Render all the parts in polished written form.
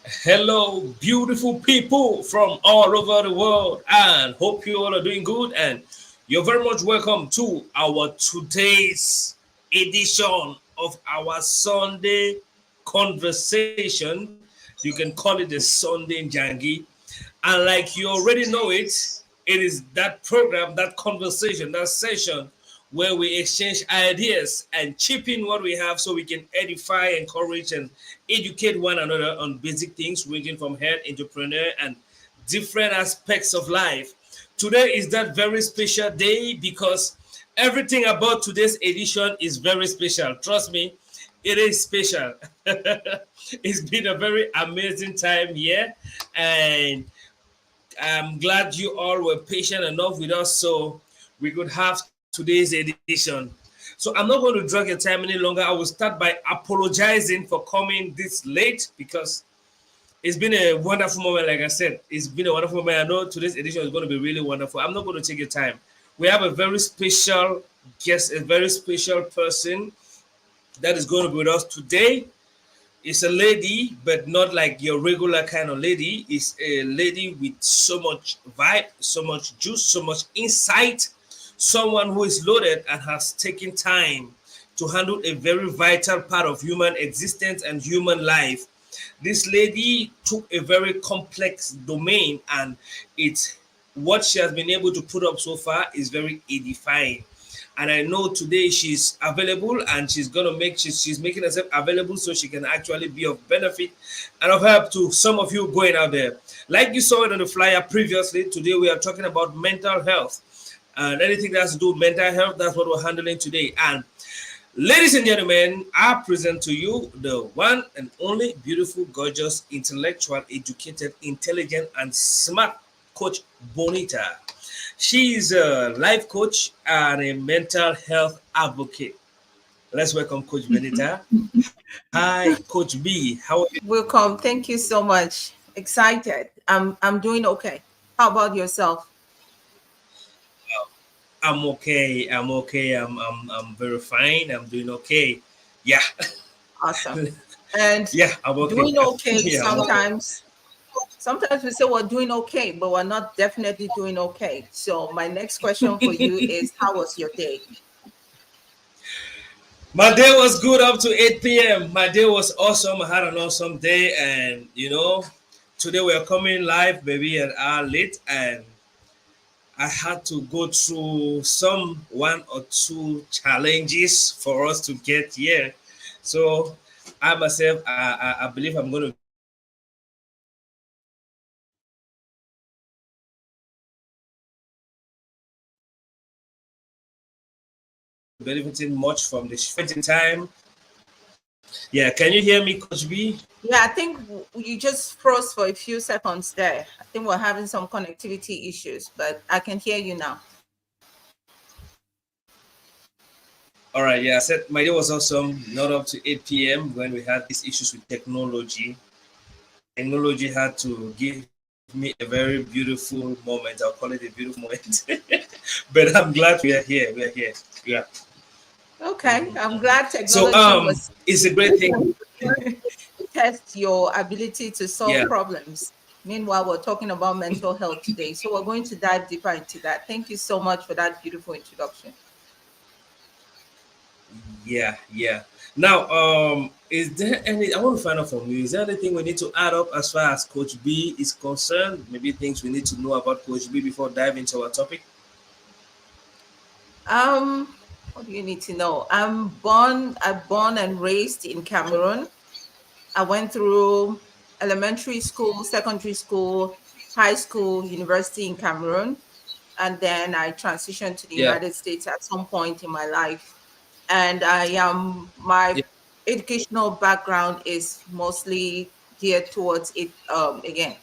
Hello, beautiful people from all over the world, and hope you all are doing good. And you're very much welcome to our today's edition of our Sunday conversation. You can call it the Sunday Jangi. And like you already know it is that program, that conversation, that session where we exchange ideas and chip in what we have so we can edify, encourage, and educate one another on basic things ranging from health, entrepreneur, and different aspects of life. Today is that very special day because everything about today's edition is very special. Trust me, it is special. It's been a very amazing time here, and I'm glad you all were patient enough with us so we could have today's edition. So I'm not going to drag your time any longer. I will start by apologizing for coming this late because it's been a wonderful moment. Like I said, it's been a wonderful moment. I know today's edition is going to be really wonderful. I'm not going to take your time. We have a very special guest, a very special person that is going to be with us today. It's a lady, but not like your regular kind of lady. It's a lady with so much vibe, so much juice, so much insight. Someone who is loaded and has taken time to handle a very vital part of human existence and human life. This lady took a very complex domain, and it's what she has been able to put up so far is very edifying. And I know today she's available and she's gonna make she's making herself available so she can actually be of benefit and of help to some of you going out there. Like you saw it on the flyer previously, today we are talking about mental health and anything that has to do with mental health. That's what we're handling today. And ladies and gentlemen, I present to you the one and only beautiful, gorgeous, intellectual, educated, intelligent, and smart Coach Bonita. She is a life coach and a mental health advocate. Let's welcome Coach Bonita. Hi, Coach B. How are you? Welcome. Thank you so much. Excited. I'm doing okay. How about yourself? I'm okay. I'm okay. I'm very fine. I'm doing okay. Yeah. Awesome. And Yeah, I'm okay. doing okay Yeah, I'm okay. sometimes we say we're doing okay, but we're not definitely doing okay. So my next question for you is how was your day? My day was good up to 8 p.m. My day was awesome. I had an awesome day, and today we are coming live maybe an hour late, and I had to go through some one or two challenges for us to get here. So I myself, I believe I'm going to be benefiting much from this conversation. Yeah, can you hear me, Coach B? Yeah, I think you just froze for a few seconds there. I think we're having some connectivity issues, but I can hear you now. All right, yeah, I said my day was awesome, not up to 8 p.m. when we had these issues with technology. Technology had to give me a very beautiful moment. I'll call it a beautiful moment. But I'm glad we are here. We are here. Yeah. Okay, I'm glad So technology was it's a great thing. test your ability to solve Yeah. problems. Meanwhile, we're talking about mental health today. So we're going to dive deeper into that. Thank you so much for that beautiful introduction. Yeah, yeah. Now, is there any? I want to find out from you. Is there anything we need to add up as far as Coach B is concerned? Maybe things we need to know about Coach B before diving into our topic. What do you need to know? I'm born and raised in Cameroon. I went through elementary school, secondary school, high school, university in Cameroon, and then I transitioned to the Yeah, United States at some point in my life. And I am my yeah, educational background is mostly geared towards it again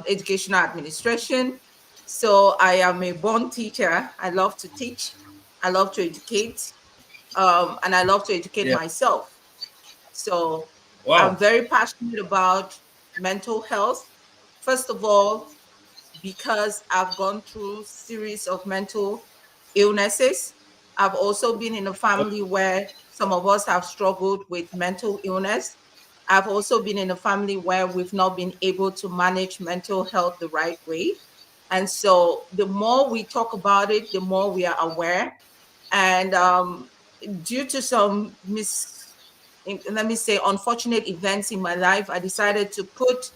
educational administration. So I am a born teacher. I love to teach. I love to educate, and I love to educate yeah. myself. So I'm Wow. very passionate about mental health. First of all, because I've gone through series of mental illnesses. I've also been in a family where some of us have struggled with mental illness. I've also been in a family where we've not been able to manage mental health the right way. And so the more we talk about it, the more we are aware. And due to some let me say, unfortunate events in my life, I decided to put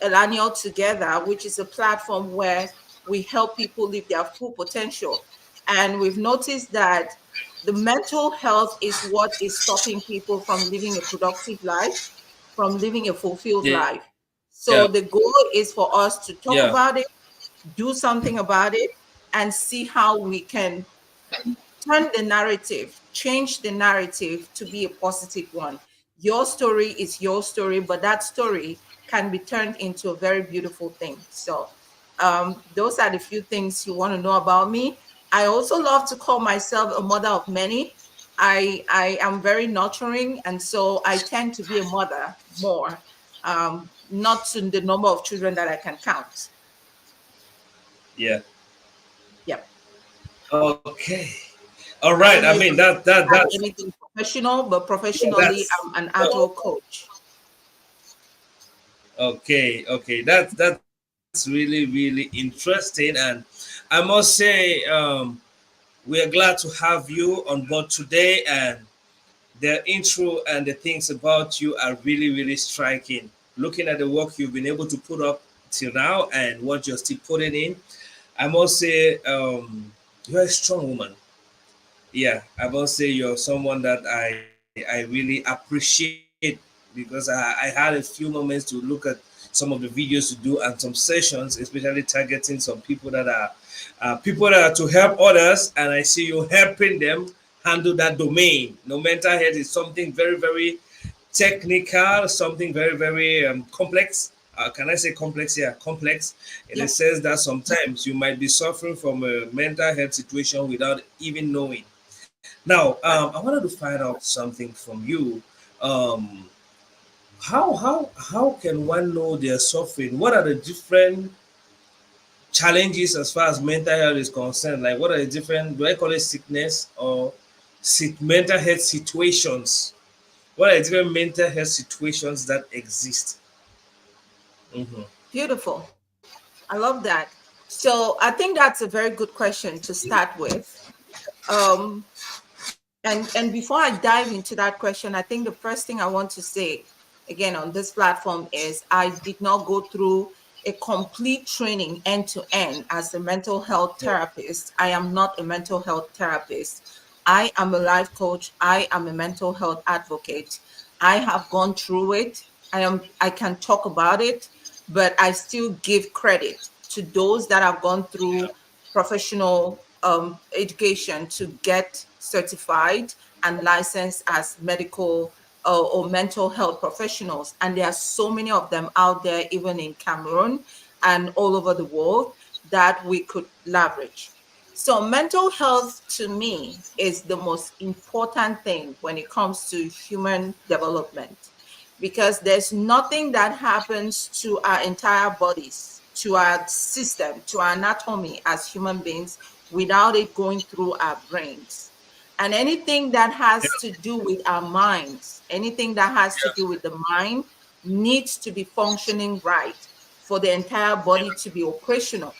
Elanio together, which is a platform where we help people live their full potential. And we've noticed that the mental health is what is stopping people from living a productive life, from living a fulfilled Yeah. life. So the goal is for us to talk Yeah. about it, do something about it, and see how we can turn the narrative, change the narrative to be a positive one. Your story is your story, but that story can be turned into a very beautiful thing. So, those are the few things you want to know about me. I also love to call myself a mother of many. I am very nurturing, and so I tend to be a mother more, not to the number of children that I can count. Yeah. Yep. Okay. All I right. don't know I if mean you have that's anything professional, but yeah, professionally, that's I'm an adult coach. okay. Okay. That's really really interesting, and I must say we are glad to have you on board today, and the intro and the things about you are really really striking. Looking at the work you've been able to put up till now and what you're still putting in, I must say you're a strong woman. Yeah, I must say you're someone that I really appreciate because I had a few moments to look at some of the videos you do and some sessions, especially targeting some people that are people that are to help others, and I see you helping them handle that domain. No, mental health is something very very technical, something very very complex. Can I say complex? Yeah, complex in the Yep. sense that sometimes you might be suffering from a mental health situation without even knowing. Now, I Right. wanted to find out something from you. Um, how can one know they're suffering? What are the different challenges as far as mental health is concerned? Like, what are the different? Do I call it sickness or mental health situations? What are the different mental health situations that exist? Hmm. Beautiful. I love that. So I think that's a very good question to start with. Um, and before I dive into that question, I think the first thing I want to say again on this platform is I did not go through a complete training end to end as a mental health therapist. I am not a mental health therapist. I am a life coach. I am a mental health advocate. I have gone through it. I can talk about it, but I still give credit to those that have gone through professional education to get certified and licensed as medical or mental health professionals. And there are so many of them out there, even in Cameroon and all over the world, that we could leverage. So, mental health to me is the most important thing when it comes to human development because there's nothing that happens to our entire bodies, to our system, to our anatomy as human beings without it going through our brains. And anything that has to do with our minds, anything that has to do with the mind needs to be functioning right for the entire body to be operational.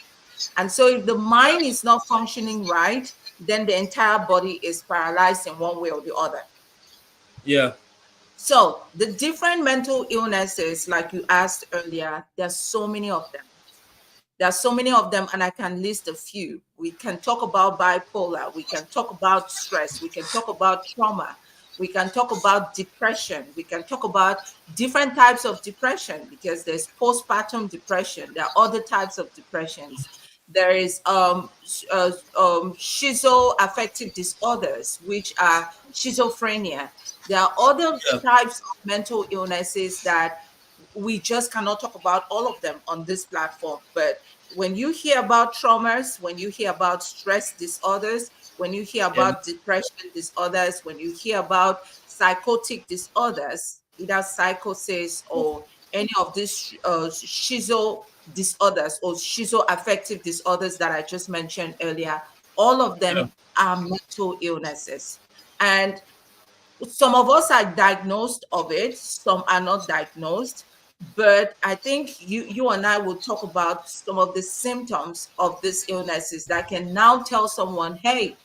And so if the mind is not functioning right, then the entire body is paralyzed in one way or the other. Yeah, So the different mental illnesses, like you asked earlier, there's so many of them. There are so many of them, and I can list a few. We can talk about bipolar, we can talk about stress, we can talk about trauma, we can talk about depression, we can talk about different types of depression because there's postpartum depression, there are other types of depressions. There is schizoaffective disorders, which are schizophrenia. There are other yeah, types of mental illnesses that we just cannot talk about all of them on this platform. But when you hear about traumas, when you hear about stress disorders, when you hear yeah, about depression disorders, when you hear about psychotic disorders, either psychosis or any of these schizo disorders or schizoaffective disorders that I just mentioned earlier, all of yeah, them are mental illnesses. And Some of us are diagnosed of it, some are not diagnosed. But I think you and I will talk about some of the symptoms of these illnesses that can now tell someone, hey,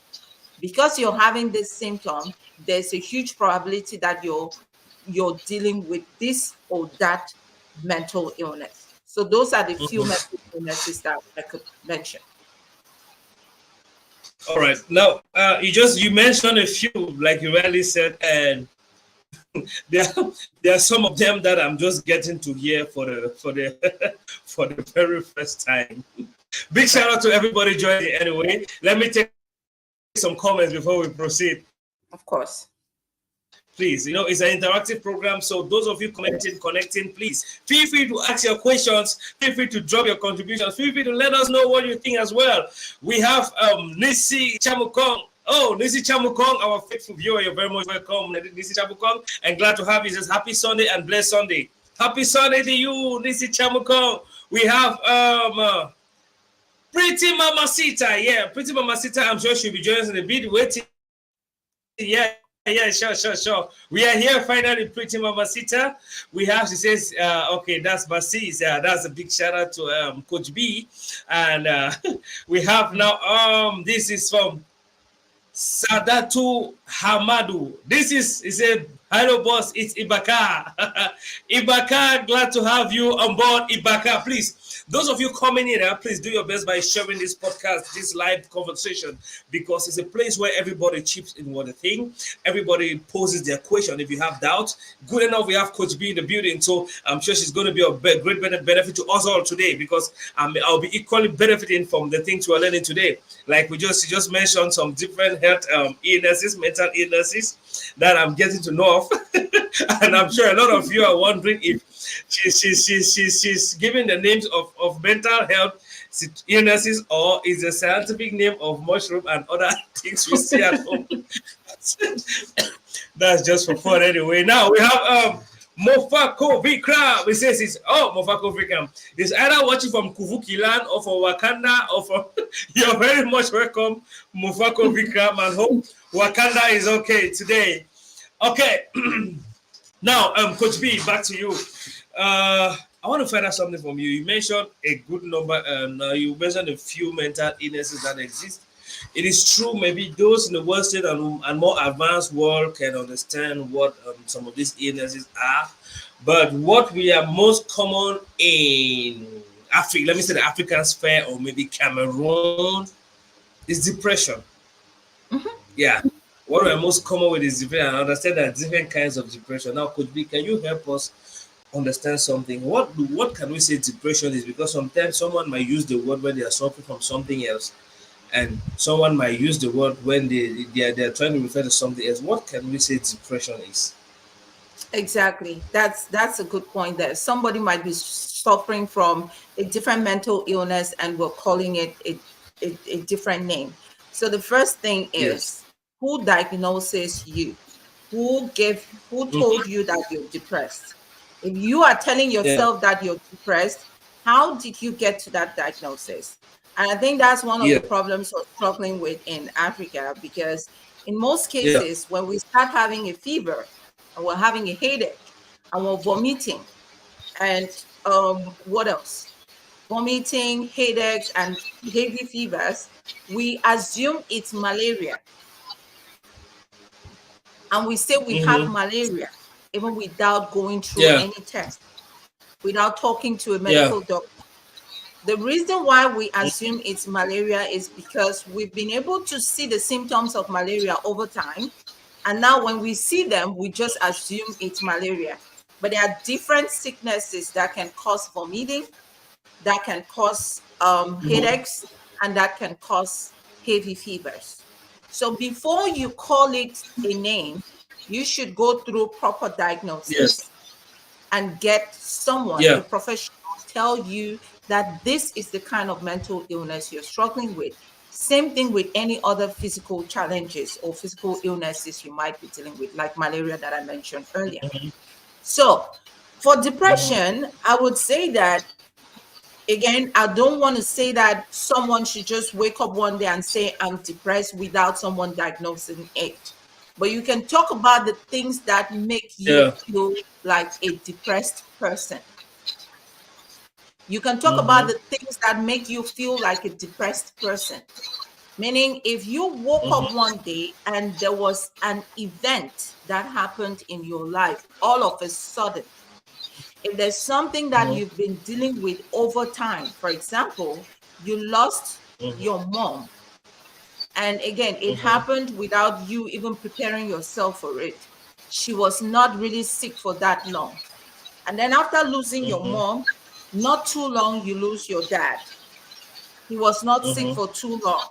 because you're having this symptom, there's a huge probability that you're dealing with this or that mental illness. So those are the few mental illnesses that I could mention. All right. Now, you mentioned a few, like you rightly said, and there there are some of them that I'm just getting to hear for the for the very first time. Big shout out to everybody joining. Anyway, let me take some comments before we proceed. Of course. Please, it's an interactive program, so those of you connecting, please feel free to ask your questions, feel free to drop your contributions, feel free to let us know what you think as well. We have Nisi Chamukong. Oh, Nisi Chamukong, our faithful viewer, you're very much welcome, Nisi Chamukong, and glad to have you. It says happy Sunday and blessed Sunday. Happy Sunday to you, Nisi Chamukong. We have Pretty Mamacita. Yeah, Pretty Mamacita. I'm sure she'll be joining us in a bit. Waiting. Yeah, sure. We are here finally, Pretty Mamacita. We have, she says, okay, that's Basis. That's a big shout out to Coach B. And we have now, this is from Sadatu Hamadu. This is, he said, hello, boss, it's Ibaka. Ibaka, glad to have you on board, Ibaka. Please, those of you coming in, please do your best by sharing this podcast, this live conversation, because it's a place where everybody chips in what they think. Everybody poses their question. If you have doubt, good enough, we have Coach B in the building, so I'm sure she's going to be a great benefit to us all today, because I'll be equally benefiting from the things we're learning today. Like she just mentioned some different health illnesses, mental illnesses that I'm getting to know of. And I'm sure a lot of you are wondering if she's giving the names of mental health illnesses, or is a scientific name of mushroom and other things we see at home. That's just for fun anyway. Now we have Mofako Vikram. It says it's Mofako Vikram. It's either watching from Kuvukiland or from Wakanda or from you're very much welcome, Mofako Vikram, and hope Wakanda is okay today. Okay. Now, Coach B, back to you. I want to find out something from you. You mentioned a good number, you mentioned a few mental illnesses that exist. It is true, maybe those in the Western and more advanced world can understand what some of these illnesses are. But what we are most common in Africa, let me say the African sphere or maybe Cameroon, is depression. Mm-hmm. Yeah. What we're most common with is depression, and understand that different kinds of depression. Now, Coach B, can you help us understand something? What can we say depression is? Because sometimes someone might use the word when they are suffering from something else, and someone might use the word when they're trying to refer to something else. What can we say depression is? Exactly. That's a good point there. Somebody might be suffering from a different mental illness and we're calling it a different name. So the first thing is, yes, who diagnoses you? Who told you that you're depressed? If you are telling yourself that you're depressed, how did you get to that diagnosis? And I think that's one of the problems we're struggling with in Africa, because in most cases, when we start having a fever and we're having a headache and we're vomiting and what else? Vomiting, headaches, and heavy fevers, we assume it's malaria. And we say we have malaria, even without going through any test, without talking to a medical doctor. The reason why we assume it's malaria is because we've been able to see the symptoms of malaria over time. And now when we see them, we just assume it's malaria. But there are different sicknesses that can cause vomiting, that can cause headaches, and that can cause heavy fevers. So before you call it a name, you should go through proper diagnosis and get someone, a professional, tell you that this is the kind of mental illness you're struggling with. Same thing with any other physical challenges or physical illnesses you might be dealing with, like malaria that I mentioned earlier. So for depression, I would say that, again, I don't want to say that someone should just wake up one day and say, I'm depressed without someone diagnosing it. but you can talk about the things that make you Yeah. feel like a depressed person. You can talk about Mm-hmm. the things that make you feel like a depressed person. Meaning, if you woke up Mm-hmm. one day and there was an event that happened in your life all of a sudden, if there's something that Mm-hmm. you've been dealing with over time, for example, you lost Mm-hmm. your mom, and again, it Mm-hmm. happened without you even preparing yourself for it. She was not really sick for that long. And then after losing your Mm-hmm. mom, not too long, you lose your dad. He was not sick Mm-hmm. for too long.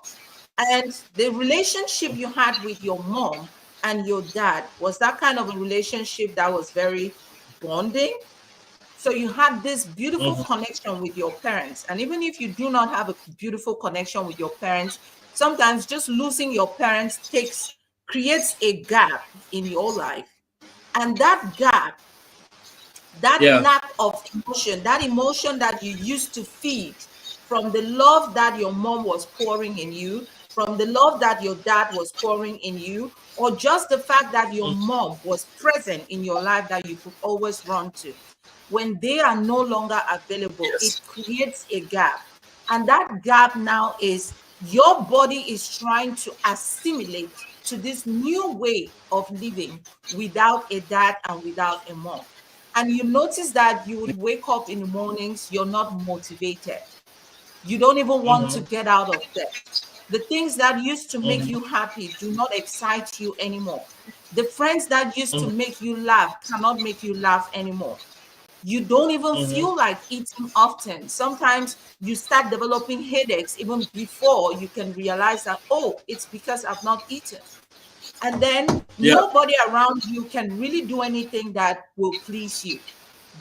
And the relationship you had with your mom and your dad was that kind of a relationship that was very bonding. So you had this beautiful Mm-hmm. connection with your parents. And even if you do not have a beautiful connection with your parents, sometimes just losing your parents creates a gap in your life. And that gap, that Yeah. lack of emotion, that emotion that you used to feed from the love that your mom was pouring in you, from the love that your dad was pouring in you, or just the fact that your Mm. mom was present in your life that you could always run to. When they are no longer available, it Yes. creates a gap. And that gap now is your body is trying to assimilate to this new way of living without a dad and without a mom. And you notice that you would wake up in the mornings, you're not motivated. You don't even want to Mm-hmm. get out of bed. The things that used to make Mm-hmm. you happy do not excite you anymore. The friends that used to Mm-hmm. make you laugh cannot make you laugh anymore. You don't even Mm-hmm. feel like eating often. Sometimes you start developing headaches even before you can realize that, oh, it's because I've not eaten. And then Yeah. nobody around you can really do anything that will please you.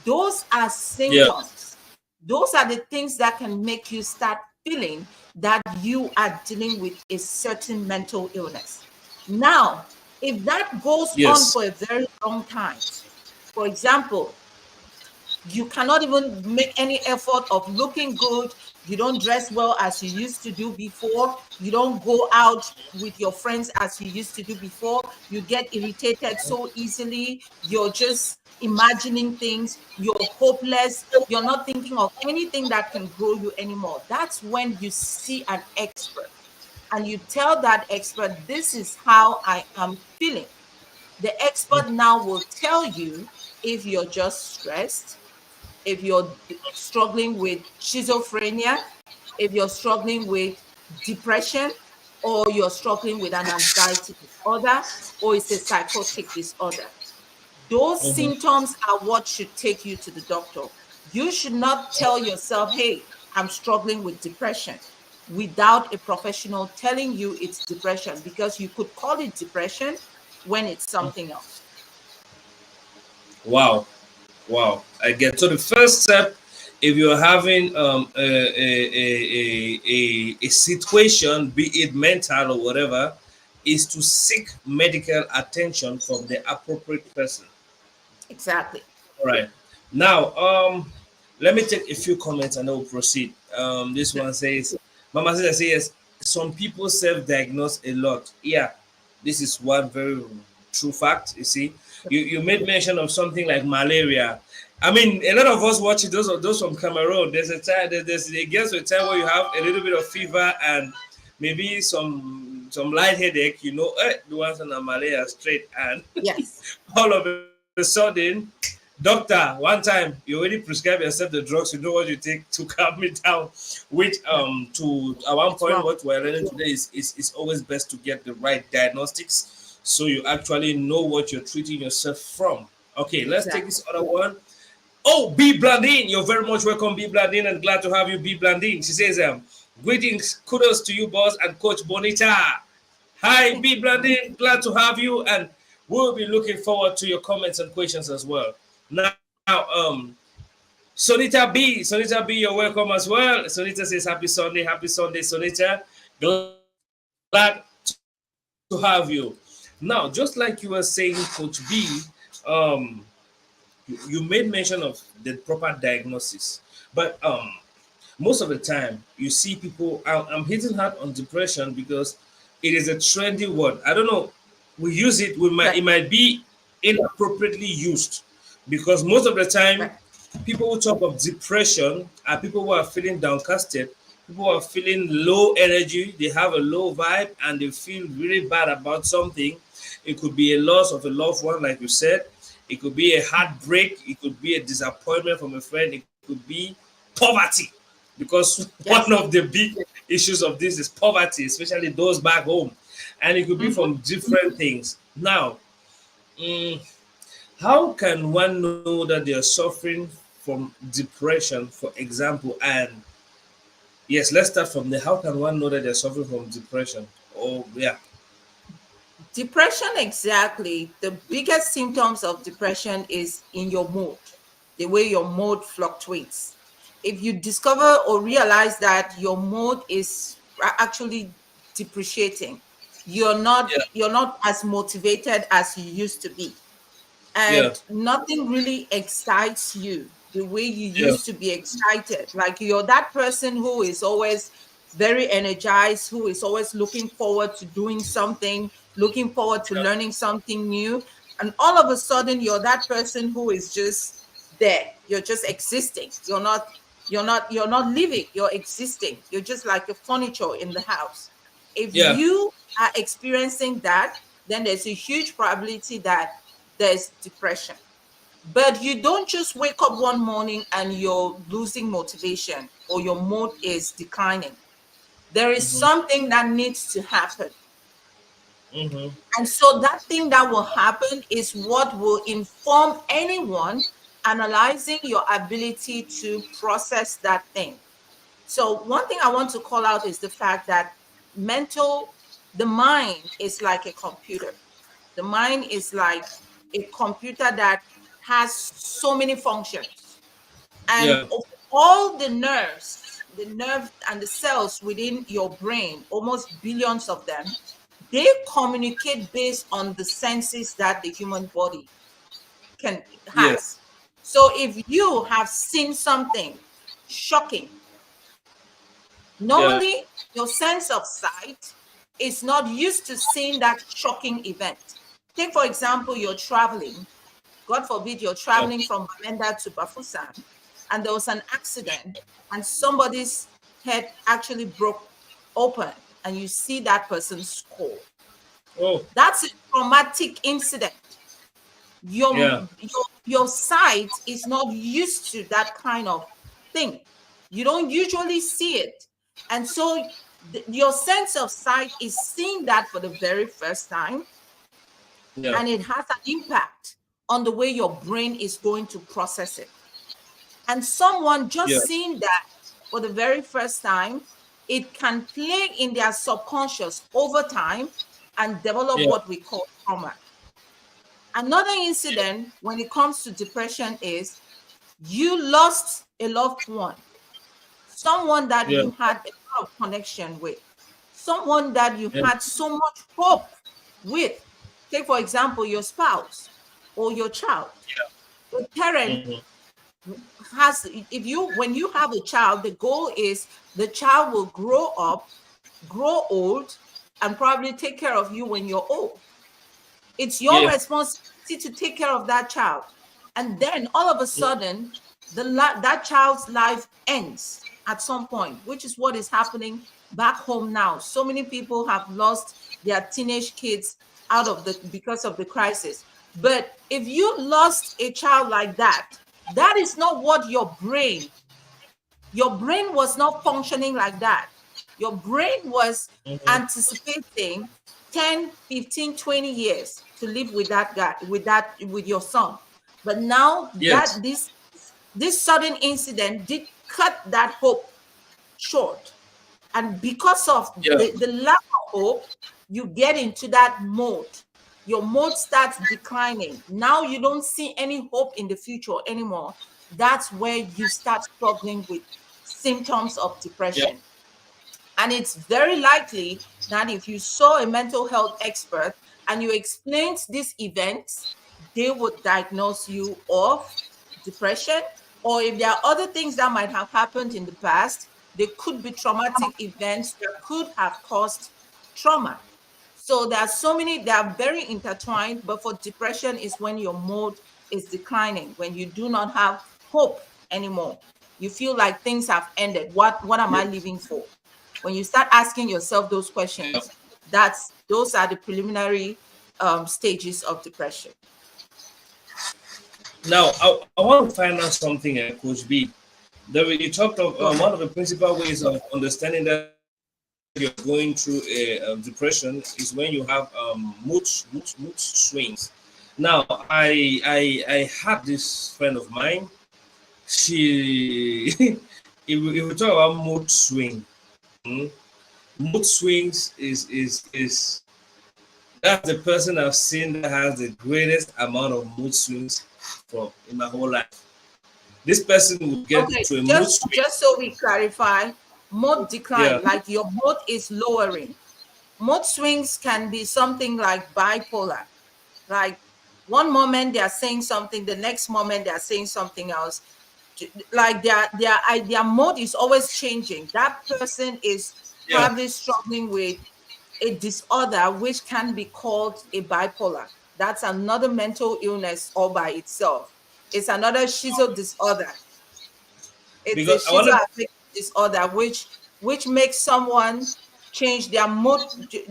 Those are Yeah. symptoms. Those are the things that can make you start feeling that you are dealing with a certain mental illness. Now, if that goes on Yes. for a very long time, for example, you cannot even make any effort of looking good. You don't dress well as you used to do before. You don't go out with your friends as you used to do before. You get irritated so easily. You're just imagining things. You're hopeless. You're not thinking of anything that can grow you anymore. That's when you see an expert and you tell that expert, this is how I am feeling. The expert now will tell you if you're just stressed, if you're struggling with schizophrenia, if you're struggling with depression, or you're struggling with an anxiety disorder, or it's a psychotic disorder. Those Mm-hmm. symptoms are what should take you to the doctor. You should not tell yourself, hey, I'm struggling with depression without a professional telling you it's depression, because you could call it depression when it's something else. Wow. Wow. I get. So the first step, if you're having a situation, be it mental or whatever, is to seek medical attention from the appropriate person. Exactly. All right. Now, let me take a few comments and then we'll proceed. This Sure. one says, Mama says, yes, some people self-diagnose a lot. Yeah, this is one very true fact. You see, you made mention of something like malaria. I mean, a lot of us watch it. Those from Cameroon. There's a time. It gets to a time where you have a little bit of fever and maybe some light headache. You know, the ones on the malaria straight, and Yes. all of a sudden, doctor, one time you already prescribe yourself the drugs, you know what you take to calm it down. Which Yeah. to at one It's point wrong. what we're learning today is always best to get the right diagnostics so you actually know what you're treating yourself from. Okay, let's take Exactly. this other one. Oh, B Blandine, you're very much welcome, B Blandine, and glad to have you, B Blandine. She says, greetings, kudos to you, boss, and Coach Bonita. Hi, Thank B you. Blandine, glad to have you, and we'll be looking forward to your comments and questions as well. Now, Sonita B, you're welcome as well. Sonita says, happy Sunday, Sonita. Glad to have you. Now, just like you were saying, Coach B, um, you made mention of the proper diagnosis, but most of the time you see people. I'm hitting hard on depression because it is a trendy word. I don't know. we use it, Right. it might be inappropriately used, because most of the time Right. people who talk of depression are people who are feeling downcasted, people who are feeling low energy, they have a low vibe and they feel really bad about something. It could be a loss of a loved one, like you said. It could be a heartbreak. It could be a disappointment from a friend. It could be poverty, because one Yes. of the big issues of this is poverty, especially those back home. And it could be Mhm. from different things. Now, mm, how can one know that they are suffering from depression, for example? And yes, let's start from there. How can one know that they're suffering from depression? Oh, yeah. Depression, exactly. The biggest symptoms of depression is in your mood, the way your mood fluctuates. If you discover or realize that your mood is actually depreciating, Yeah, you're not as motivated as you used to be, yeah, and nothing really excites you the way you yeah, used to be excited. Like you're that person who is always very energized, who is always looking forward to doing something, looking forward to yeah, learning something new. And all of a sudden, you're that person who is just there. You're just existing. You're not living, you're existing. You're just like a furniture in the house. If yeah. you are experiencing that, then there's a huge probability that there's depression. But you don't just wake up one morning and you're losing motivation or your mood is declining. There is Mm-hmm, something that needs to happen. mm-hmm. And so that thing that will happen is what will inform anyone analyzing your ability to process that thing. So one thing I want to call out is the fact that mental, the mind is like a computer. The mind is like a computer that has so many functions. And Yeah, of all the nerves and the cells within your brain, almost billions of them, they communicate based on the senses that the human body can yes, has. So if you have seen something shocking, yeah, normally your sense of sight is not used to seeing that shocking event. Take, for example, you're traveling. God forbid you're yeah, traveling from Bamenda to Bafusan, and there was an accident, and somebody's head actually broke open, and you see that person's skull. oh, That's a traumatic incident. yeah, Your sight is not used to that kind of thing. You don't usually see it. And so your sense of sight is seeing that for the very first time, yeah, and it has an impact on the way your brain is going to process it. And someone yeah, just seeing that for the very first time, it can play in their subconscious over time and develop yeah, what we call trauma. Another incident when it comes to depression is you lost a loved one, someone that yeah, you had a lot of connection with, someone that you yeah, had so much hope with. Take, for example, your spouse or your child. A parent mm-hmm, has, if you, when you have a child, the goal is the child will grow up, grow old, and probably take care of you when you're old. It's your yeah, responsibility to take care of that child. And then all of a mm, sudden, that child's life ends at some point, which is what is happening back home now. So many people have lost their teenage kids out of the because of the crisis. But if you lost a child like that, that is not what your brain was not functioning like that. Your brain was mm-hmm, anticipating 10, 15, 20 years to live with that guy, with your son. But now yes, that this sudden incident did cut that hope short. And because of yeah, the lack of hope, you get into that mode. Your mode starts declining. Now you don't see any hope in the future anymore. That's where you start struggling with symptoms of yeah, depression. And it's very likely that if you saw a mental health expert and you explained these events, they would diagnose you of depression. Or if there are other things that might have happened in the past, they could be traumatic events that could have caused trauma. So there are so many, they are very intertwined, but for depression is when your mood is declining, when you do not have hope anymore. You feel like things have ended. What am I living for? When you start asking yourself those Yeah. questions, those are the preliminary stages of depression. Now, I want to find out something, Coach B. You talked of Go one ahead. of the principal ways of understanding that you're going through a depression is when you have mood swings. Now, I had this friend of mine. She, if we talk about mood swing, hmm, mood swings is that's the person I've seen that has the greatest amount of mood swings from in my whole life. This person will get Okay, to a mood just swing. just so we clarify, mode Yeah, decline, like your mode is lowering. Mood swings can be something like bipolar. Like one moment they are saying something, the next moment they are saying something else. Like their mode is always changing. That person is yeah. probably struggling with a disorder which can be called a bipolar. That's another mental illness all by itself. It's another schizo disorder. It's a Because I want to. schizoaffective disorder which makes someone change their mood,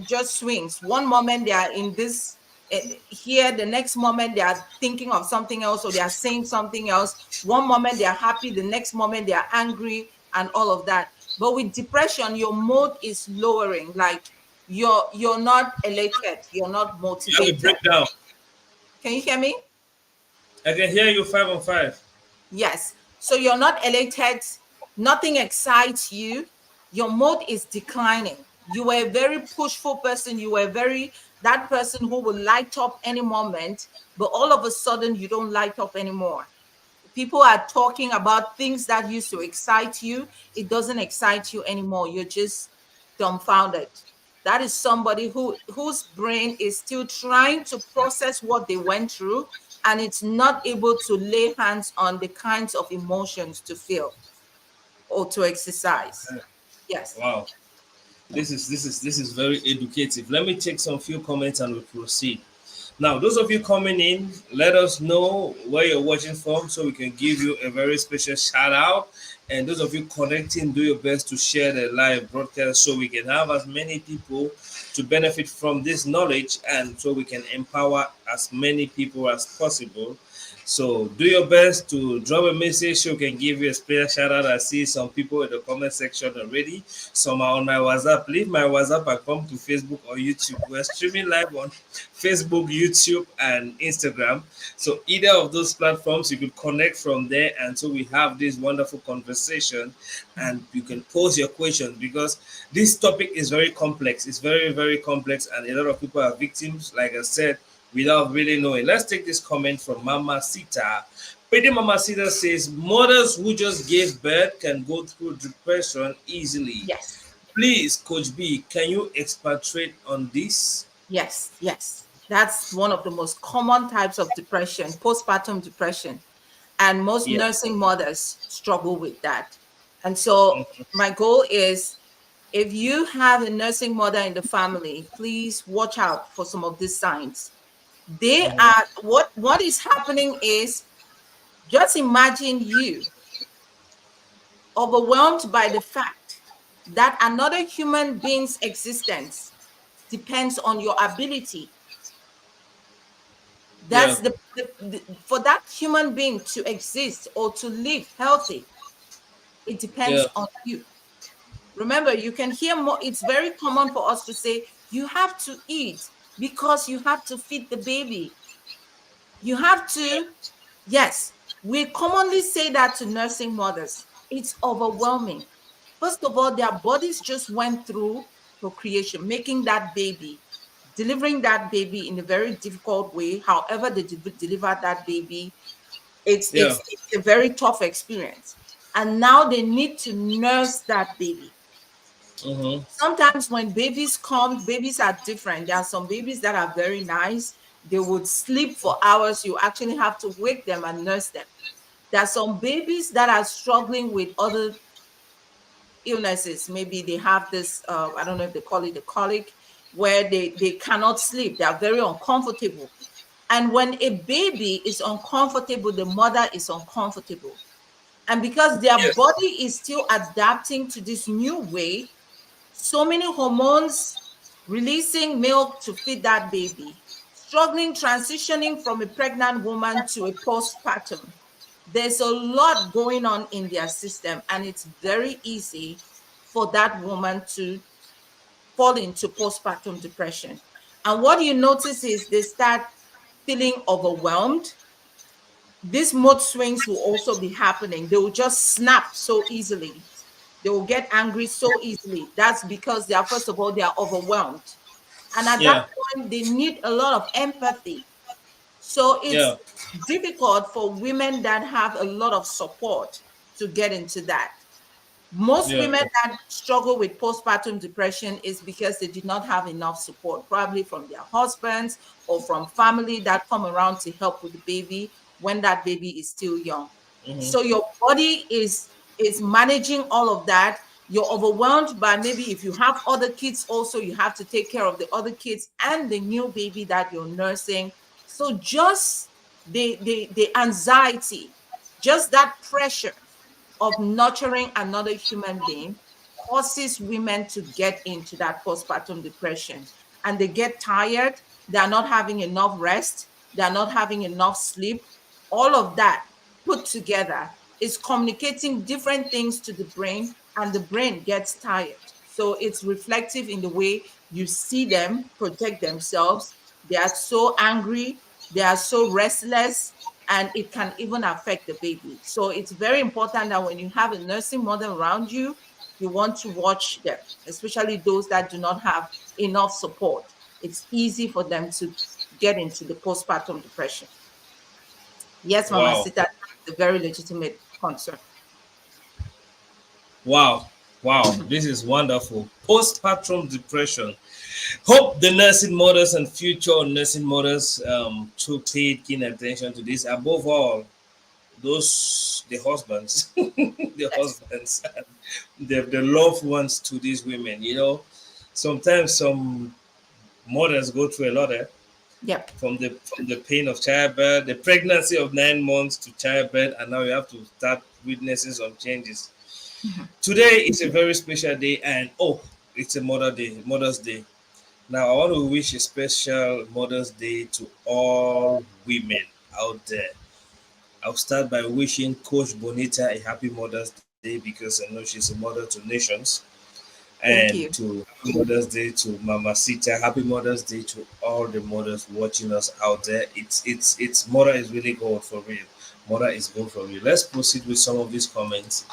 just swings. One moment they are in this here, the next moment they are thinking of something else or they are saying something else. One moment they are happy, the next moment they are angry, and all of that. But with depression, your mood is lowering. Like you're not elated, you're not You have a motivated. breakdown. Can you hear me? I can hear you 5 on 5. Yes. So you're not elated, nothing excites you, your mood is declining. You were a very pushful person, you were very that person who will light up any moment, but all of a sudden you don't light up anymore. People are talking about things that used to excite you, it doesn't excite you anymore. You're just dumbfounded. That is somebody whose brain is still trying to process what they went through, and it's not able to lay hands on the kinds of emotions to feel or to exercise. Yes. Wow. This is very educative. Let me take some few comments and we proceed. Now, those of you coming in, let us know where you're watching from so we can give you a very special shout out. And those of you connecting, do your best to share the live broadcast so we can have as many people to benefit from this knowledge and so we can empower as many people as possible. So do your best to drop a message so we can give you a special shout out. I see some people in the comment section already. Some are on my WhatsApp. Leave my WhatsApp and come to Facebook or YouTube. We're streaming live on Facebook, YouTube, and Instagram. So either of those platforms, you could connect from there, and so we have this wonderful conversation, and you can pose your questions because this topic is very complex. It's very, very complex, and a lot of people are victims, like I said, without really knowing. Let's take this comment from Mama Sita. Pretty Mama Sita says mothers who just gave birth can go through depression easily. Yes. Please, Coach B, can you expatiate on this? Yes. Yes. That's one of the most common types of depression, postpartum depression. And most Yeah. nursing mothers struggle with that. And so Mhm. my goal is, if you have a nursing mother in the family, please watch out for some of these signs. They Mhm. are what is happening is, just imagine you overwhelmed by the fact that another human being's existence depends on your ability. Yeah. That's for that human being to exist or to live healthy, it Yeah. depends on you. Remember, you can hear more. It's very common for us to say, you have to eat because you have to feed the baby. You have to, yes, we commonly say that to nursing mothers. It's overwhelming. First of all, their bodies just went through procreation, making that baby, delivering that baby in a very difficult way. However, they delivered that baby, Yeah. it's a very tough experience. And now they need to nurse that baby. Mm-hmm. Sometimes when babies come, babies are different. There are some babies that are very nice. They would sleep for hours. You actually have to wake them and nurse them. There are some babies that are struggling with other illnesses. Maybe they have this, I don't know if they call it the colic. where they cannot sleep. They are very uncomfortable. And when a baby is uncomfortable, the mother is uncomfortable. And because their Yes. body is still adapting to this new way, so many hormones releasing milk to feed that baby, struggling transitioning from a pregnant woman to a postpartum. There's a lot going on in their system, and it's very easy for that woman to fall into postpartum depression. And what you notice is they start feeling overwhelmed. These mood swings will also be happening. They will just snap so easily. They will get angry so easily. That's because they are, first of all, they are overwhelmed. And at that Yeah. point, they need a lot of empathy. So Yeah. it's difficult for women that have a lot of support to get into that. Most Yeah. women that struggle with postpartum depression is because they did not have enough support, probably from their husbands or from family that come around to help with the baby when that baby is still young. Hmm. So your body is managing all of that. You're overwhelmed by, maybe if you have other kids also, you have to take care of the other kids and the new baby that you're nursing. So just the anxiety, just that pressure of nurturing another human being causes women to get into that postpartum depression. And they get tired, they're not having enough rest, they're not having enough sleep. All of that put together is communicating different things to the brain, and the brain gets tired. So it's reflective in the way you see them protect themselves. They are so angry, they are so restless, and it can even affect the baby. So it's very important that when you have a nursing mother around you, you want to watch them, especially those that do not have enough support. It's easy for them to get into the postpartum depression. Yes, Mama Wow. Sita, that's a very legitimate concern. Wow. Wow. This is wonderful. Postpartum depression. Hope the nursing mothers and future nursing mothers to pay keen attention to this. Above all, those the husbands, the Yes. husbands, and the loved ones to these women. Sometimes some mothers go through a lot. Yep. From the pain of childbirth, the pregnancy of 9 months to childbirth, and now you have to start witnessing some changes. Mhm. Today is a very special day, and it's a Mother's Day. Now I want to wish a special Mother's Day to all women out there. I'll start by wishing Coach Bonita a happy Mother's Day because I know she's a mother to nations. Thank And you. to happy Mother's Day to Mama Sita. Happy Mother's Day to all the mothers watching us out there. It's mother is really good for real. Mother is good for real. Let's proceed with some of these comments.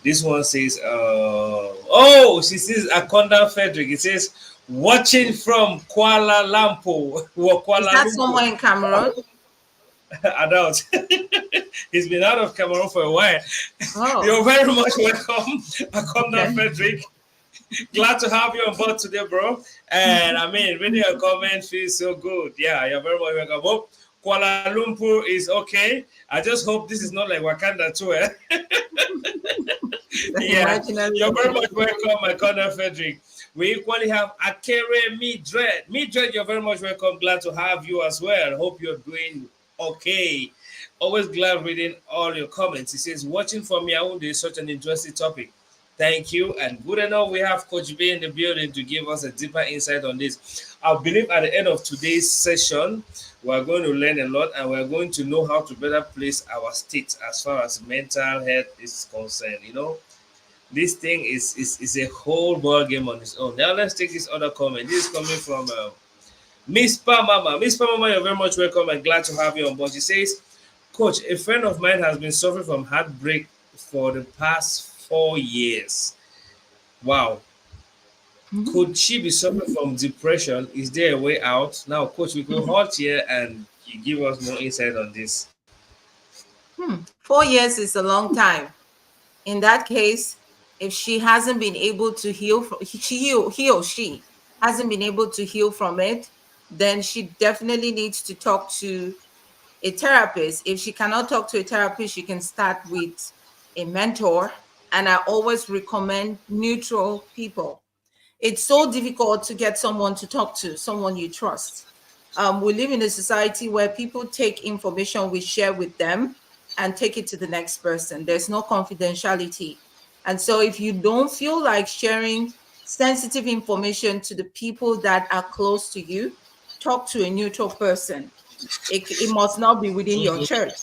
This one says, she says Akonda Frederick. It says, watching from Kuala Lumpur. Or Is Kuala that Lumpur. somewhere in Cameroon? Adult. He's been out of Cameroon for a while. Oh, You're very much welcome, Akonda okay. Frederick. Glad to have you on board today, bro. And I mean, reading your comment feels so good. Yeah, you're very much welcome. Hope Kuala Lumpur is okay. I just hope this is not like Wakanda too, eh? The Yeah, imaginary you're very country. much welcome, my Connor Frederick. We equally have Akere Midred. Midred, you're very much welcome. Glad to have you as well. Hope you're doing okay. Always glad reading all your comments. He says, watching from Yaoundé is such an interesting topic. Thank you. And good enough, we have Coach B in the building to give us a deeper insight on this. I believe at the end of today's session, we're going to learn a lot and we're going to know how to better place our state as far as mental health is concerned. This thing is a whole ball game on its own. Now let's take this other comment. This is coming from Miss Pamama. Miss Pamama, you're very much welcome and glad to have you on board. She says, Coach, a friend of mine has been suffering from heartbreak for the past 4 years. Wow. Mhm. Could she be suffering from depression? Is there a way out? Now, Coach, we could halt here and you give us more insight on this. 4 years is a long time. In that case, if she hasn't been able to heal from he or she hasn't been able to heal from it, then she definitely needs to talk to a therapist. If she cannot talk to a therapist, she can start with a mentor. And I always recommend neutral people. It's so difficult to get someone to talk to, someone you trust. We live in a society where people take information we share with them and take it to the next person. There's no confidentiality. And so if you don't feel like sharing sensitive information to the people that are close to you, talk to a neutral person. It must not be within your Mhm. church.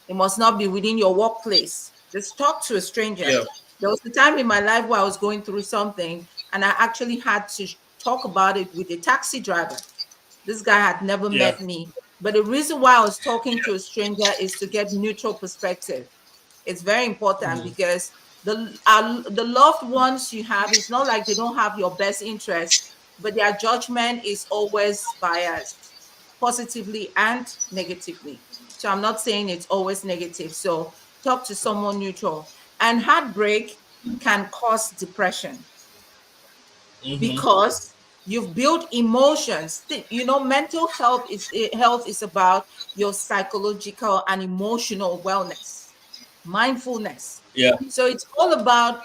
It must not be within your workplace. Just talk to a stranger. Yeah. There was a time in my life where I was going through something and I actually had to talk about it with a taxi driver. This guy had never Yeah. met me. But the reason why I was talking to a stranger is to get neutral perspective. It's very important Mhm. because the loved ones you have, it's not like they don't have your best interest, but their judgment is always biased, positively and negatively. So I'm not saying it's always negative. So talk to someone neutral. And heartbreak can cause depression Mhm. because you've built emotions. Mental health is about your psychological and emotional wellness, mindfulness. Yeah. So it's all about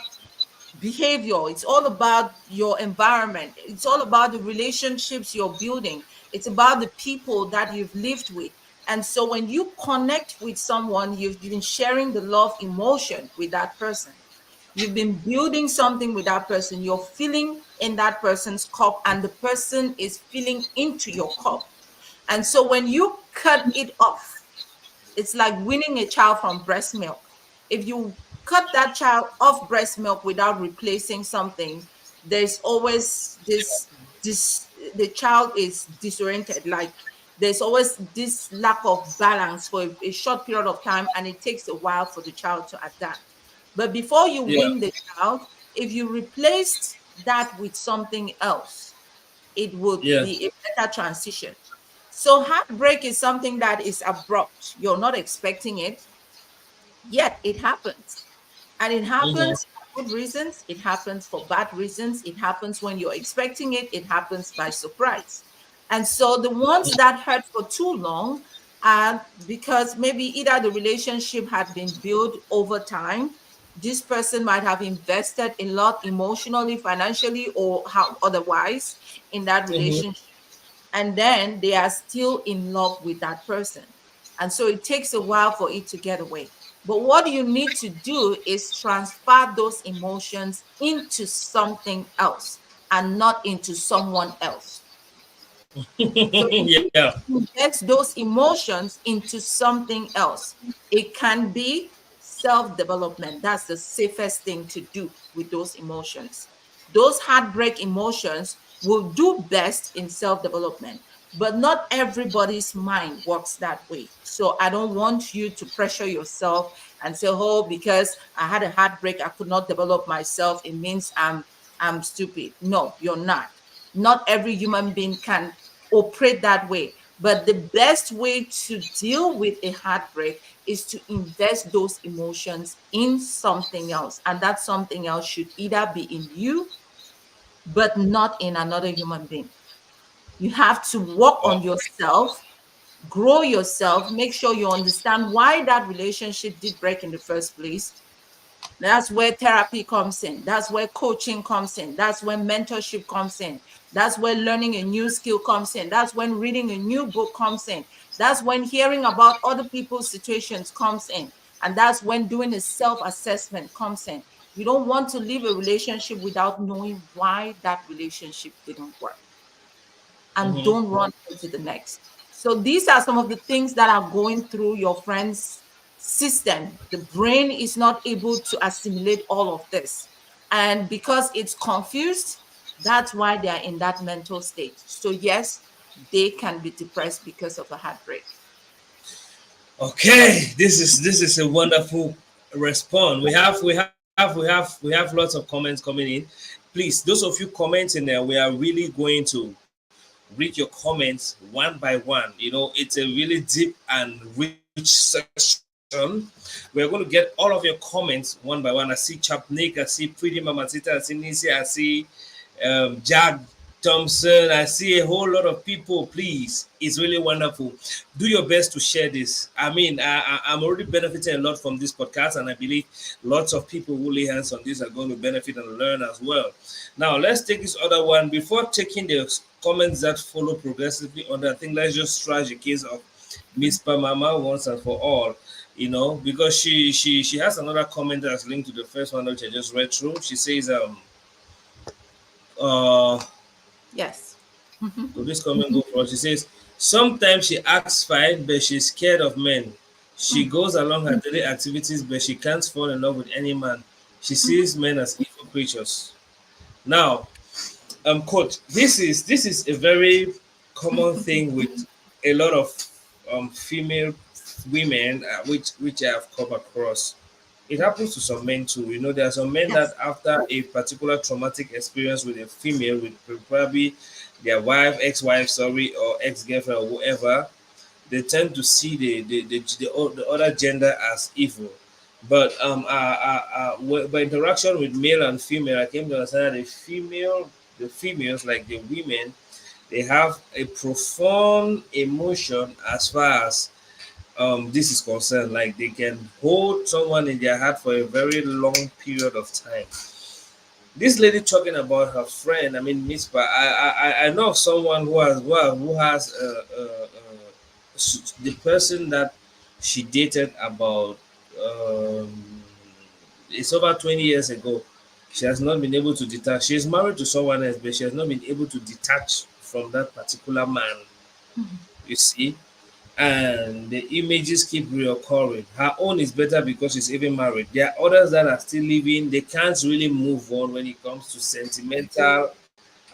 behavior, it's all about your environment, it's all about the relationships you're building, it's about the people that you've lived with. And so when you connect with someone, you've been sharing the love emotion with that person. You've been building something with that person. You're filling in that person's cup, and the person is filling into your cup. And so when you cut it off, it's like weaning a child from breast milk. If you cut that child off breast milk without replacing something, there's always this the child is disoriented. Like there's always this lack of balance for a short period of time, and it takes a while for the child to adapt. But before you Yeah. win the child, if you replaced that with something else, it would Yeah. be a better transition. So heartbreak is something that is abrupt. You're not expecting it, yet it happens. And it Mhm. happens for good reasons, it happens for bad reasons, it happens when you're expecting it, it happens by surprise. And so the ones that hurt for too long are because maybe either the relationship had been built over time, this person might have invested a lot emotionally, financially, or how otherwise in that Mhm. relationship, and then they are still in love with that person. And so it takes a while for it to get away. But what you need to do is transfer those emotions into something else and not into someone else. So you need Yeah. to invest those emotions into something else. It can be self development. That's the safest thing to do with those emotions. Those heartbreak emotions will do best in self development, but not everybody's mind works that way. So I don't want you to pressure yourself and say, oh, because I had a heartbreak, I could not develop myself. It means I'm stupid. No, you're not. Not every human being can operate that way. But the best way to deal with a heartbreak is to invest those emotions in something else. And that something else should either be in you, but not in another human being. You have to work Wow. on yourself, grow yourself, make sure you understand why that relationship did break in the first place. That's where therapy comes in. That's where coaching comes in. That's when mentorship comes in. That's where learning a new skill comes in. That's when reading a new book comes in. That's when hearing about other people's situations comes in. And that's when doing a self assessment comes in. You don't want to leave a relationship without knowing why that relationship didn't work, and Mhm. don't run into the next. So these are some of the things that are going through your friend's system. The brain is not able to assimilate all of this. And because it's confused, that's why they are in that mental state. So yes, they can be depressed because of a heartbreak. Okay. This is a wonderful response. We have lots of comments coming in. Please, those of you commenting there, we are really going to read your comments one by one. It's a really deep and rich section. We're going to get all of your comments one by one. I see Chapnik, I see Pretty Mamacita, I see Nisi, I see Jag. Thompson. I see a whole lot of people. Please, it's really wonderful. Do your best to share this. I mean, I'm already benefiting a lot from this podcast, and I believe lots of people who lay hands on this are going to benefit and learn as well. Now, let's take this other one. Before taking the comments that follow progressively on that, I think let's just trash the case of Miss Pamama once and for all. Because she has another comment that's linked to the first one which I just read through. She says, uh Yes. could this comment go for? She says, sometimes she acts fine, but she's scared of men. She goes along her daily activities, but she can't fall in love with any man. She sees men as evil creatures. Now, coach, this is a very common thing with a lot of female women, which I have come across. It happens to some men too. There are some men that Yes. after a particular traumatic experience with a female, with probably their wife, ex-wife, sorry, or ex-girlfriend or whoever, they tend to see the other gender as evil. But by interaction with male and female, I came to understand that the females, like the women, they have a profound emotion as far as this is concerned. Like they can hold someone in their heart for a very long period of time. This lady talking about her friend, I mean Miss I know of someone who has the person that she dated about it's over 20 years ago. She has not been able to detach. She is married to someone else, but she has not been able to detach from that particular man. You see, and the images keep reoccurring. Her own is better because she's even married. There are others that are still living. They can't really move on when it comes to sentimental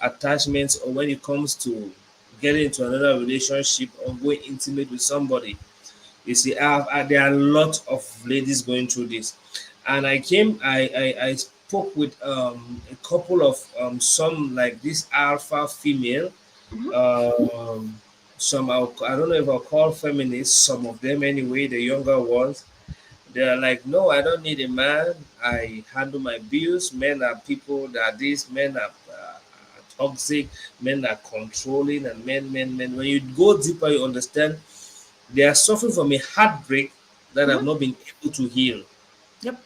attachments or when it comes to getting into another relationship or going intimate with somebody. You see, there are a lot of ladies going through this, and I spoke with a couple of some like this alpha female, um, I don't know if I'll call feminists, some of them anyway, the younger ones. They're like, no, I don't need a man. I handle my bills. Men are people that this, men are toxic, men are controlling, and men. When you go deeper, you understand they are suffering from a heartbreak that have not been able to heal. Yep.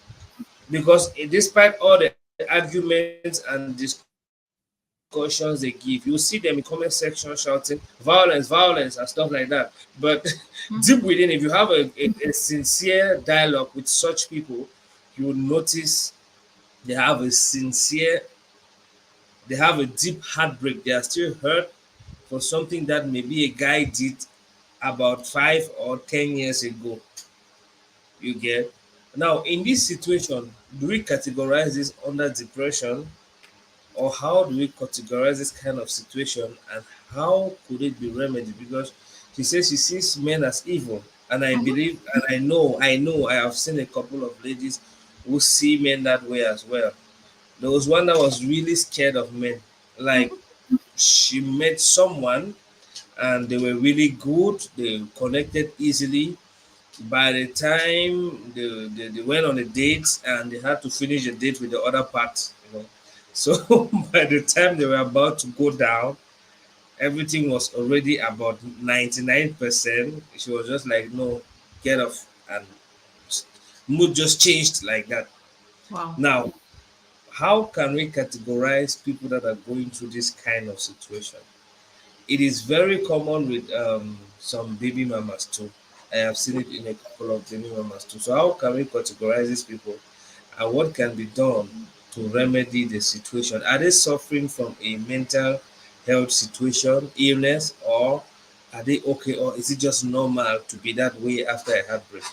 Because despite all the arguments and discussions they give, you see them in comment section shouting violence, violence, and stuff like that. But deep within, if you have a sincere dialogue with such people, you will notice they have a sincere, they have a deep heartbreak. They are still hurt for something that maybe a guy did about 5 or 10 years ago. You get? Now, in this situation, do we categorize this under depression, or how do we categorize this kind of situation, and how could it be remedied? Because she says she sees men as evil, and I believe, and I know, I have seen a couple of ladies who see men that way as well. There was one that was really scared of men. Like she met someone and they were really good, they connected easily. By the time they went on a date and they had to finish the date with the other part. So by the time they were about to go down, everything was already about 99%. She was just like, no, get off. And mood just changed like that. Wow. Now, how can we categorize people that are going through this kind of situation? It is very common with some baby mamas too. I have seen it in a couple of baby mamas too. So how can we categorize these people, and what can be done to remedy the situation? Are they suffering from a mental health situation, illness, or are they okay, or is it just normal to be that way after a heartbreak?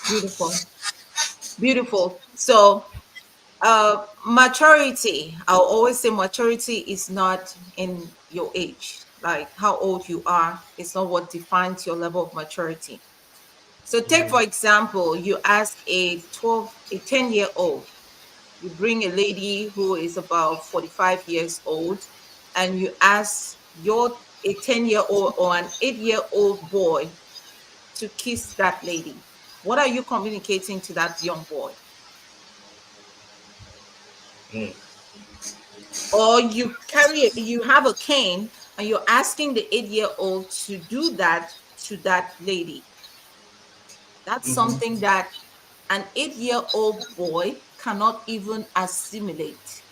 Beautiful. Beautiful. So, maturity, I'll always say maturity is not in your age, like how old you are. It's not what defines your level of maturity. So, take for example, you ask a 10-year old, you bring a lady who is about 45 years old, and you ask a 10-year-old or an 8-year-old boy to kiss that lady. What are you communicating to that young boy? Mm. Or you have a cane and you're asking the 8-year-old to do that to that lady. That's Mm-hmm. something that an 8-year-old boy cannot even assimilate.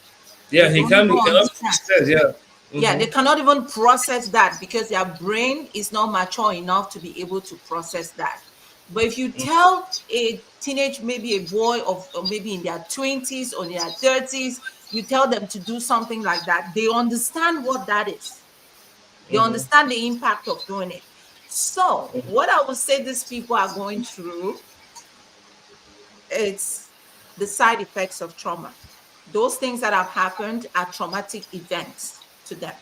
Yeah, They don't he even cannot understand. process. Yeah. Yeah, they Mm-hmm. cannot even process that because their brain is not mature enough to be able to process that. But if you tell a teenage, maybe a boy of or maybe in their 20s or in their 30s, you tell them to do something like that, they understand what that is. They Mm-hmm. understand the impact of doing it. So, what I would say these people are going through, it's the side effects of trauma. Those things that have happened are traumatic events to them.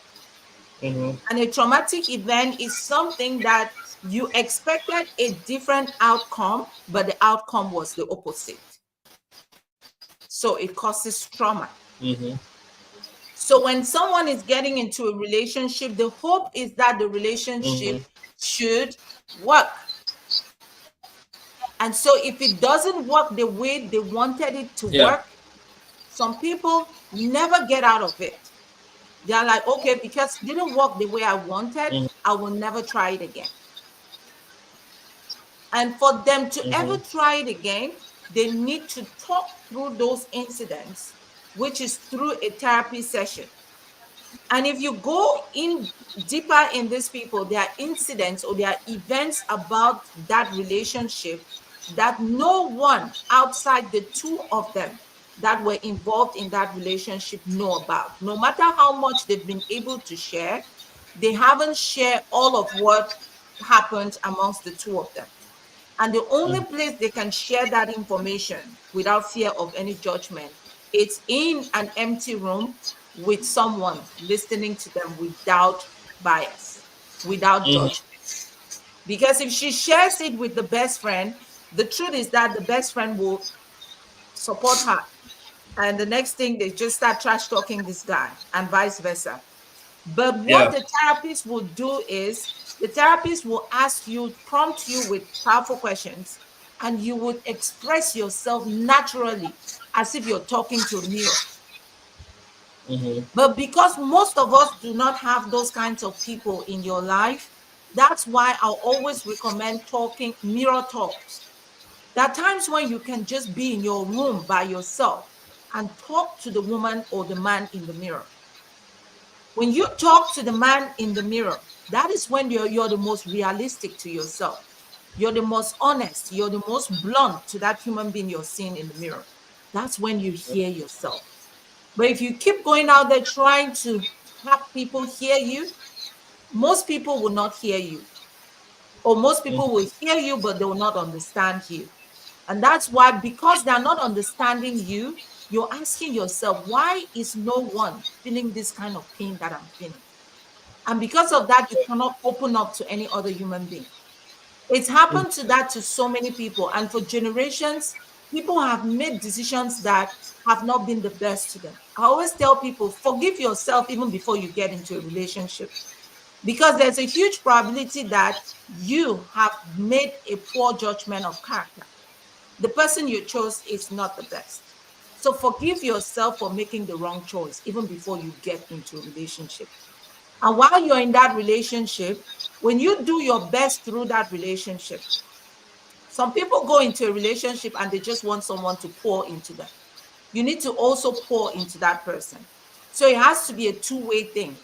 Mm-hmm. And a traumatic event is something that you expected a different outcome, but the outcome was the opposite. So it causes trauma. Mm-hmm. So when someone is getting into a relationship, the hope is that the relationship Mm-hmm. should work. And so if it doesn't work the way they wanted it to Yeah. work, some people never get out of it. They're like, okay, because it didn't work the way I wanted, I will never try it again. And for them to ever Mm-hmm. try it again, they need to talk through those incidents, which is through a therapy session. And if you go in deeper in these people, there are incidents or there are events about that relationship that no one outside the two of them that were involved in that relationship know about. No matter how much they've been able to share, they haven't shared all of what happened amongst the two of them. And the only place they can share that information without fear of any judgment, it's in an empty room with someone listening to them without bias, without Mm-hmm. judgment. Because if she shares it with the best friend, the truth is that the best friend will support her. And the next thing, they just start trash talking this guy and vice versa. But what Yeah. the therapist will do is the therapist will ask you, prompt you with powerful questions, and you would express yourself naturally as if you're talking to a mirror. Mm-hmm. But because most of us do not have those kinds of people in your life, that's why I'll always recommend talking mirror talks. There are times when you can just be in your room by yourself and talk to the woman or the man in the mirror. When you talk to the man in the mirror, that is when you're the most realistic to yourself. You're the most honest. You're the most blunt to that human being you're seeing in the mirror. That's when you hear yourself. But if you keep going out there trying to have people hear you, most people will not hear you. Or most people will hear you, but they will not understand you. And that's why, because they're not understanding you, you're asking yourself, why is no one feeling this kind of pain that I'm feeling? And because of that, you cannot open up to any other human being. It's happened to that to so many people. And for generations, people have made decisions that have not been the best to them. I always tell people, forgive yourself even before you get into a relationship, because there's a huge probability that you have made a poor judgment of character. The person you chose is not the best. So forgive yourself for making the wrong choice even before you get into a relationship. And while you're in that relationship, when you do your best through that relationship, some people go into a relationship and they just want someone to pour into them. You need to also pour into that person. So it has to be a two-way thing.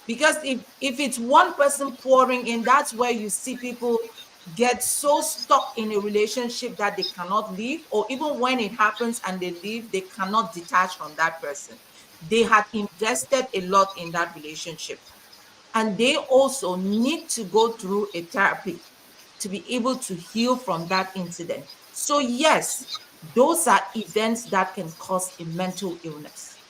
Because if it's one person pouring in, that's where you see people get so stuck in a relationship that they cannot leave, or even when it happens and they leave, they cannot detach from that person. They had invested a lot in that relationship. And they also need to go through a therapy to be able to heal from that incident. So, yes, those are events that can cause a mental illness.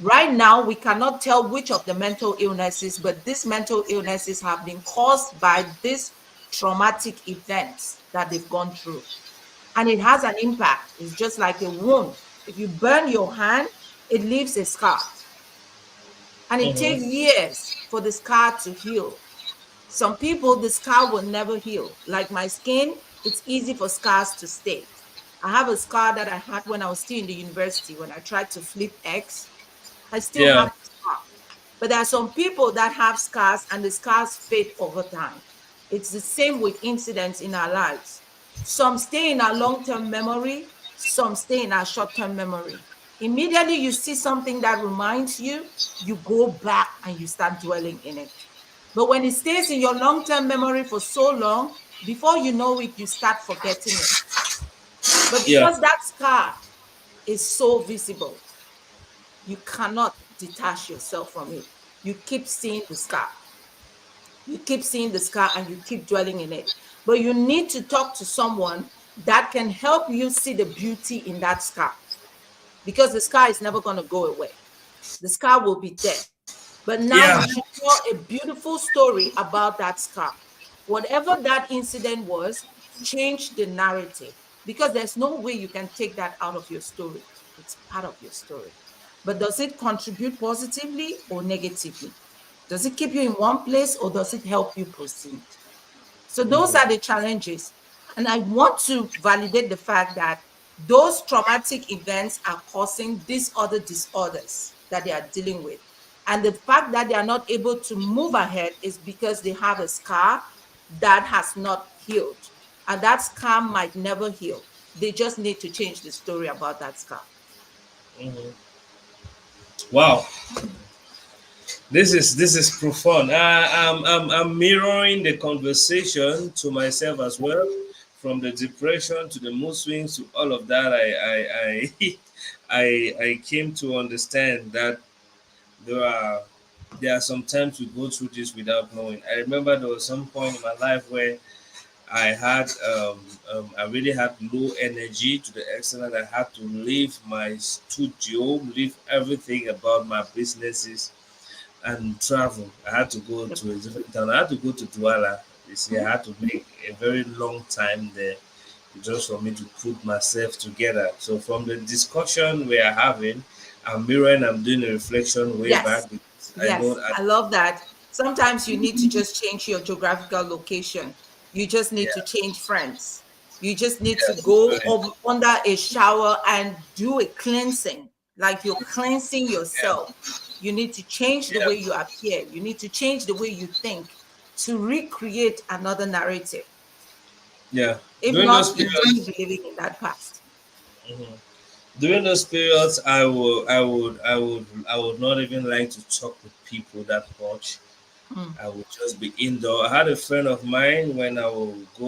Right now, we cannot tell which of the mental illnesses, but these mental illnesses have been caused by these traumatic events that they've gone through. And it has an impact. It's just like a wound. If you burn your hand, it leaves a scar. And it Mm-hmm. takes years for the scar to heal. Some people, the scar will never heal. Like my skin, it's easy for scars to stay. I have a scar that I had when I was still in the university when I tried to flip eggs. I still Yeah. have But there are some people that have scars and the scars fade over time. It's the same with incidents in our lives. Some stay in our long-term memory, some stay in our short-term memory. Immediately you see something that reminds you, you go back and you start dwelling in it. But when it stays in your long-term memory for so long, before you know it, you start forgetting it. But Yeah. because that scar is so visible, you cannot detach yourself from it. You keep seeing the scar. You keep seeing the scar and you keep dwelling in it. But you need to talk to someone that can help you see the beauty in that scar, because the scar is never going to go away. The scar will be there. But now Yeah. you should tell a beautiful story about that scar. Whatever that incident was, change the narrative, because there's no way you can take that out of your story. It's part of your story. But does it contribute positively or negatively? Does it keep you in one place or does it help you proceed? So those are the challenges. And I want to validate the fact that those traumatic events are causing these other disorders that they are dealing with. And the fact that they are not able to move ahead is because they have a scar that has not healed. And that scar might never heal. They just need to change the story about that scar. Mhm. Wow. This is profound. I'm mirroring the conversation to myself as well, from the depression to the mood swings to all of that. I I came to understand that there are there are some times we go through this without knowing. I remember there was some point in my life where I had I really had low energy to the extent that I had to leave my studio, leave everything about my businesses and travel. I had to go Yep. to a different town. I had to go to Douala. You see, I Mhm. had to make a very long time there just for me to put myself together. So from the discussion we are having, I'm mirroring, I'm doing a reflection way Yes. back because I know Yes, that, I love that. Sometimes you need to just change your geographical location. You just need to yeah, change friends. You just need to yes, go very, under a shower and do a cleansing, like you're cleansing yeah, yourself. You need to change the yeah, way you appear. You need to change the way you think to recreate another narrative. yeah. If During those not, you will periods, keep living in that past. mhm. During those periods, I would not even like to talk with people that much. Mm, I would just be indoor. I had a friend of mine when I would go,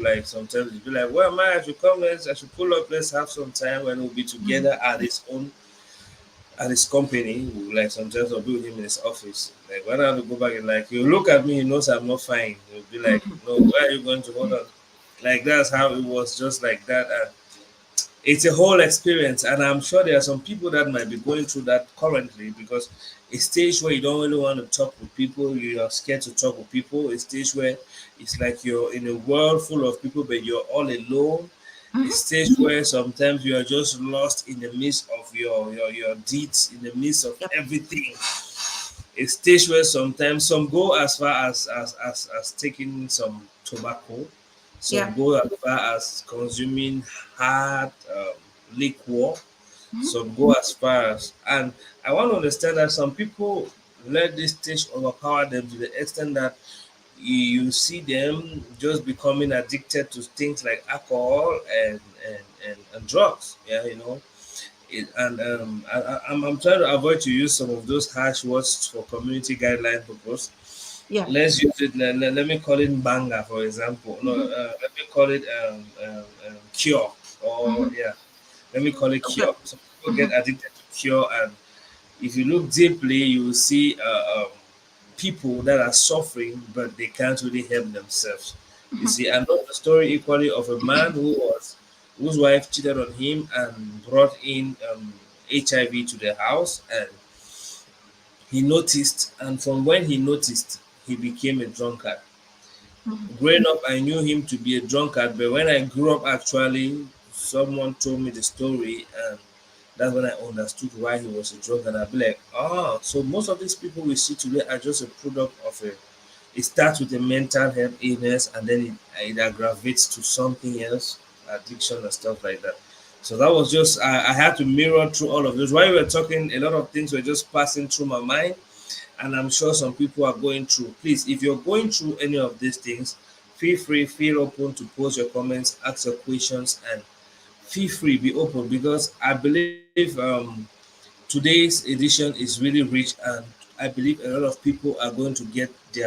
like sometimes he'd be like, "Well, man, I should come, I should pull up, let's have some time when we'll be mm, together at his company." Like sometimes I'll be with him in his office. Like when I have to go back and like he'll look at me, he knows I'm not fine. He'll be like, mm, "No, where are you going to hold on?" Like that's how it was, just like that. And it's a whole experience, and I'm sure there are some people that might be going through that currently, because a stage where you don't really want to talk with people, you are scared to talk with people, a stage where it's like you're in a world full of people but you're all alone, a mhm. stage where sometimes you are just lost in the midst of your deeds, in the midst of Yep. everything, a stage where sometimes some go as far as taking some tobacco, some Yeah. go as far as consuming hard liquor, Mhm. some go as far as, and I want to understand that some people let this stage overpower them to the extent that you see them just becoming addicted to things like alcohol and drugs. Yeah, and I'm trying to avoid to use some of those harsh words for community guideline purpose. Yeah. Let's use it. Let me call it banga, for example. No, Mhm. let me call it cure. Or Mhm. yeah, let me call it Okay. cure. Some people get Mhm. addicted to cure, and if you look deeply, you will see people that are suffering, but they can't really help themselves. You Mhm. see, I know the story equally of a man whose wife cheated on him and brought in HIV to the house, and he noticed, and from when he noticed, he became a drunkard. Mhm. Growing up, I knew him to be a drunkard, but when I grew up, actually, someone told me the story, and that's when I understood why he was a drunkard. I'd be like, oh, so most of these people we see today are just a product of a. It starts with a mental health illness, and then it aggravates to something else, addiction and stuff like that. So that was just I had to mirror through all of this. While we were talking, a lot of things were just passing through my mind, and I'm sure some people are going through. Please, if you're going through any of these things, feel free, feel open to post your comments, ask your questions, and feel free, be open, because I believe today's edition is really rich, and I believe a lot of people are going to get they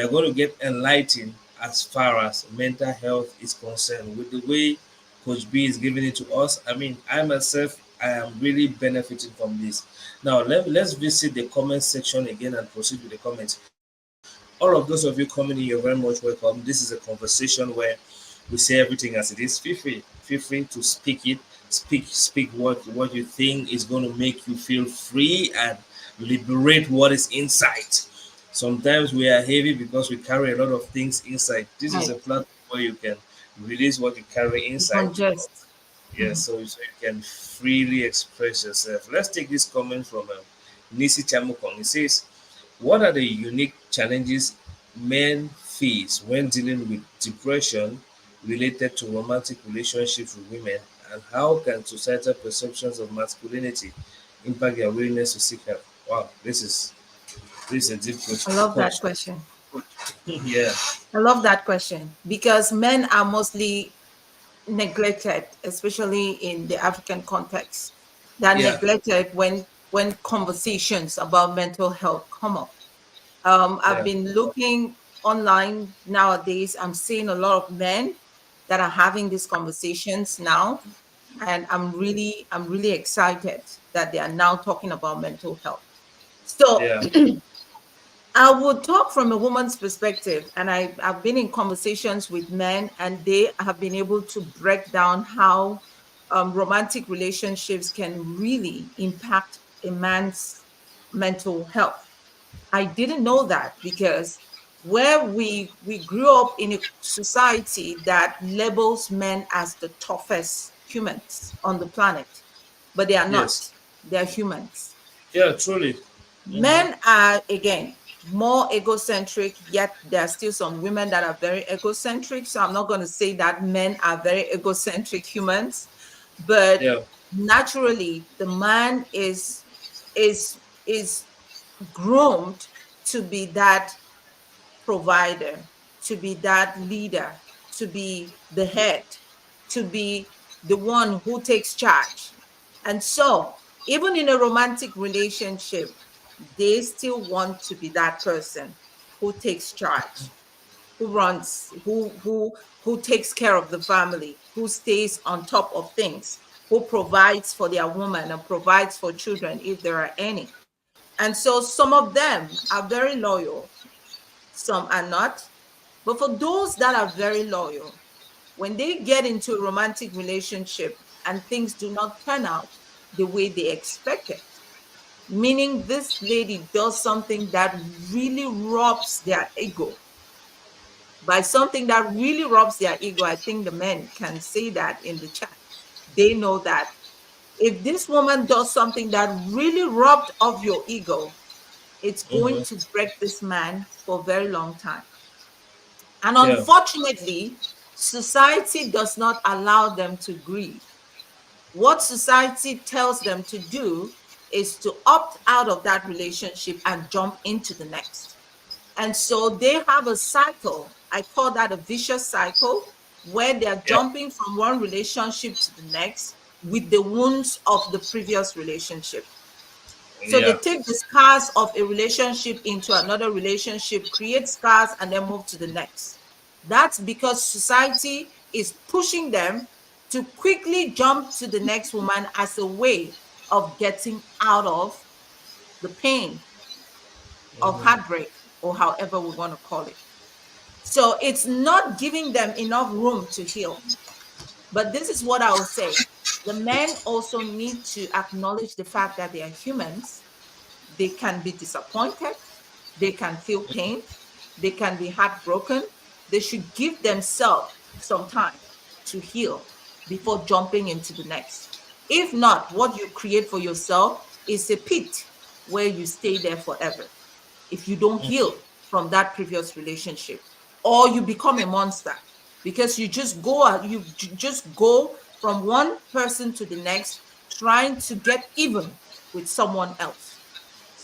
are going to get enlightened as far as mental health is concerned with the way Coach B is giving it to us. I mean, I myself, I am really benefiting from this. Now let's visit the comment section again and proceed with the comments. All of those of you coming in, you're very much welcome. This is a conversation where we say everything as it is. Feel free to speak it. Speak what you think is going to make you feel free and liberate what is inside. Sometimes we are heavy because we carry a lot of things inside. This is Right. a platform where you can release what you carry inside. Congest. Yeah, so you can freely express yourself. Let's take this comment from Nisi Chamukong. He says, what are the unique challenges men face when dealing with depression related to romantic relationships with women, and how can societal perceptions of masculinity impact their willingness to seek help? Wow, this is a deep I love that question. question. Yeah, I love that question because men are mostly neglected, especially in the African context. They're yeah, neglected when conversations about mental health come up. I've yeah, been looking online nowadays. I'm seeing a lot of men that are having these conversations now, and I'm really excited that they are now talking about mental health. So yeah. I would talk from a woman's perspective, and I've been in conversations with men, and they have been able to break down how romantic relationships can really impact a man's mental health. I didn't know that because where we grew up in a society that labels men as the toughest humans on the planet, but they are Yes. not. They're humans. Yeah, truly. Mm-hmm. Men are again more egocentric, yet there are still some women that are very egocentric. So I'm not going to say that men are very egocentric humans, but Yeah. naturally the man is is groomed to be that provider, to be that leader, to be the head, to be the one who takes charge. And so, even in a romantic relationship, they still want to be that person who takes charge, who runs, who takes care of the family, who stays on top of things, who provides for their woman and provides for children if there are any. And so some of them are very loyal, some are not. But for those that are very loyal, when they get into a romantic relationship and things do not turn out the way they expected, meaning this lady does something that really robs their ego. By something that really robs their ego, I think the men can say that in the chat. They know that if this woman does something that really robbed of your ego, it's going Mm-hmm. to break this man for a very long time. And Yeah. unfortunately, society does not allow them to grieve. What society tells them to do is to opt out of that relationship and jump into the next. And so they have a cycle. I call that a vicious cycle where they're Yeah. jumping from one relationship to the next with the wounds of the previous relationship. So they Yeah. take the scars of a relationship into another relationship, create scars, and then move to the next. That's because society is pushing them to quickly jump to the next woman as a way of getting out of the pain of Mm-hmm. heartbreak, or however we want to call it. So it's not giving them enough room to heal. But this is what I will say: the men also need to acknowledge the fact that they are humans. They can be disappointed, they can feel pain, they can be heartbroken. They should give themselves some time to heal before jumping into the next. If not, what you create for yourself is a pit where you stay there forever if you don't heal from that previous relationship, or you become a monster because you just go from one person to the next trying to get even with someone else.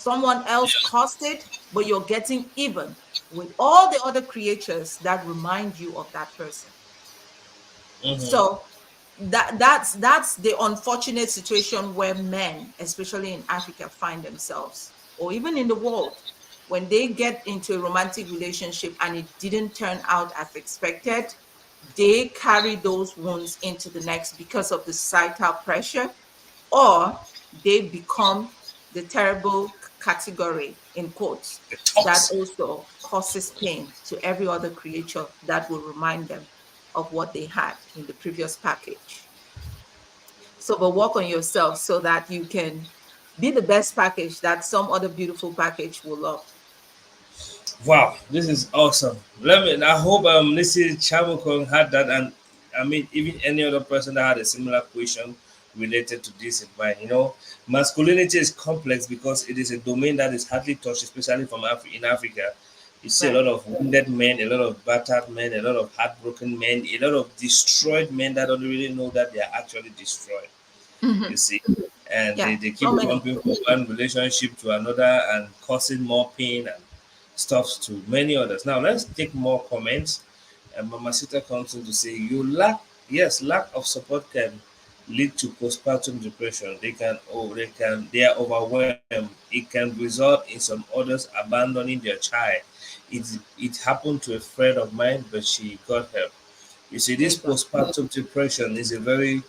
Someone else caused it, but you're getting even with all the other creatures that remind you of that person. Mm-hmm. So that's the unfortunate situation where men, especially in Africa, find themselves, or even in the world, when they get into a romantic relationship and it didn't turn out as expected. They carry those wounds into the next because of the societal pressure, or they become the terrible category in quotes The that toxic. also causes pain to every other creature that will remind them of what they had in the previous package. So, but work on yourself so that you can be the best package that some other beautiful package will love. Wow, this is awesome. Let me. I hope Nisi Chamukong had that, and I mean even any other person that had a similar question related to this in mind. Masculinity is complex because it is a domain that is hardly touched, especially in Africa. You see a Right. lot of wounded men, a lot of battered men, a lot of heartbroken men, a lot of destroyed men that don't really know that they are actually destroyed. You Mhm. see, and Yeah, they so keep many. jumping from one relationship to another and causing more pain and stuff to many others. Now let's take more comments. And Mama Sita comes in to say, lack of support can lead to postpartum depression. They are overwhelmed. It can result in some others abandoning their child. It happened to a friend of mine, but she got help. You see, There this you go. postpartum depression is a very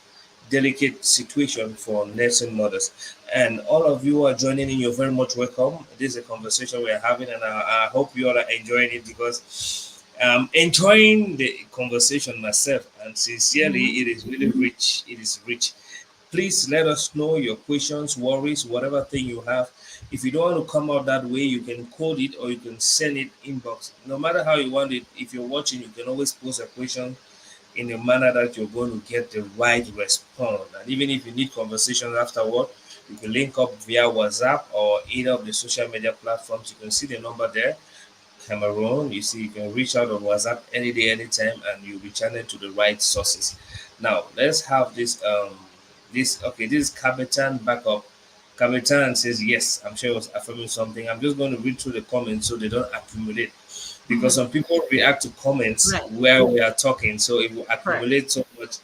delicate situation for nursing mothers. And all of you are joining in, you're very much welcome. This is a conversation we're having, and I hope you all are enjoying it because I'm enjoying the conversation myself. And sincerely, Mhm. it is really rich. It is rich. Please let us know your questions, worries, whatever thing you have. If you don't want to come out that way, you can code it or you can send it inbox. No matter how you want it, if you're watching, you can always post a question in a manner that you're going to get the right response. And even if you need conversations afterward, you can link up via WhatsApp or either of the social media platforms. You can see the number there, Cameroon. You see, you can reach out on WhatsApp any day, anytime, and you'll be channeled to the right sources. Now, let's have this. This is Kapitan backup. Kapitan says yes. I'm sure he was affirming something. I'm just going to read through the comments so they don't accumulate because Mhm. some people react to comments Right. where we are talking. So it will Correct. accumulate so much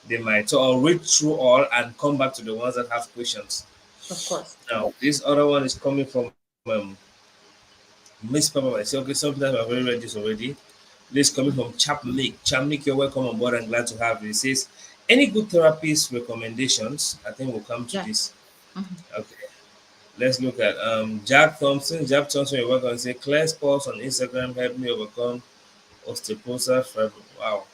they might. So I'll read through all and come back to the ones that have questions. Of course. Now, this other one is coming from Miss Papa. I say, okay, sometimes I've already read this already. This coming from Chapnik. Chapnik, you're welcome on board and glad to have you. It says, any good therapist recommendations? I think we'll come to Yeah. this. Mhm. Okay. Let's look at Jack Thompson. Jack Thompson, you're welcome. Say, Claire's post on Instagram helped me overcome osteoporosis, wow,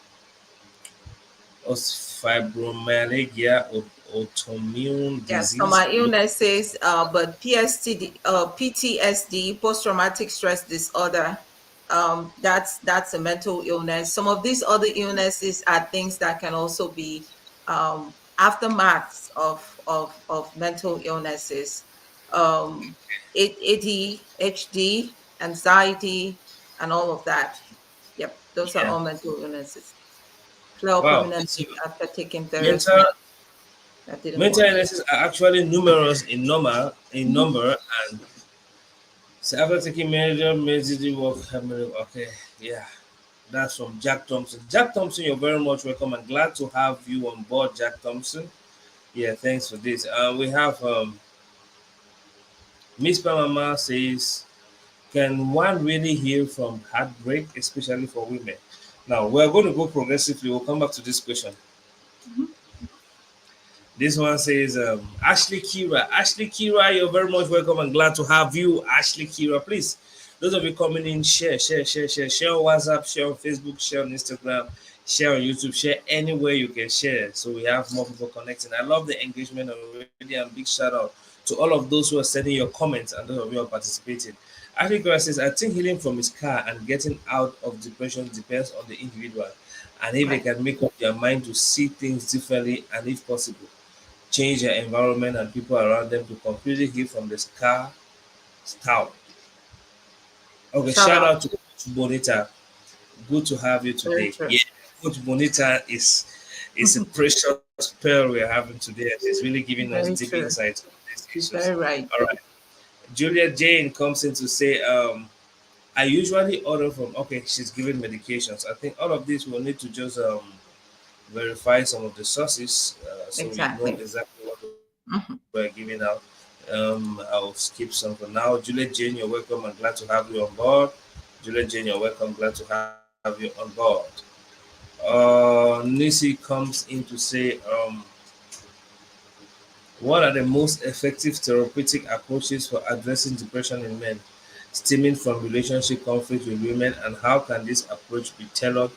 fibromyalgia, autoimmune Yeah, so disease. my illnesses, but PTSD, post-traumatic stress disorder, that's a mental illness. Some of these other illnesses are things that can also be aftermaths of mental illnesses. Um, ADHD, anxiety, and all of that. Yep, those are Yeah. all mental illnesses. Flail Wow. So permanently after taking various mental meds that didn't mental work. illnesses are actually numerous in Mhm. number, and so after taking major medicine work, okay, yeah. That's from Jack Thompson. Jack Thompson, you're very much welcome. I'm glad to have you on board, Jack Thompson. Yeah, thanks for this. We have Miss Pamama says, can one really heal from heartbreak, especially for women? Now, we're going to go progressively. We'll come back to this question. Mhm. This one says, Ashley Kira. Ashley Kira, you're very much welcome and glad to have you, Ashley Kira. Please, those of you coming in, share on WhatsApp, share on Facebook, share on Instagram, share on YouTube, share anywhere you can share. So we have more people connecting. I love the engagement already, and big shout out to all of those who are sending your comments and those of you who are participating. Ashley Kira says, I think healing from his car and getting out of depression depends on the individual and if they Right. can make up their mind to see things differently and if possible change their environment and people around them to completely heal from the scar stout. Okay, Shout shout out. out to Coach Bonita. Good to have you Very today. true. Yeah, Coach Bonita is a precious pearl we're having today, and she's really giving us Very deep true. insights on these She's issues. very right. All right. Julia Jane comes in to say, I usually order from, okay, she's giving medications. I think all of this will need to just verify some of the sources so we know Exactly. exactly what Mhm. we're giving out. I'll skip some for now. Juliet Jane, you're welcome. I'm glad to have you on board. Juliet Jane, you're welcome. Glad to have you on board. Nisi comes in to say, what are the most effective therapeutic approaches for addressing depression in men stemming from relationship conflict with women, and how can this approach be tailored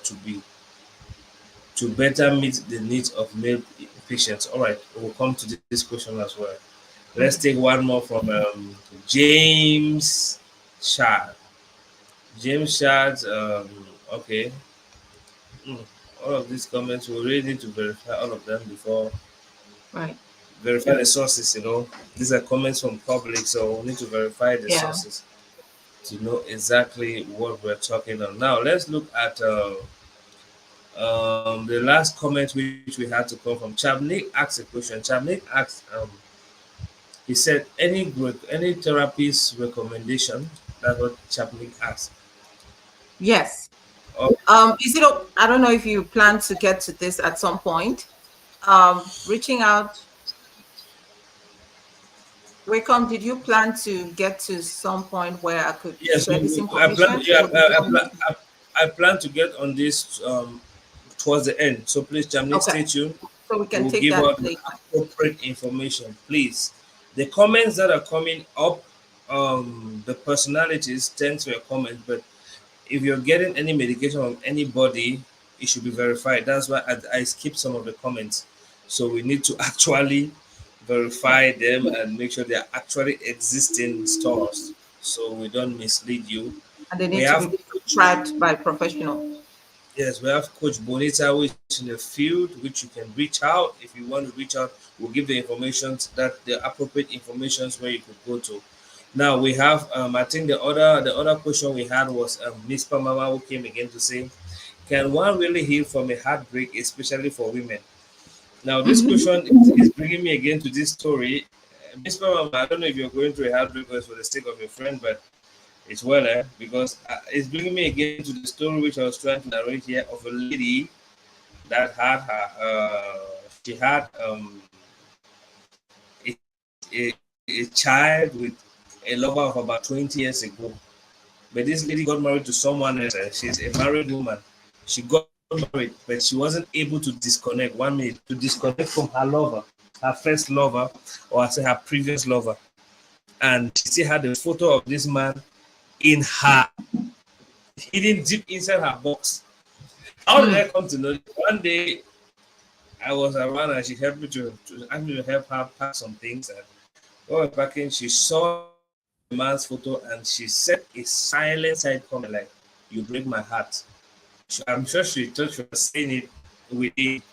to better meet the needs of male patients? All right, we'll come to this question as well. Let's take one more from James Shad. James Shad, okay. Hmm. All of these comments, we really need to verify all of them before Right. verify the sources. These are comments from public, so we need to verify the Yeah. sources to know exactly what we're talking on. Now, let's look at the last comment which we had to come from. Chabnik asked a question. Chabnik asked, he said, any therapist recommendation? That's what Chapnik asked. Yes. Oh, Is it? I don't know if you plan to get to this at some point. Reaching out. Wacom, did you plan to get to some point where I could yes, share this I plan. information, Yeah, or do you want me to? I plan to get on this towards the end. So please, Chapnik, Okay, stay tuned. so we can We'll take give that out the later. appropriate information, please. The comments that are coming up, the personalities, thanks for your comment, but if you're getting any medication from anybody, it should be verified. That's why I skipped some of the comments. So we need to actually verify them and make sure they are actually existing stores so we don't mislead you. And they We need to have be prescribed by professional. Yes, we have Coach Bonita, who is in the field, which you can reach out. If you want to reach out, we'll give the information that the appropriate information where you could go to. Now we have, I think the other question we had was Miss Pamama, who came again to say, can one really heal from a heartbreak, especially for women? Now this question is bringing me again to this story. Miss Pamama, I don't know if you're going through a heartbreak or it's for the sake of your friend, but it's well, because it's bringing me again to the story which I was trying to narrate here of a lady that had her, she had a child with a lover of about 20 years ago. But this lady got married to someone else. She's a married woman. She got married, but she wasn't able to disconnect 1 minute to disconnect from her lover, her first lover, or I say her previous lover. And she still had a photo of this man in her hidden deep inside her box. How did I come to know? One day I was around and she helped me to ask me to help her pack some things. And while we were packing, she saw the man's photo and she said a silent side comment like, "You break my heart." I'm sure she thought she was saying it within.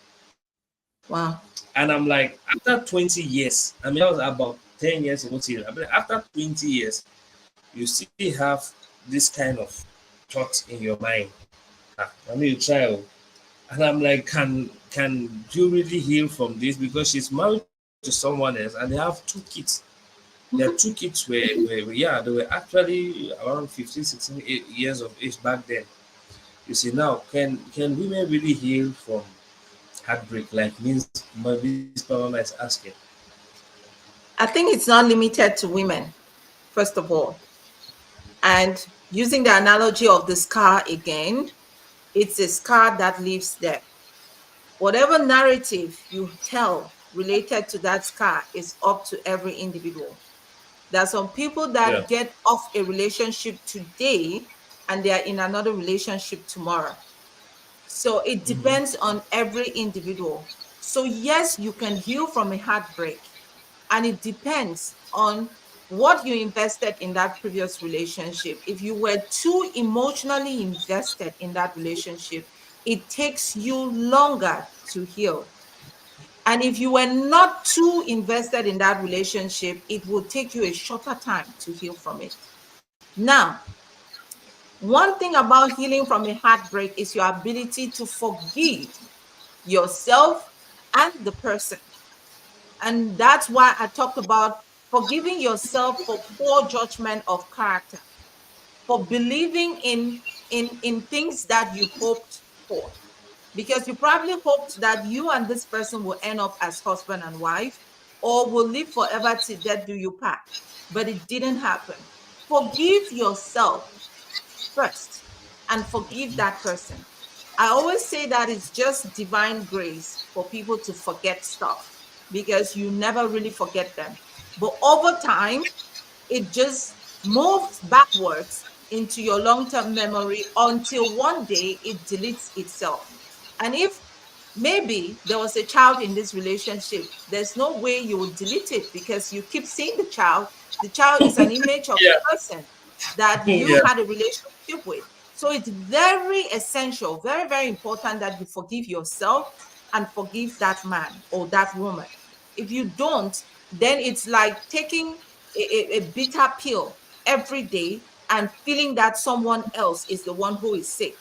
Wow. And I'm like, after 20 years, I mean, that was about 10 years ago. But after 20 years, you still have this kind of thought in your mind. I mean, you try. And I'm like, can you really heal from this? Because she's married to someone else and they have 2 kids. Their 2 kids yeah, they were actually around 15, 16 years of age back then. You see, now, can women really heal from heartbreak? Like means maybe Mama is asking. I think it's not limited to women, first of all. And using the analogy of the scar again, it's a scar that lives there. Whatever narrative you tell related to that scar is up to every individual. There are some people Yeah. that get off a relationship today and they are in another relationship tomorrow. So it depends on every individual. So, yes, you can heal from a heartbreak, and it depends on what you invested in that previous relationship. If you were too emotionally invested in that relationship, it takes you longer to heal. And if you were not too invested in that relationship, it will take you a shorter time to heal from it. Now, one thing about healing from a heartbreak is your ability to forgive yourself and the person. And that's why I talked about forgiving yourself for poor judgment of character, for believing in things that you hoped for, because you probably hoped that you and this person will end up as husband and wife, or will live forever till death do you part, but it didn't happen. Forgive yourself first and forgive that person. I always say that it's just divine grace for people to forget stuff, because you never really forget them. But over time, it just moves backwards into your long-term memory until one day it deletes itself. And if maybe there was a child in this relationship, there's no way you would delete it, because you keep seeing the child. The child is an image of Yeah. the person that you Yeah. had a relationship with. So it's very essential, very, very important that you forgive yourself and forgive that man or that woman. If you don't, then it's like taking a bitter pill every day and feeling that someone else is the one who is sick.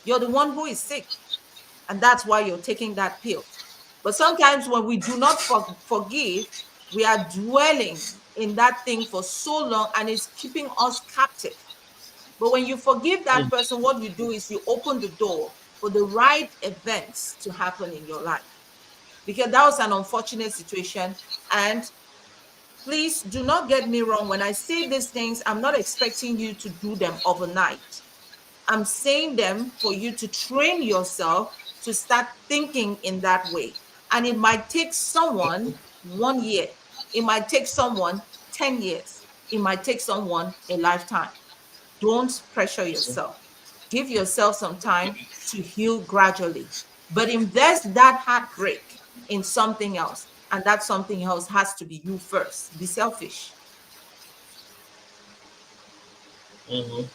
You're the one who is sick, and that's why you're taking that pill. But sometimes when we do not forgive, we are dwelling in that thing for so long, and it's keeping us captive. But when you forgive that person, what you do is you open the door for the right events to happen in your life. Because that was an unfortunate situation. And please do not get me wrong. When I say these things, I'm not expecting you to do them overnight. I'm saying them for you to train yourself to start thinking in that way. And it might take someone 1 year, it might take someone 10 years, it might take someone a lifetime. Don't pressure yourself. Give yourself some time to heal gradually, but invest that heartbreak in something else. And that something else has to be you first. Be selfish. Mhm.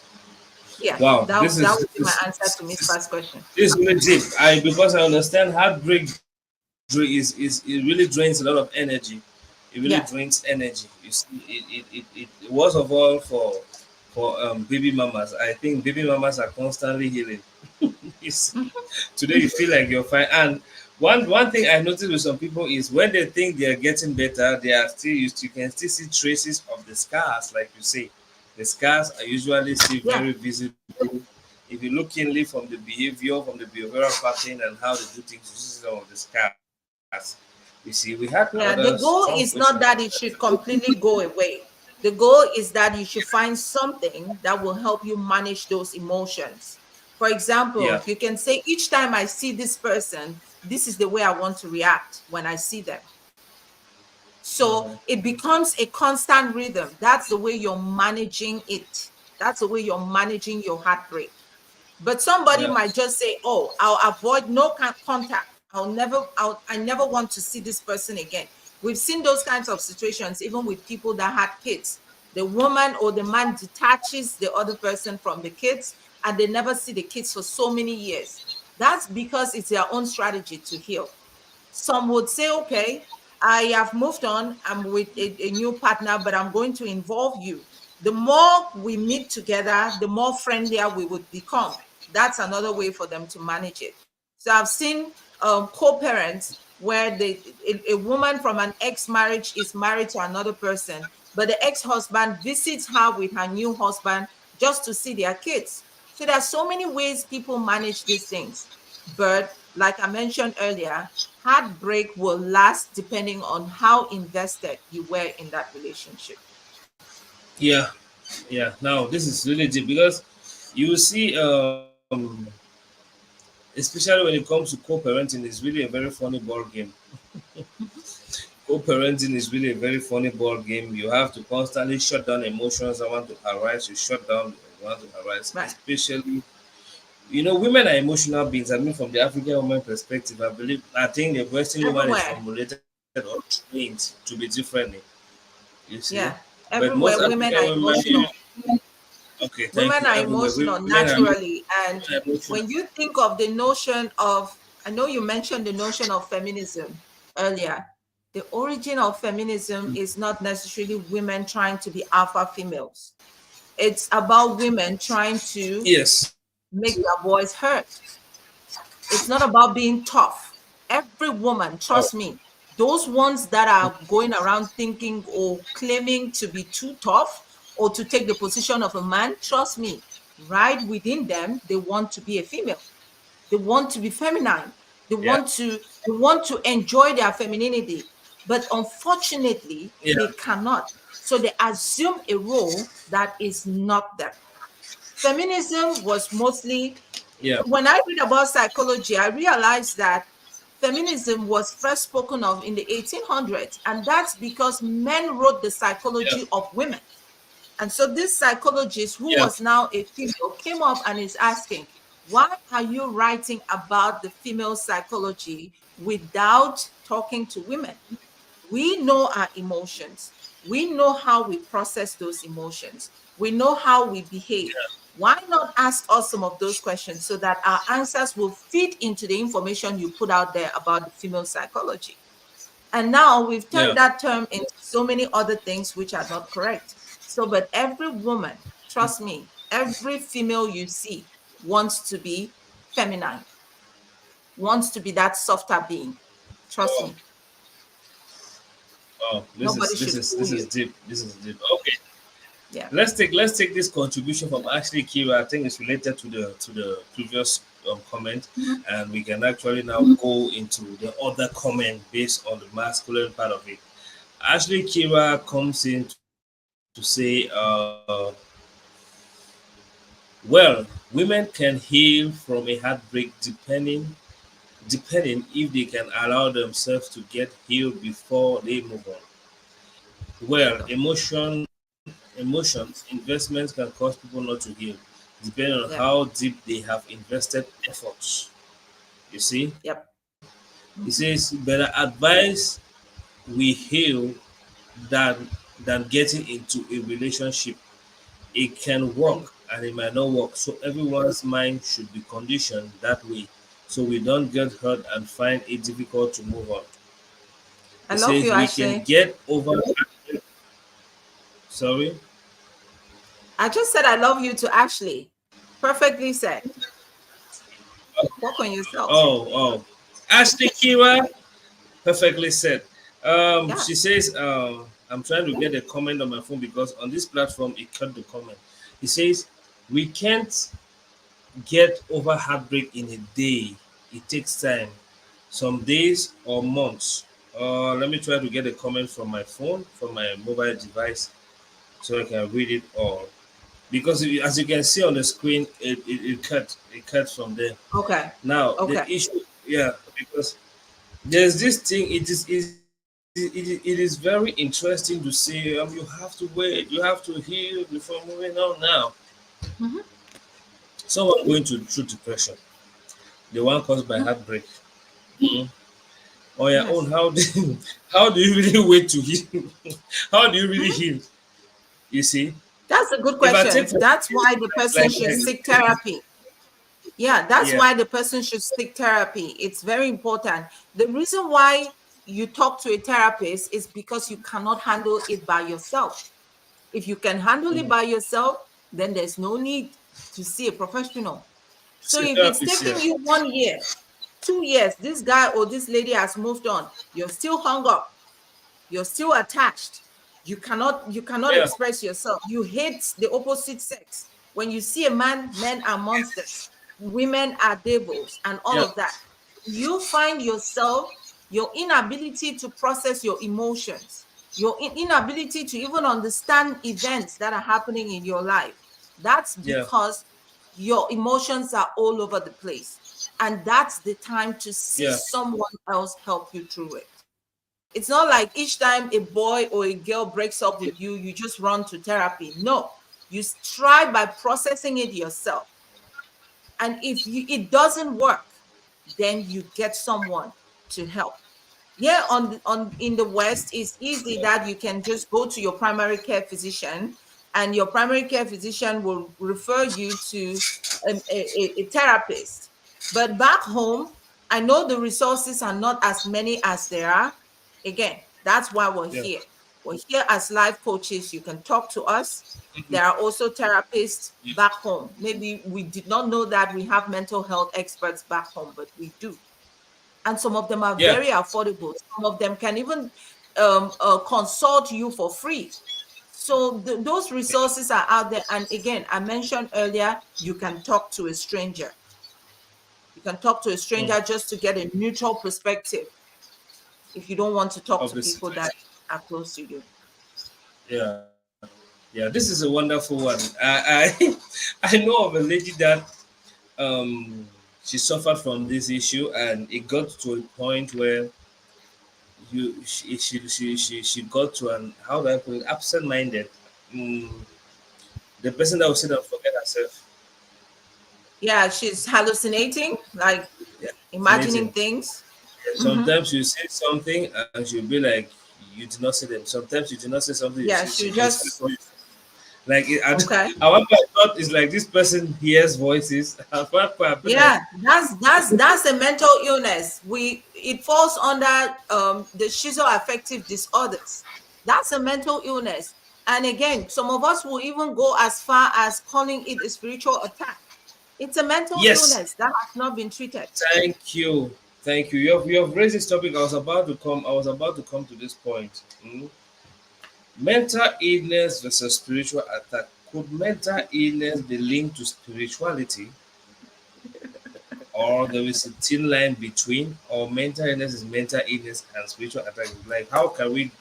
Yeah, Wow, that would be my answer to Miss first question. this is really deep. I because I understand heartbreak is it really drains a lot of energy. It really Yeah. drains energy. You see, it was of all for baby mamas. I think baby mamas are constantly healing. You see, today you feel like you're fine. And one thing I noticed with some people is when they think they are getting better, they are still used. You can still see traces of the scars, like you say. The scars are usually still Yeah. very visible. If you look keenly from the behavior, from the behavioral pattern and how they do things, you see some of the scars. You see, we had Yeah, another the goal strong is not question. that it should completely go away. The goal is that you should find something that will help you manage those emotions. For example, Yeah. you can say, each time I see this person, this is the way I want to react when I see them. So Mhm. it becomes a constant rhythm. That's the way you're managing it. That's the way you're managing your heartbreak. But somebody Yeah. might just say, "Oh, I'll avoid no contact. I never want to see this person again." We've seen those kinds of situations even with people that had kids. The woman or the man detaches the other person from the kids, and they never see the kids for so many years. That's because it's their own strategy to heal. Some would say, okay, I have moved on. I'm with a new partner, but I'm going to involve you. The more we meet together, the more friendlier we would become. That's another way for them to manage it. So I've seen co-parents where a woman from an ex-marriage is married to another person, but the ex-husband visits her with her new husband just to see their kids. So there are so many ways people manage these things. But like I mentioned earlier, heartbreak will last depending on how invested you were in that relationship. Yeah. Yeah. Now this is really deep because you see, especially when it comes to co-parenting, it's really a very funny ball game. Co-parenting is really a very funny ball game. You have to constantly shut down emotions that want to arise. You shut down the want to arise, Right. especially women are emotional beings. I mean, from the African woman perspective, I think the Western woman is Everywhere. formulated or trained to be differently. You see, Yeah. but most Everywhere, women African are women, emotional. okay, thank Women you. are Everywhere, emotional women naturally. And are emotional. when you think of the notion of, I know you mentioned the notion of feminism earlier. The origin of feminism is not necessarily women trying to be alpha females. It's about women trying to Yes. make their voice heard. It's not about being tough. Every woman, Oh, trust me, Those ones that are going around thinking or claiming to be too tough or to take the position of a man, trust me, right within them, they want to be a female. They want to be feminine. They Yeah. want to enjoy their femininity. But unfortunately, Yeah. they cannot. So they assume a role that is not them. Feminism was mostly, Yeah. when I read about psychology, I realized that feminism was first spoken of in the 1800s. And that's because men wrote the Yeah. psychology of women. And so this psychologist, who Yeah. was now a female, came up and is asking, why are you writing about the female psychology without talking to women? We know our emotions. We know how we process those emotions. We know how we behave. Why not ask us some of those questions so that our answers will fit into the information you put out there about the female psychology? And now we've Yeah. turned that term into so many other things which are not correct. So, but every woman, trust me, every female you see wants to be feminine, wants to be that softer being. Trust Oh, me, oh, nobody should fool this is you. deep. This is deep. Okay. Yeah. Let's take this contribution from Ashley Kira. I think it's related to the previous comment, Mhm. and we can actually now go into the other comment based on the masculine part of it. Ashley Kira comes in to say, well, women can heal from a heartbreak depending if they can allow themselves to get healed before they move on. There you Well, go. emotions, investments can cause people not to heal, depending on Yep. how deep they have invested efforts. You see, Yep. he Mhm. says better advice we heal than getting into a relationship. It can There you work and it might not work. So everyone's mind should be conditioned that way, so we don't get hurt and find it difficult to move on. I He love says you, we can Ashley. get over. Sorry. I just said I love you to Ashley. Perfectly said. Work on yourself. Oh, Ashley Kira, perfectly said. Yeah. She says, I'm trying to get a comment on my phone because on this platform it cut the comment. He says, we can't get over heartbreak in a day. It takes time, some days or months. Let me try to get a comment from my phone, from my mobile device, so I can read it all. Because as you can see on the screen, it cut from there. Okay. Now the Okay. issue, yeah, because there's this thing. It is very interesting to see. You have to wait. You have to heal before moving on. Now, Mhm. someone going through depression, the one caused by Mhm. heartbreak. Mhm. On your own, Yes. how do you really wait to heal? How do you really Mhm. heal? You see, That's a good if I take question. for That's why the person should seek therapy. Yeah, that's yeah, why the person should seek therapy. It's very important. The reason why you talk to a therapist is because you cannot handle it by yourself. If you can handle it mhm. by yourself, then there's no need to see a professional. So See if it's therapist, taking yeah, you 1 year, 2 years, this guy or this lady has moved on, you're still hung up, you're still attached, you cannot yeah, express yourself, you hate the opposite sex. When you see a man, men are monsters, women are devils, and all yeah, of that, you find yourself, your inability to process your emotions, your inability to even understand events that are happening in your life. That's yeah, because your emotions are all over the place, and that's the time to see yeah, someone else help you through it. It's not like each time a boy or a girl breaks up with you, you just run to therapy. No, you try by processing it yourself. And if it doesn't work, then you get someone to help. Yeah, on in the West, it's easy that you can just go to your primary care physician, and your primary care physician will refer you to a therapist. But back home, I know the resources are not as many as there are. Again, that's why we're yeah, here. We're here as life coaches. You can talk to us. There are also therapists back home. Maybe we did not know that we have mental health experts back home, but we do. and some of them are Yeah. very affordable. Some of them can even consult you for free. So those resources are out there. And again, I mentioned earlier, you can talk to a stranger. You can talk to a Mm. stranger just to get a neutral perspective if you don't want to talk Of to the people that situation. are close to you. Yeah. Yeah. This is a wonderful one. I I know of a lady that um she suffered from this issue, and it got to a point where she got to an, how do I put it, absent minded. Mm, the person that will sit and forget herself. Yeah, she's hallucinating, like Yeah. imagining Fascinating. things. Hmm. Sometimes you say something and she'll be like, you did not say them. Sometimes you did not say something, Yeah, she she'll say just, before you. Like, okay. however, I thought it's like this person hears voices. At one point, I've been like, Yeah, that's a mental illness. It falls under the schizoaffective disorders. That's a mental illness. And again, some of us will even go as far as calling it a spiritual attack. It's a mental yes, illness that has not been treated. thank you. Thank you. You have raised this topic. I was about to come to this point. Mental illness versus spiritual attack. Could mental illness be linked to spirituality, or there is a thin line between, or mental illness is mental illness and spiritual attack? Like, how can we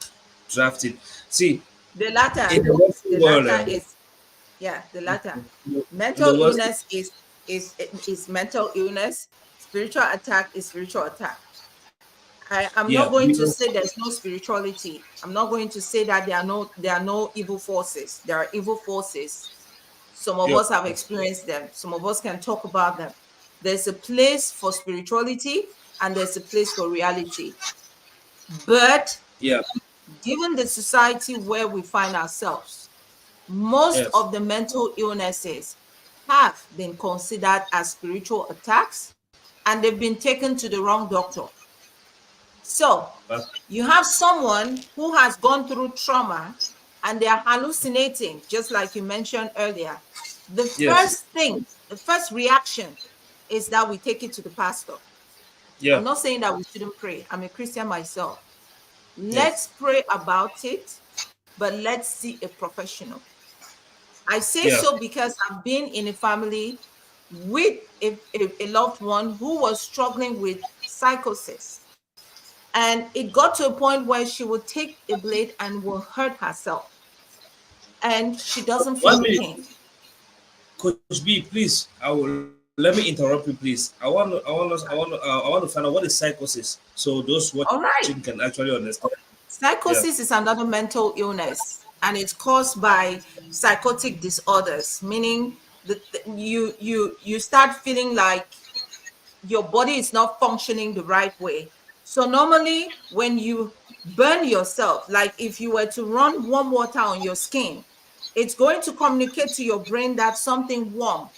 draft it? See, The latter, in the Western the world, latter is, yeah, the latter. in the Mental West, illness is mental illness. Spiritual attack is spiritual attack. I'm yeah, not going to because say there's no spirituality. I'm not going to say that there are no evil forces. There are evil forces. Some of yeah, us have experienced them. Some of us can talk about them. There's a place for spirituality and there's a place for reality. But yeah, given the society where we find ourselves, most yes, of the mental illnesses have been considered as spiritual attacks and they've been taken to the wrong doctor. So but you have someone who has gone through trauma and they are hallucinating, just like you mentioned earlier. The yes, first thing, the first reaction is that we take it to the pastor. yeah, I'm not saying that we shouldn't pray. I'm a Christian myself. yes, Let's pray about it, but let's see a professional. I say yeah. so because I've been in a family with a loved one who was struggling with psychosis. And it got to a point where she would take a blade and will hurt herself. And she doesn't One feel minute, pain. Coach B, please. Let me interrupt you, please. I want to find out what is psychosis, so those All watching right. can actually understand. Yeah, Psychosis is another mental illness, and it's caused by psychotic disorders, meaning that you start feeling like your body is not functioning the right way. So normally when you burn yourself, like if you were to run warm water on your skin, it's going to communicate to your brain that something warm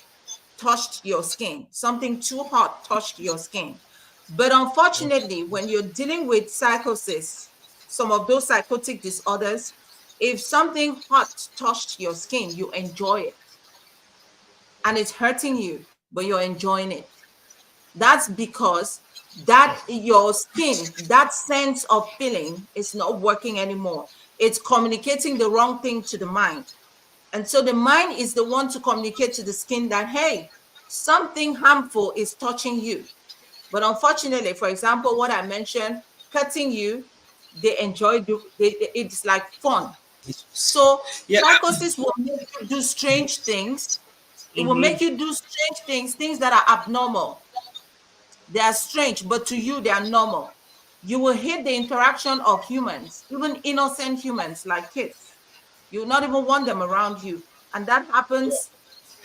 touched your skin, something too hot touched your skin. But unfortunately, when you're dealing with psychosis, some of those psychotic disorders, if something hot touched your skin, you enjoy it and it's hurting you, but you're enjoying it. That's because that your skin, that sense of feeling is not working anymore. It's communicating the wrong thing to the mind. And so the mind is the one to communicate to the skin that, hey, something harmful is touching you. But unfortunately, for example, what I mentioned, cutting you, they enjoy, it's like fun. So yeah. psychosis will make you do strange things. It will make you do strange things, things that are abnormal. They are strange, but to you, they are normal. You will hate the interaction of humans, even innocent humans like kids. You will not even want them around you. And that happens,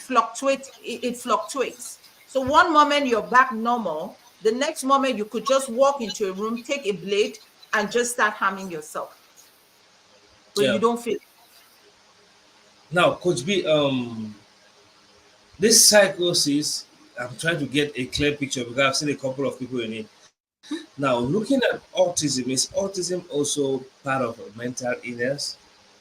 it fluctuates. So one moment you're back normal, the next moment you could just walk into a room, take a blade, and just start harming yourself. But Yeah. you don't feel it. Now, Coach B, this psychosis, I'm trying to get a clear picture because I've seen a couple of people in it. Now, looking at autism, is autism also part of a mental illness,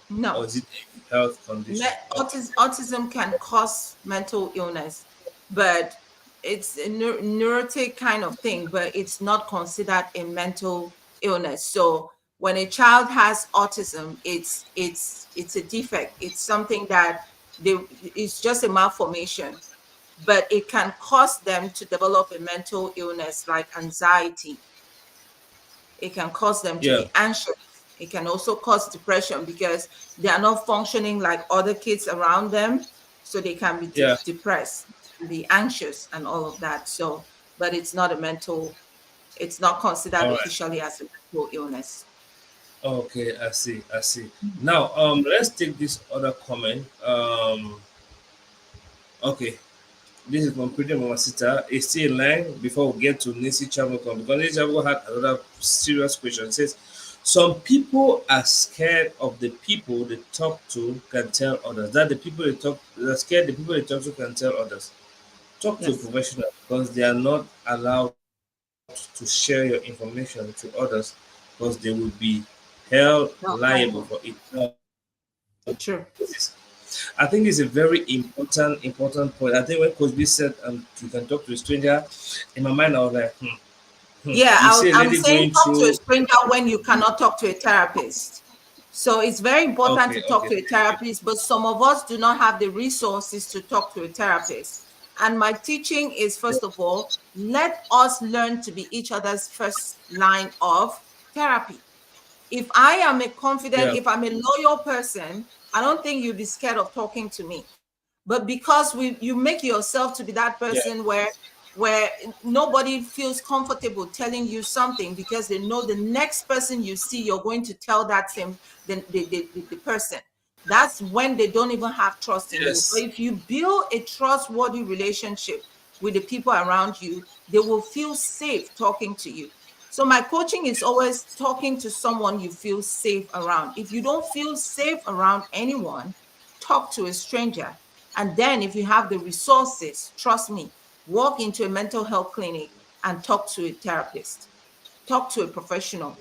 or No. is it a health condition? Okay. Autism can cause mental illness, but it's a neurotic kind of thing, but it's not considered a mental illness. So when a child has autism, it's a defect. It's something that it's just a malformation, but it can cause them to develop a mental illness like anxiety. It can cause them to Yeah. be anxious. It can also cause depression because they are not functioning like other kids around them. So they can be Yeah. depressed, be anxious, and all of that. So, but it's not considered All right. officially as a mental illness. Okay, I see. I see. Now, let's take this other comment. Okay, this is from Pretty Mamasita. It's still in line before we get to Nisi Chaboko because Nisi Chaboko had another serious question. It says, some people are scared of the people they talk to can tell others. That the people they talk, they're scared the people they talk to can tell others. Talk to a Yes. professional because they are not allowed to share your information to others because they will be held Not liable liable. for it. True. I think it's a very important point. I think when Coach B said you can talk to a stranger, in my mind I was like, Yeah, you see a I'm lady saying going talk to a through. stranger when you cannot talk to a therapist. So it's very important to Okay, talk okay, to a therapist, but some of us do not have the resources to talk to a therapist. And my teaching is, yeah, first of all, let us learn to be each other's first line of therapy. If I am a confident, yeah, if I'm a loyal person, I don't think you'll be scared of talking to me. But because you make yourself to be that yeah, person where nobody feels comfortable telling you something because they know the next person you see, you're going to tell that same the person. That's when they don't even have trust in you. But yes, if you build a trustworthy relationship with the people around you, they will feel safe talking to you. So my coaching is always talking to someone you feel safe around. If you don't feel safe around anyone, talk to a stranger. And then if you have the resources, trust me, walk into a mental health clinic and talk to a therapist, talk to a professional.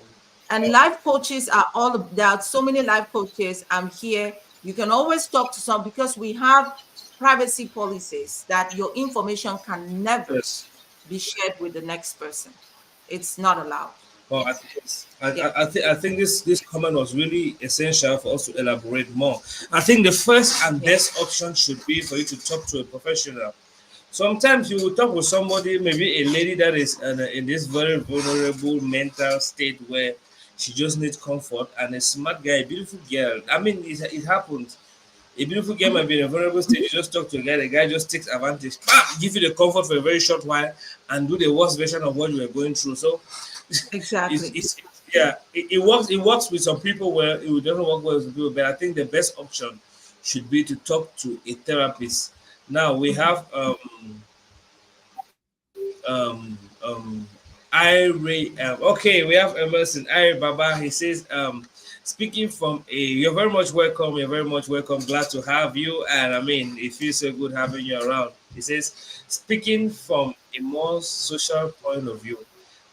And life coaches are there are so many life coaches. I'm here. You can always talk to some because we have privacy policies that your information can never yes. be shared with the next person. It's not allowed. Well, Yeah. I think this comment was really essential for us to elaborate more. I think the first and Yeah. best option should be for you to talk to a professional. Sometimes you will talk with somebody, maybe a lady that is in this very vulnerable mental state where she just needs comfort, and a smart guy, a beautiful girl. I mean, it happens. A beautiful girl might be in a vulnerable state. You just talk to a guy, the guy just takes advantage, bam, give you the comfort for a very short while, and do the worst version of what you were going through. So, Exactly. it's yeah, it works. It works with some people where it doesn't work well with people. But I think the best option should be to talk to a therapist. Now we have um um Ray. Okay, we have Emerson Ira Baba. He says speaking from a, you're very much welcome. You're very much welcome. Glad to have you. And I mean, it feels so good having you around. He says, speaking from a more social point of view,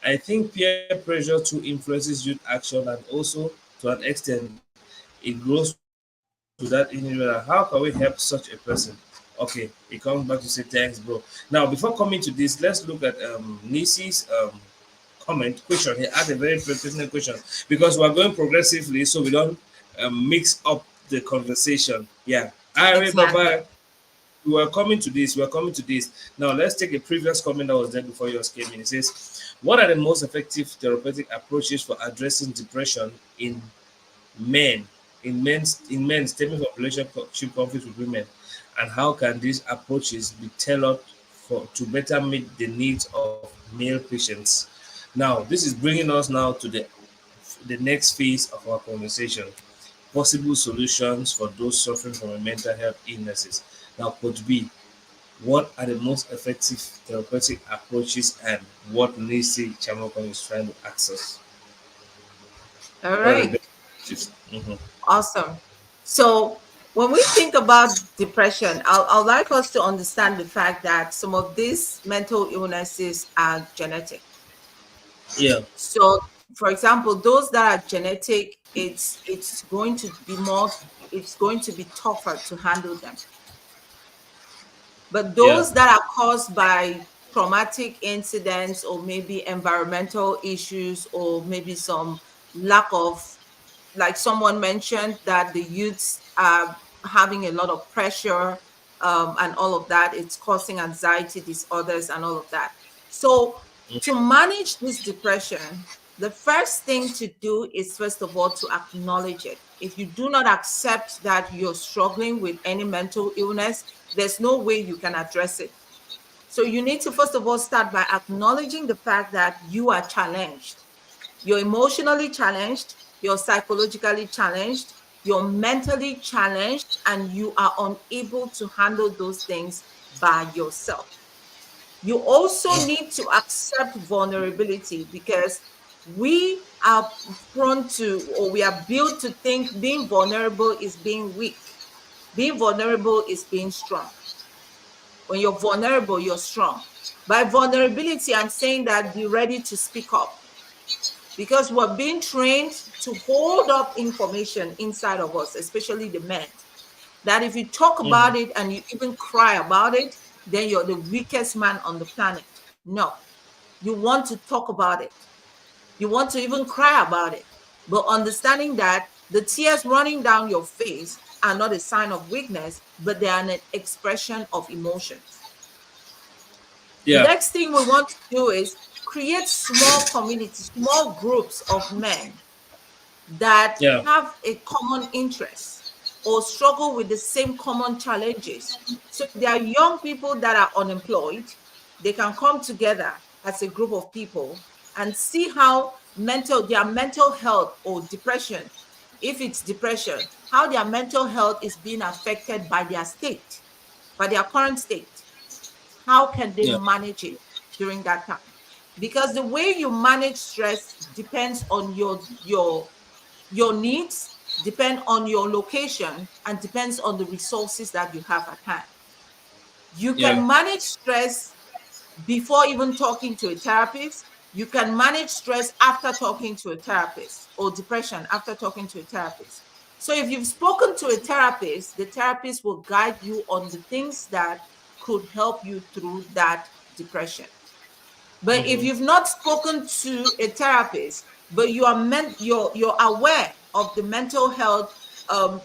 I think peer pressure too influences youth action, and also to an extent, it grows to that individual. How can we help such a person? Okay, it comes back to say thanks, bro. Now, before coming to this, let's look at Nisi's comment question. He asked a very pertinent question because we're going progressively, so we don't mix up the conversation. Yeah. All right, bye Exactly. bye. We are coming to this. We are coming to this. Now, let's take a previous comment that was there before yours came in. It says, what are the most effective therapeutic approaches for addressing depression in men, in men stemming from relationship conflicts with women, and how can these approaches be tailored to better meet the needs of male patients? Now, this is bringing us now to the next phase of our conversation: possible solutions for those suffering from mental health illnesses. Now, Coach B, what are the most effective therapeutic approaches, and what Nisi Chamokon is trying to access? All What are the right. best approaches? Mhm. Awesome. So when we think about depression, I'd like us to understand the fact that some of these mental illnesses are genetic. Yeah, So, for example, those that are genetic, it's going to be it's going to be tougher to handle them. But yeah, those that are caused by traumatic incidents or maybe environmental issues or maybe some lack of, like someone mentioned, that the youths are having a lot of pressure, and all of that. It's causing anxiety disorders and all of that. So to manage this depression, the first thing to do is, first of all, to acknowledge it. If you do not accept that you're struggling with any mental illness, there's no way you can address it. So you need to, first of all, start by acknowledging the fact that you are challenged. You're emotionally challenged, you're psychologically challenged, you're mentally challenged, and you are unable to handle those things by yourself. You also need to accept vulnerability, because we are prone to, or we are built to think being vulnerable is being weak. Being vulnerable is being strong. When you're vulnerable, you're strong. By vulnerability, I'm saying that be ready to speak up, because we're being trained to hold up information inside of us, especially the men, that if you talk about it and you even cry about it, then you're the weakest man on the planet. No, you want to talk about it. You want to even cry about it. But understanding that the tears running down your face are not a sign of weakness, but they are an expression of emotions. The Yeah. next thing we want to do is create small communities, small groups of men that Yeah. have a common interest or struggle with the same common challenges. So if there are young people that are unemployed, they can come together as a group of people and see how their mental health, or depression, if it's depression, how their mental health is being affected by their state, by their current state. How can they Yeah. manage it during that time? Because the way you manage stress depends on your needs, depend on your location, and depends on the resources that you have at hand. You Yeah. can manage stress before even talking to a therapist. You can manage stress after talking to a therapist, or depression after talking to a therapist. So if you've spoken to a therapist, the therapist will guide you on the things that could help you through that depression. But if you've not spoken to a therapist, but you're aware of the mental health, of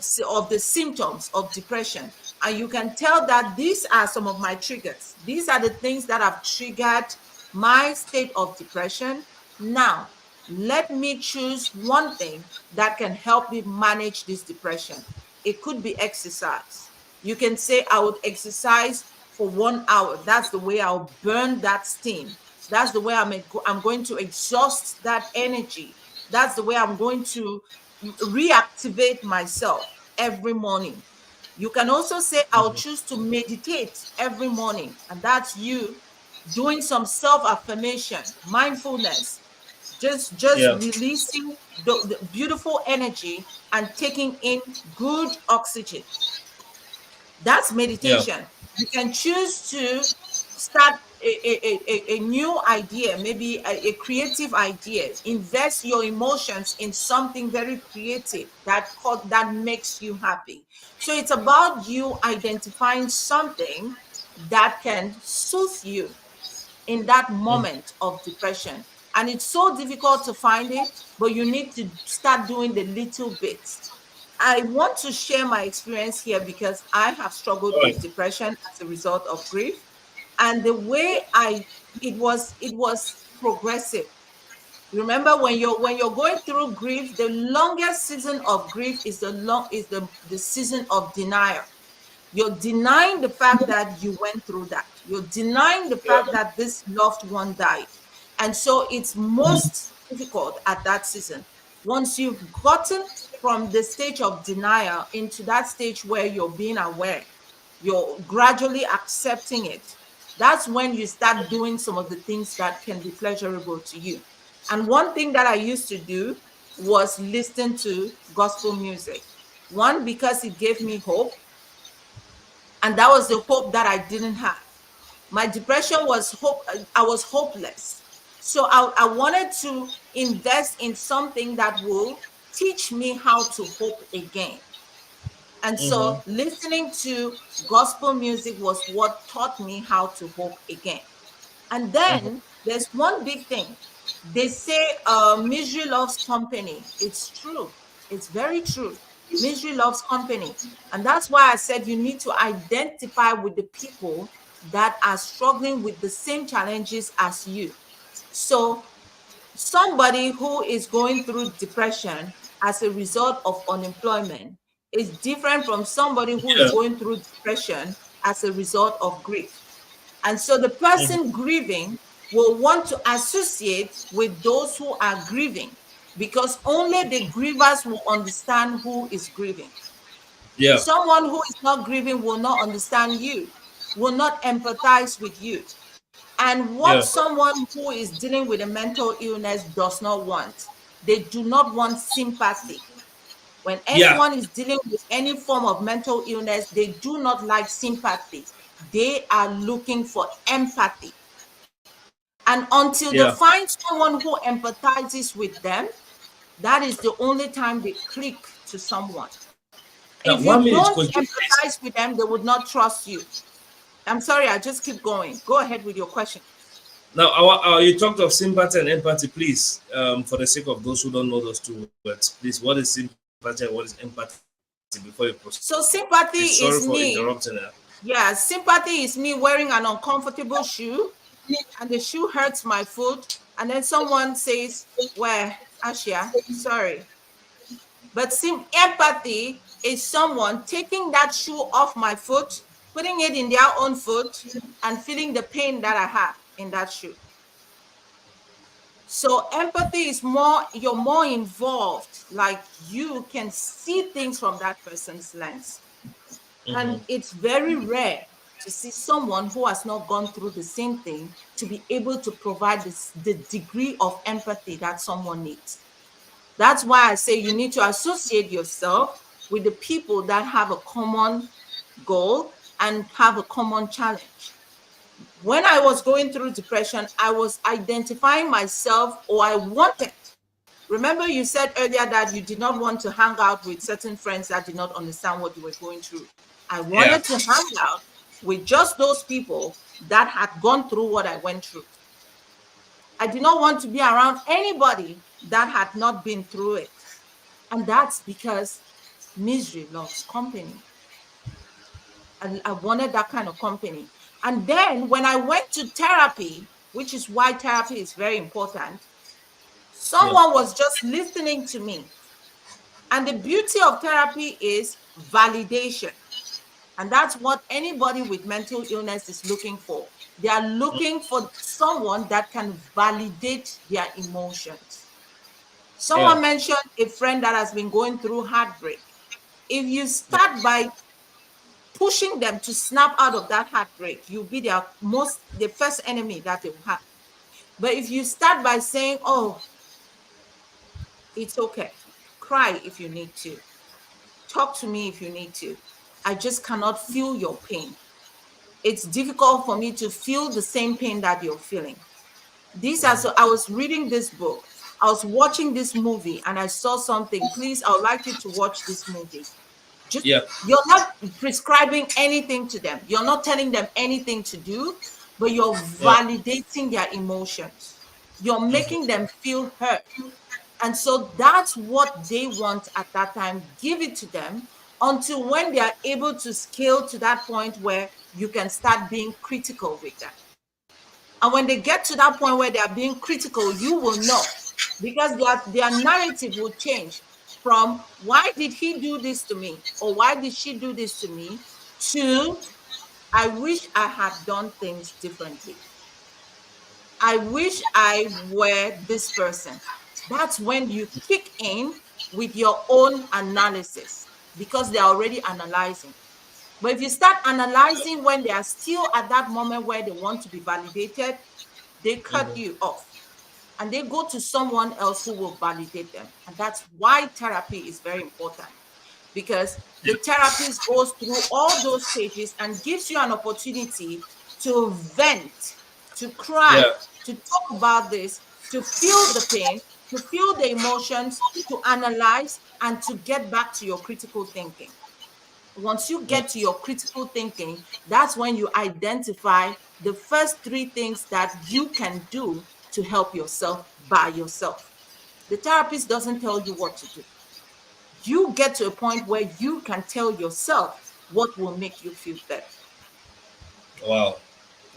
the symptoms of depression, and you can tell that these are some of my triggers. These are the things that have triggered my state of depression. Now, let me choose one thing that can help me manage this depression. It could be exercise. You can say, I would exercise for 1 hour. That's the way I'll burn that steam. That's the way I'm going to exhaust that energy. That's the way I'm going to reactivate myself every morning. You can also say, I'll choose to meditate every morning. And that's you doing some self-affirmation, mindfulness, just Yeah. releasing the beautiful energy and taking in good oxygen. That's Yeah. meditation. You can choose to start a new idea, maybe a creative idea. Invest your emotions in something very creative that makes you happy. So it's about you identifying something that can soothe you in that moment of depression. And it's so difficult to find it, but you need to start doing the little bits. I want to share my experience here, because I have struggled All with right. depression as a result of grief. And the way it was progressive. Remember, when you're going through grief, the longest season of grief is the season of denial. You're denying the fact that you went through that. You're denying the fact Yeah. that this loved one died. And so it's most difficult at that season. Once you've gotten from the stage of denial into that stage where you're being aware, you're gradually accepting it. That's when you start doing some of the things that can be pleasurable to you. And one thing that I used to do was listen to gospel music. One, because it gave me hope, and that was the hope that I didn't have. My depression was hope. I was hopeless. So I wanted to invest in something that will teach me how to hope again. And so listening to gospel music was what taught me how to hope again. And Mhm. then there's one big thing. They say misery loves company. It's true. It's very true. Misery loves company. And that's why I said you need to identify with the people that are struggling with the same challenges as you. So somebody who is going through depression as a result of unemployment is different from somebody who is Yeah. going through depression as a result of grief. And so the Mhm. person grieving will want to associate with those who are grieving because only the grievers will understand who is grieving. Yeah. Someone who is not grieving will not understand you, will not empathize with you. And what Yeah. someone who is dealing with a mental illness does not want, they do not want sympathy. When Yeah. anyone is dealing with any form of mental illness, they do not like sympathy. They are looking for empathy. And until they Yeah. find someone who empathizes with them, that is the only time they click to someone. Now, If you 1 minute, don't Coach Jay, please. empathize with them, they would not trust you. I'm sorry, I just keep going. Go ahead with your question. Now, you talked of sympathy and empathy, please. For the sake of those who don't know those two words, please. What is sympathy and what is empathy before you proceed? So Sorry for sympathy is interrupting her. me. Yeah, sympathy is me wearing an uncomfortable shoe and the shoe hurts my foot. And then someone says, well, Ashia, sorry. But empathy is someone taking that shoe off my foot, putting it in their own foot, and feeling the pain that I have in that shoe. So empathy is more, you're more involved, like you can see things from that person's lens. Mhm. And it's very rare to see someone who has not gone through the same thing to be able to provide the degree of empathy that someone needs. That's why I say you need to associate yourself with the people that have a common goal and have a common challenge. When I was going through depression, I was identifying myself, or I wanted. Remember, you said earlier that you did not want to hang out with certain friends that did not understand what you were going through. I Yeah. wanted to hang out with just those people that had gone through what I went through. I did not want to be around anybody that had not been through it. And that's because misery loves company. And I wanted that kind of company. And then when I went to therapy, which is why therapy is very important, Yeah. someone was just listening to me. And the beauty of therapy is validation. And that's what anybody with mental illness is looking for. They are looking for someone that can validate their emotions. Yeah. Someone mentioned a friend that has been going through heartbreak. If you start by pushing them to snap out of that heartbreak, you'll be the first enemy that they will have. But if you start by saying, oh, it's okay, cry if you need to, talk to me if you need to, I just cannot feel your pain. It's difficult for me to feel the same pain that you're feeling. These are so I was reading this book, I was watching this movie, and I saw something. Please, I would like you to watch this movie. Just Yeah. you're not prescribing anything to them, you're not telling them anything to do, but you're Yeah. validating their emotions. You're Mhm. making them feel hurt. And so that's what they want at that time. Give it to them until when they are able to scale to that point where you can start being critical with them. And when they get to that point where they are being critical, you will know because their narrative will change from why did he do this to me or why did she do this to me to I wish I had done things differently. I wish I were this person. That's when you kick in with your own analysis because they're already analyzing. But if you start analyzing when they are still at that moment where they want to be validated, they cut Mhm. you off and they go to someone else who will validate them. And that's why therapy is very important because the therapist goes through all those stages and gives you an opportunity to vent, to cry, Yeah. to talk about this, to feel the pain, to feel the emotions, to analyze, and to get back to your critical thinking. Once you Mm. get to your critical thinking, that's when you identify the first three things that you can do to help yourself by yourself. The therapist doesn't tell you what to do. You get to a point where you can tell yourself what will make you feel better. Wow.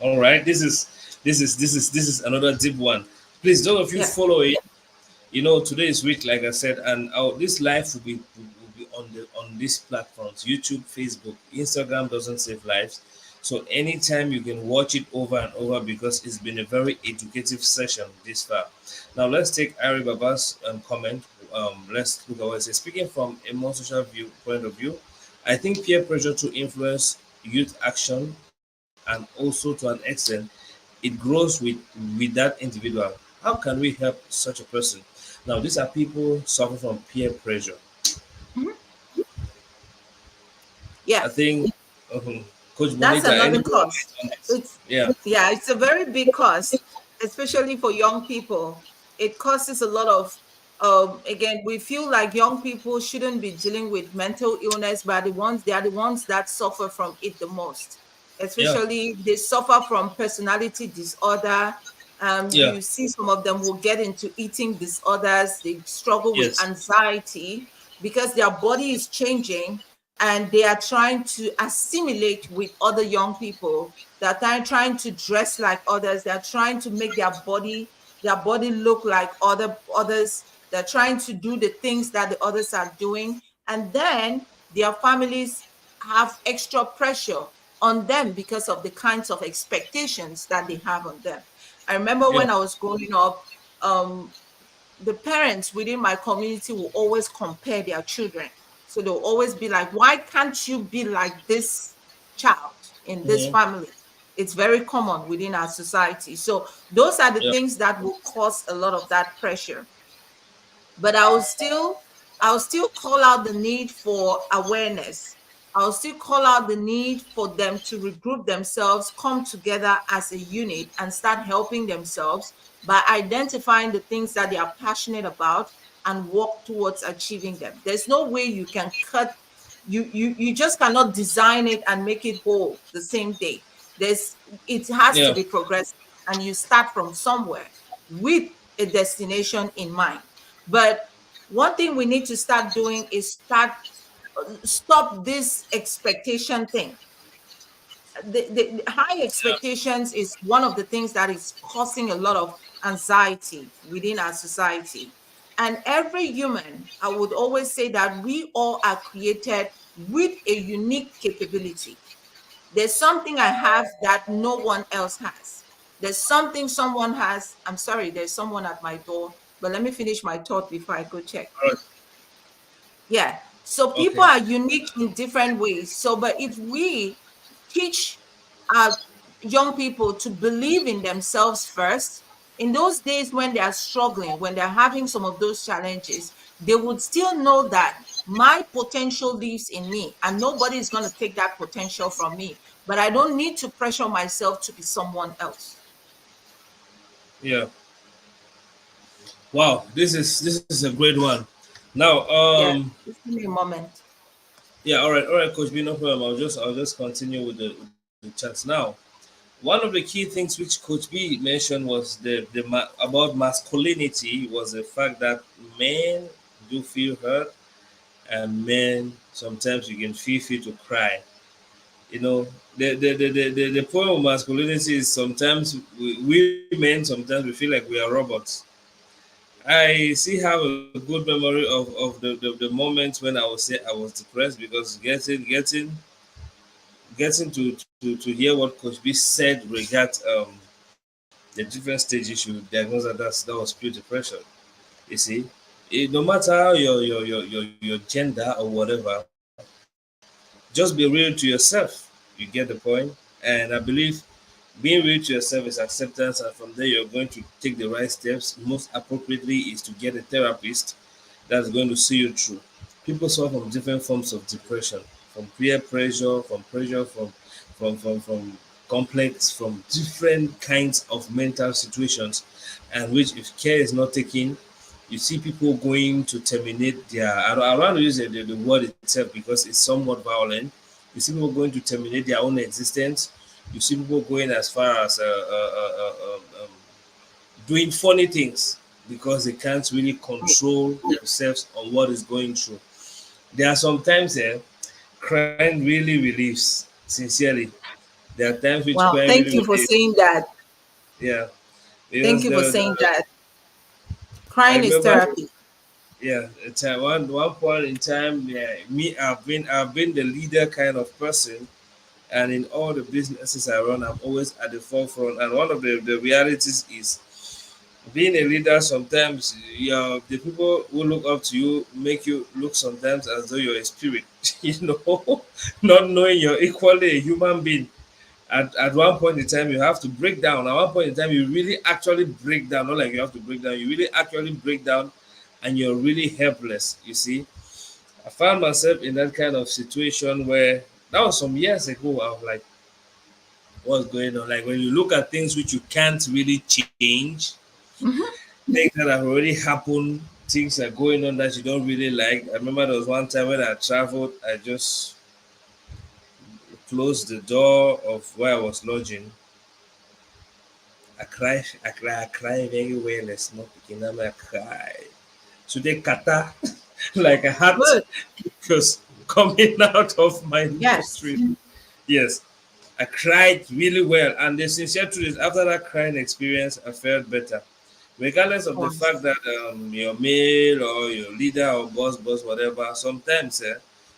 All right. This is another deep one. Please, those of you Yeah. follow it. Today is week, like I said, and this live will be on these platforms: YouTube, Facebook, Instagram doesn't save lives. So anytime you can watch it over and over, because it's been a very educative session this far. Now let's take Ari Baba's comment. Let's look at what it says. Speaking from a more social point of view, I think peer pressure to influence youth action, and also to an extent, it grows with that individual. How can we help such a person? Now, these are people suffer from peer pressure. Mhm. Yeah, I think, Coach that's Bonita, any another comment cost. on this? It's Yeah, Yeah, it's a very big cost, especially for young people. It costs a lot of again, we feel like young people shouldn't be dealing with mental illness, but they are the ones that suffer from it the most. yeah, Especially they suffer from personality disorder. yeah, You see some of them will get into eating disorders. They struggle with yes, anxiety because their body is changing and they are trying to assimilate with other young people. They're trying to dress like others. They're trying to make their body look like others. They're trying to do the things that the others are doing. And then their families have extra pressure on them because of the kinds of expectations that they have on them. I remember yeah, when I was growing up, um, the parents within my community will always compare their children. So they'll always be like, why can't you be like this child in this hmm, family? It's very common within our society. So those are the yeah, things that will cause a lot of that pressure. But I'll still call out the need for awareness. I'll still call out the need for them to regroup themselves, come together as a unit, and start helping themselves by identifying the things that they are passionate about and work towards achieving them. There's no way you can cut you just cannot design it and make it whole the same day. It has to yeah, be progressive, and you start from somewhere with a destination in mind. But one thing we need to start doing is stop this expectation thing. The high yeah, expectations is one of the things that is causing a lot of anxiety within our society. And every human, I would always say that we all are created with a unique capability. There's something I have that no one else has. There's something someone has. I'm sorry, there's someone at my door, but let me finish my thought before I go check. all right, Yeah. So people okay, are unique in different ways. So, but if we teach our young people to believe in themselves first, in those days when they are struggling, when they're having some of those challenges, they would still know that my potential lives in me and nobody is going to take that potential from me. But I don't need to pressure myself to be someone else. yeah. Wow, this is a great one. Now, Yeah. Just give me a moment. yeah, all right, Coach B, no problem. I'll just continue with the chats now. One of the key things which Coach B mentioned was about masculinity, was the fact that men do feel hurt, and men sometimes you can feel to cry. The point of masculinity is sometimes we men sometimes we feel like we are robots. I still have a good memory of the moments when I was say I was depressed, because getting to hear what Coach B said regards the different stages you diagnose that was pure depression. You see, no matter your gender or whatever, just be real to yourself. You get the point, and I believe being real to yourself is acceptance, and from there you're going to take the right steps. Most appropriately is to get a therapist that's going to see you through. People suffer from different forms of depression, from peer pressure, from pressure from complex, from different kinds of mental situations, and which, if care is not taken, you see people going to terminate their. I don't want to use the word itself because it's somewhat violent. You see people going to terminate their own existence, You see people going as far as doing funny things because they can't really control themselves on what is going through. There are sometimes crying really relieves. Sincerely, there are times which Wow, crying thank really you for relieves. saying that. Yeah, Thank because you for saying that. I Crying is remember, therapy. yeah, at one point in time, yeah, I've been the leader kind of person, and in all the businesses I run, I'm always at the forefront. And one of the realities is being a leader. Sometimes the people who look up to you make you look sometimes as though you're a spirit, not knowing you're equally a human being. At one point in time, you have to break down. At one point in time, you really actually break down. Not like you have to break down, you really actually break down, and you're really helpless. You see, I found myself in that kind of situation where that was some years ago. I was like, what's going on? Like when you look at things which you can't really change, Mhm. things that have already happened, things are going on that you don't really like. I remember there was one time when I traveled, I just closed the door of where I was lodging. I cry very well. Let's not begin. I cry. So they kata like a hat Good. was coming out of my Yes. nostril. Yes, I cried really well, and the sincere truth is, after that crying experience, I felt better. Regardless of the Wow. fact that your male or your leader or boss, whatever, sometimes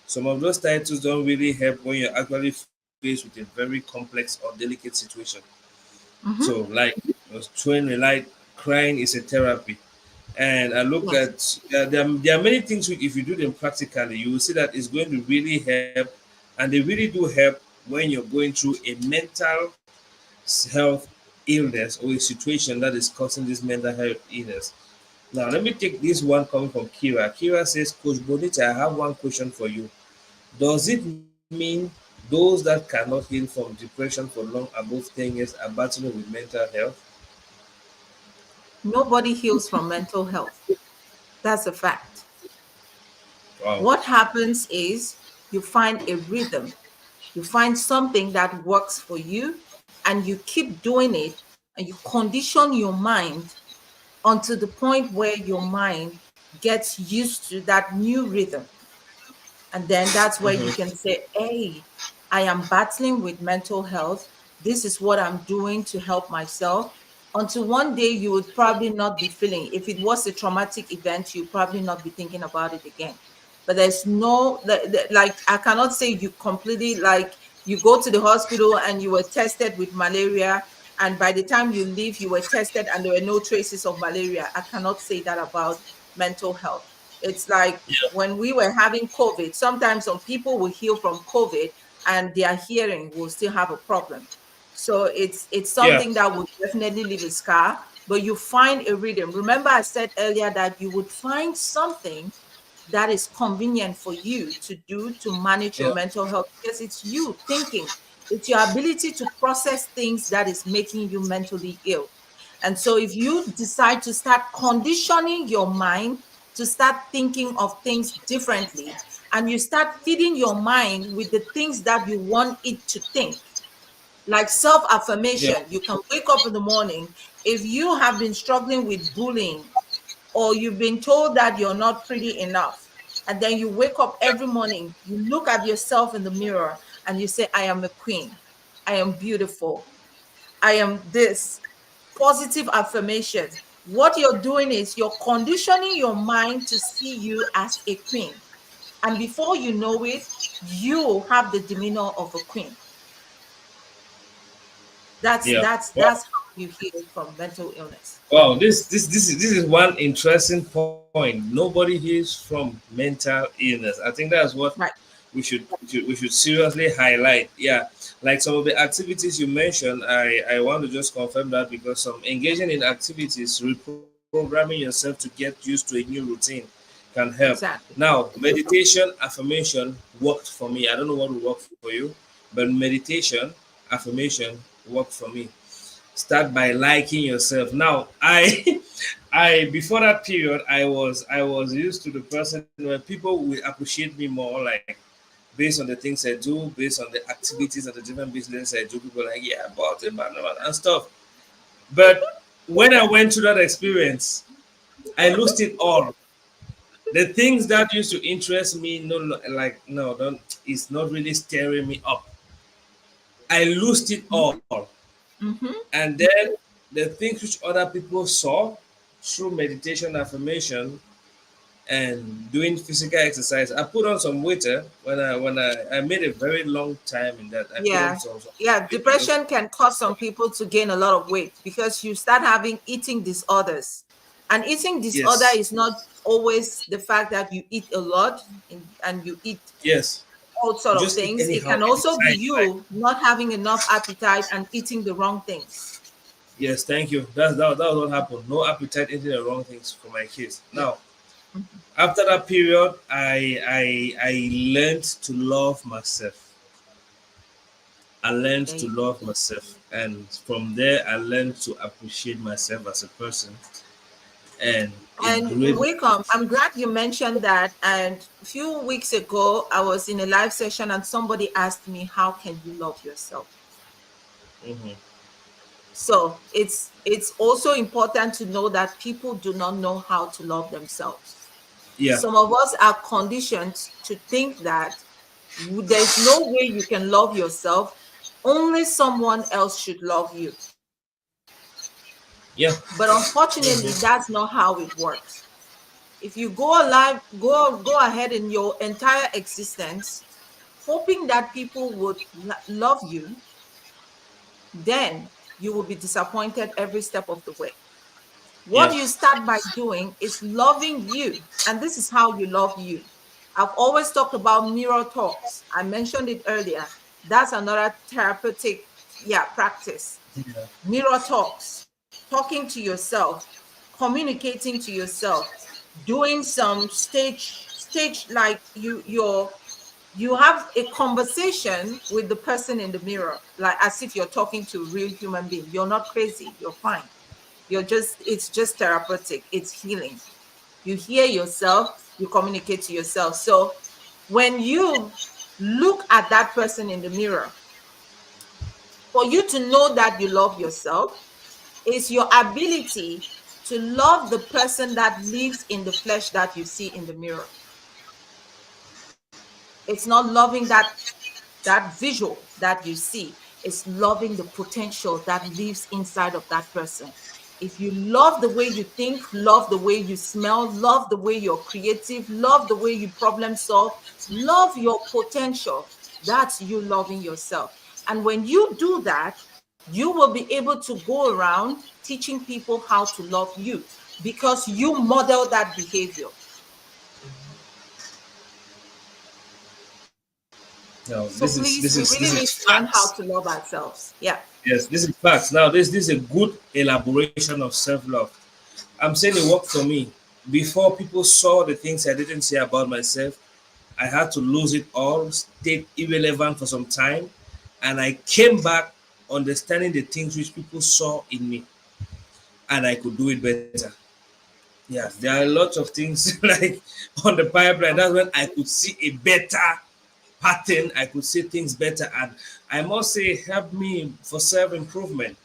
some of those titles don't really help when you're actually faced with a very complex or delicate situation. So, Mhm. like, I was trying to like crying is a therapy. And I look Yes. at there are many things which, if you do them practically, you will see that it's going to really help, and they really do help when you're going through a mental health illness or a situation that is causing this mental health illness. Now, let me take this one coming from Kira. Kira says, Coach Bonita, I have one question for you. Does it mean those that cannot heal from depression for long above 10 years are battling with mental health? Nobody heals from mental health. That's a fact. Wow. What happens is you find a rhythm, you find something that works for you, and you keep doing it, and you condition your mind until the point where your mind gets used to that new rhythm. And then that's where you can say, hey, I am battling with mental health. This is what I'm doing to help myself. Until one day you would probably not be feeling, if it was a traumatic event, you probably not be thinking about it again. But there's no, like, I cannot say you completely, like, you go to the hospital and you were tested with malaria. And by the time you leave, you were tested and there were no traces of malaria. I cannot say that about mental health. It's like Yeah. when we were having COVID, sometimes some people will heal from COVID and their hearing will still have a problem. So it's Yeah. something that would definitely leave a scar, but you find a rhythm. Remember, I said earlier that you would find something that is convenient for you to do to manage your Yeah. mental health because it's you thinking. It's your ability to process things that is making you mentally ill. And so if you decide to start conditioning your mind to start thinking of things differently, and you start feeding your mind with the things that you want it to think, like self Yeah. affirmation, you can wake up in the morning. If you have been struggling with bullying, or you've been told that you're not pretty enough, and then you wake up every morning, you look at yourself in the mirror and you say, I am a queen, I am beautiful, I am this. Positive affirmations. What you're doing is you're conditioning your mind to see you as a queen. And before you know it, you have the demeanor of a queen. That's Yeah. that's Wow. that's how you heal from mental illness. Wow. This is one interesting point. Nobody heals from mental illness. I think that's what Right. we should seriously highlight. Yeah. Like some of the activities you mentioned, I want to just confirm that because some engaging in activities, reprogramming yourself to get used to a new routine can help. Exactly. Now, meditation, affirmation worked for me. I don't know what will work for you, but meditation, affirmation worked for me. Start by liking yourself. Now, I I before that period, I was used to the person where people will appreciate me more, like based on the things I do, based on the activities of the different business I do. People are like, yeah, bought it, man, and stuff. But when I went through that experience, I lost it all. The things that used to interest me, no, don't. It's not really stirring me up. I lost it all, Mm-hmm. and then the things which other people saw through meditation, affirmation, and doing physical exercise. I put on some weight when I made a very long time in that. I put on Yeah. some Yeah. weight because Depression can cause some people to gain a lot of weight because you start having eating disorders. And eating disorder yes, is not always the fact that you eat a lot and you eat yes, all sort you of just eat things. It anyhow, can any also be time. Like you not having enough appetite and eating the wrong things. yes, thank you. That was what happened. No appetite, eating the wrong things for my kids. Yeah. Now Mhm. after that period, I learned to love myself. I learned There to you go. love myself, and from there, I learned to appreciate myself as a person, and it And grew. welcome. I'm glad you mentioned that. And a few weeks ago, I was in a live session and somebody asked me, how can you love yourself? Mhm. So it's also important to know that people do not know how to love themselves. Yeah, Some of us are conditioned to think that there's no way you can love yourself. Only someone else should love you. yeah. But unfortunately, Mhm. that's not how it works. If you go alive, go ahead in your entire existence, hoping that people would love you, then you will be disappointed every step of the way. What Yeah, you start by doing is loving you. And this is how you love you. I've always talked about mirror talks. I mentioned it earlier. That's another therapeutic, yeah, practice. yeah, Mirror talks, talking to yourself, communicating to yourself, doing some stage like you have a conversation with the person in the mirror, like as if you're talking to a real human being. You're not crazy, you're fine. It's just therapeutic, it's healing. You hear yourself, you communicate to yourself. So when you look at that person in the mirror, for you to know that you love yourself is your ability to love the person that lives in the flesh that you see in the mirror. It's not loving that visual that you see, it's loving the potential that lives inside of that person. If you love the way you think, love the way you smell, love the way you're creative, love the way you problem solve, love your potential, that's you loving yourself. And when you do that, you will be able to go around teaching people how to love you because you model that behavior. no, So this is please, this we is really this need is to learn how facts. to love ourselves. Yeah. Yes, this is facts. Now, this is a good elaboration of self-love. I'm saying it worked for me. Before people saw the things I didn't say about myself, I had to lose it all, stayed irrelevant for some time, and I came back understanding the things which people saw in me, and I could do it better. Yeah, there are lots of things like on the pipeline. That's when I could see a better pattern. I could see things better, and I must say, help me for self improvement.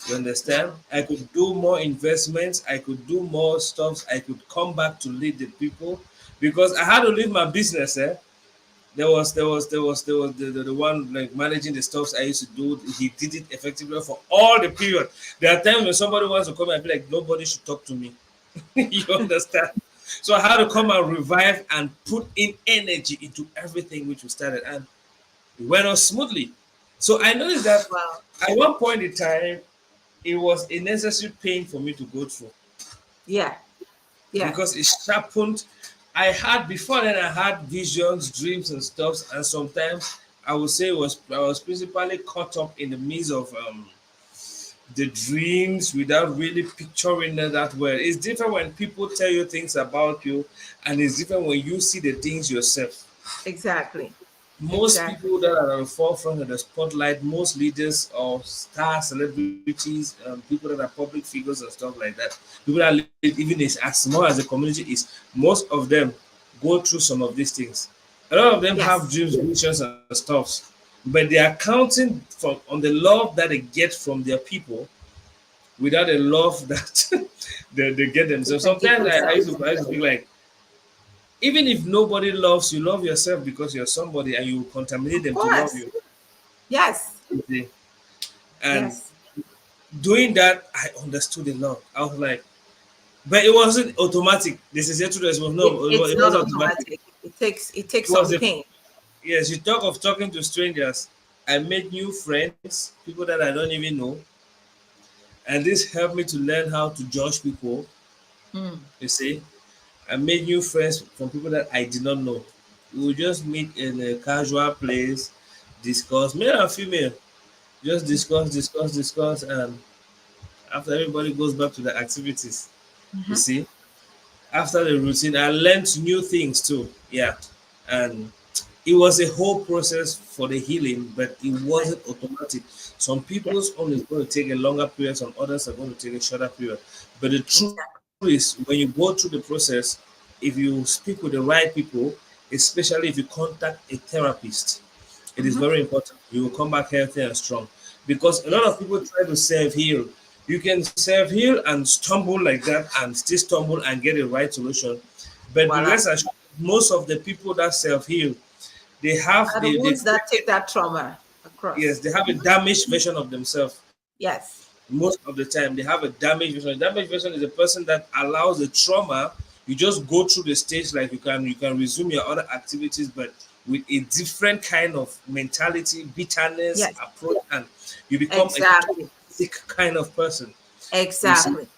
You Yeah. understand? I could do more investments. I could do more stuff. I could come back to lead the people because I had to lead my business. There was the one like managing the stuffs I used to do. He did it effectively for all the period. There are times when somebody wants to come and be like, nobody should talk to me. You understand? So I had to come and revive and put in energy into everything which we started, and it went on smoothly. So I noticed that Wow. at one point in time, it was a necessary pain for me to go through Yeah. Yeah. because it sharpened. I had before then I had visions, dreams, and stuff, and sometimes I would say I was principally caught up in the midst of the dreams without really picturing them that well. It's different when people tell you things about you, and it's different when you see the things yourself. Exactly. Most Exactly. people that are at the forefront of the spotlight, most leaders or star celebrities, people that are public figures and stuff like that, people that live even as small as the community is, most of them go through some of these things. A lot of them have Yes. dreams, visions, and stuffs, but they are counting from on the love that they get from their people without the love that they get They themselves. can give Sometimes themselves. I used to think like, even if nobody loves you, love yourself because you're somebody and you contaminate Of them to love course. you. Yes. You see? And Yes. doing that, I understood a lot. I was like, but it wasn't automatic. This is yet to this was no, It's it not wasn't automatic. automatic. It takes It was some a pain. yes. You talk of talking to strangers. I made new friends, people that I don't even know, and this helped me to learn how to judge people. Mm. You see, I made new friends from people that I did not know. We would just meet in a casual place, discuss, male and female, just discuss, and after everybody goes back to their activities, you Mhm. see, after the routine, I learned new things too. Yeah, and it was a whole process for the healing, but it Right. wasn't automatic. Some Yes. people's own is going to take a longer period, some others are going to take a shorter period. But the truth Exactly. is, when you go through the process, if you speak with the right people, especially if you contact a therapist, it is Mhm. very important. You will come back healthy and strong. Because a lot of Yes. people try to self heal. You can self heal and stumble like that and still stumble and get a right solution. But be Voila. rest assured, most of the people that self heal, they have Are the they ones that take that trauma yes, across. they have a damaged version of themselves. Yes. Most of the time, they have a damaged version. A damaged version is a person that allows the trauma. You just go through the stage like you can resume your other activities, but with a different kind of mentality, bitterness, Yes. approach, and you become a Exactly. toxic kind of person. You see, Exactly. so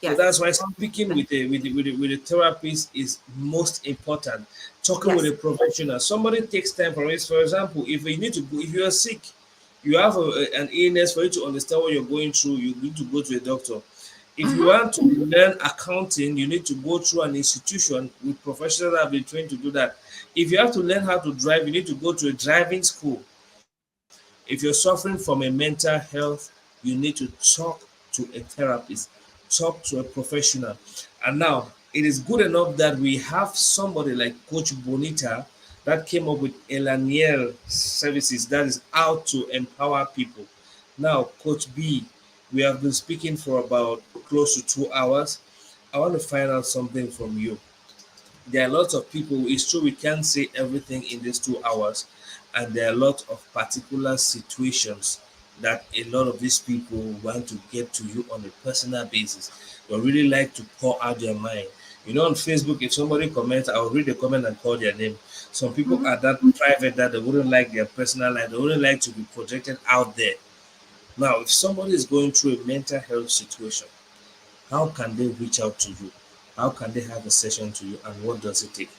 Yes. that's why speaking with a therapist is most important. Talking with a Yes. professional. Somebody takes time for it. For example, if you need to go, if you are sick, you have an illness, for you to understand what you're going through, you need to go to a doctor. If you Mhm. want to learn accounting, you need to go through an institution with professionals that have been trained to do that. If you have to learn how to drive, you need to go to a driving school. If you're suffering from a mental health, you need to talk to a therapist, talk to a professional. And now it is good enough that we have somebody like Coach Bonita that came up with Elaniel Services that is out to empower people. Now, Coach B, we have been speaking for about close to 2 hours. I want to find out something from you. There are lots of people, it's true we can't say everything in these 2 hours, and there are a lot of particular situations that a lot of these people want to get to you on a personal basis. They really like to pour out their mind. You know, on Facebook, if somebody comments, I'll read the comment and call their name. Some people Mhm. are that private that they wouldn't like their personal life, they wouldn't like to be projected out there. Now, if somebody is going through a mental health situation, how can they reach out to you? How can they have a session to you, and what does it take?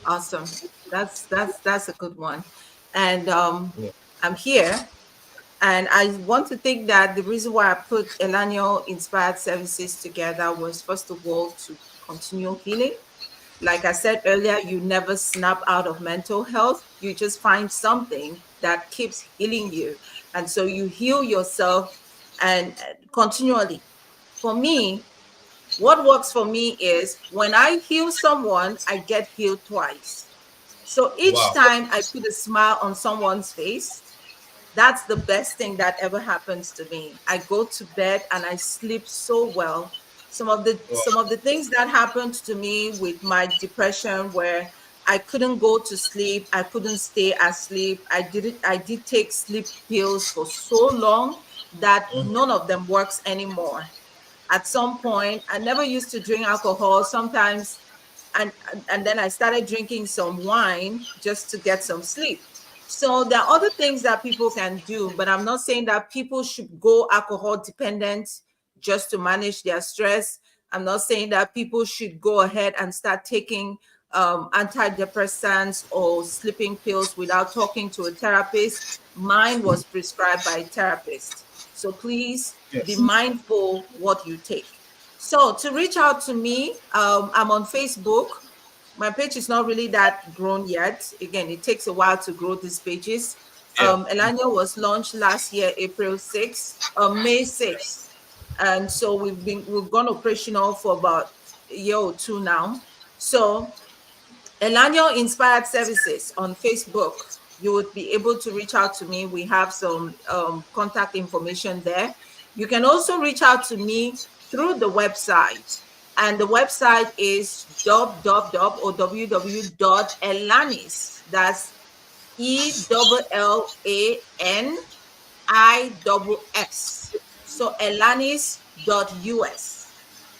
Awesome. That's a good one. And Yeah. I'm here. And I want to think that the reason why I put Elanio Inspired Services together was, first of all, to continue healing. Like I said earlier, you never snap out of mental health. You just find something that keeps healing you. And so you heal yourself and continually. For me, what works for me is when I heal someone, I get healed twice. So each Wow. time I put a smile on someone's face, that's the best thing that ever happens to me. I go to bed and I sleep so well. Some of Wow. the things that happened to me with my depression, where I couldn't go to sleep, I couldn't stay asleep. I did take sleep pills for so long that none of them works anymore. At some point, I never used to drink alcohol. Sometimes, and then I started drinking some wine just to get some sleep. So there are other things that people can do, but I'm not saying that people should go alcohol dependent just to manage their stress. I'm not saying that people should go ahead and start taking antidepressants or sleeping pills without talking to a therapist. Mine was prescribed by a therapist. So please be Yes. mindful what you take. So to reach out to me, I'm on Facebook. My page is not really that grown yet. Again, it takes a while to grow these pages. Yeah. Elania was launched last year, April 6th, May 6th. And so we've gone operational for about a year or two now. So Elanio Inspired Services on Facebook. You would be able to reach out to me. We have some contact information there. You can also reach out to me through the website. And the website is www.elanis. That's ELLANIS. So elanis.us.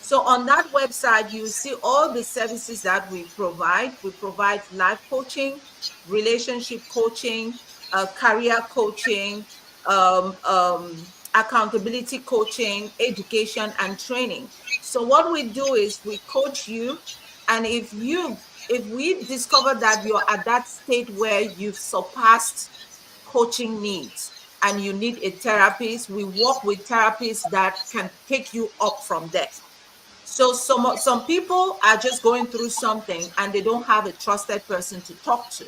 So on that website, you see all the services that we provide. We provide life coaching, relationship coaching, career coaching, accountability coaching, education, and training. So what we do is we coach you, and if we discover that you're at that state where you've surpassed coaching needs and you need a therapist, we work with therapists that can take you up from there. So some people are just going through something and they don't have a trusted person to talk to.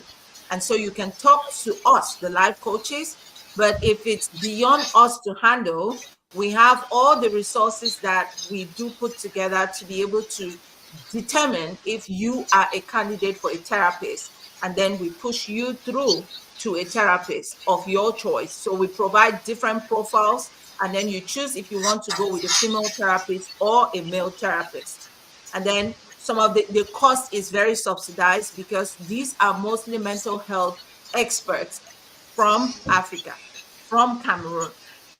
And so you can talk to us, the life coaches, but if it's beyond us to handle, we have all the resources that we do put together to be able to determine if you are a candidate for a therapist. And then we push you through to a therapist of your choice. So we provide different profiles, and then you choose if you want to go with a female therapist or a male therapist. And then some of the cost is very subsidized because these are mostly mental health experts from Africa, from Cameroon.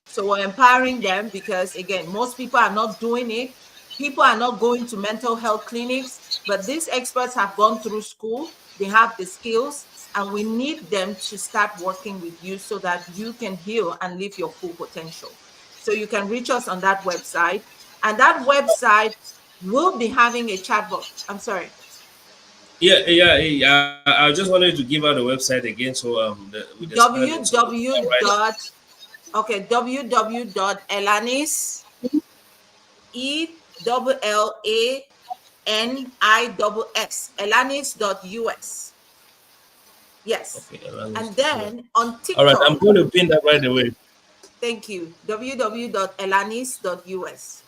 So we're empowering them because, again, most people are not doing it. People are not going to mental health clinics, but these experts have gone through school, they have the skills, and we need them to start working with you so that you can heal and live your full potential. So you can reach us on that website, and that website will be having a chatbot. I'm sorry. Yeah. I just wanted to give out the website again, so we expand it. So www right. dot okay www.elanis elanis.us. Yes. Okay. Around And this. Yeah. then on All right. I'm TikTok, going to pin that right away. thank you, www.elanis.us.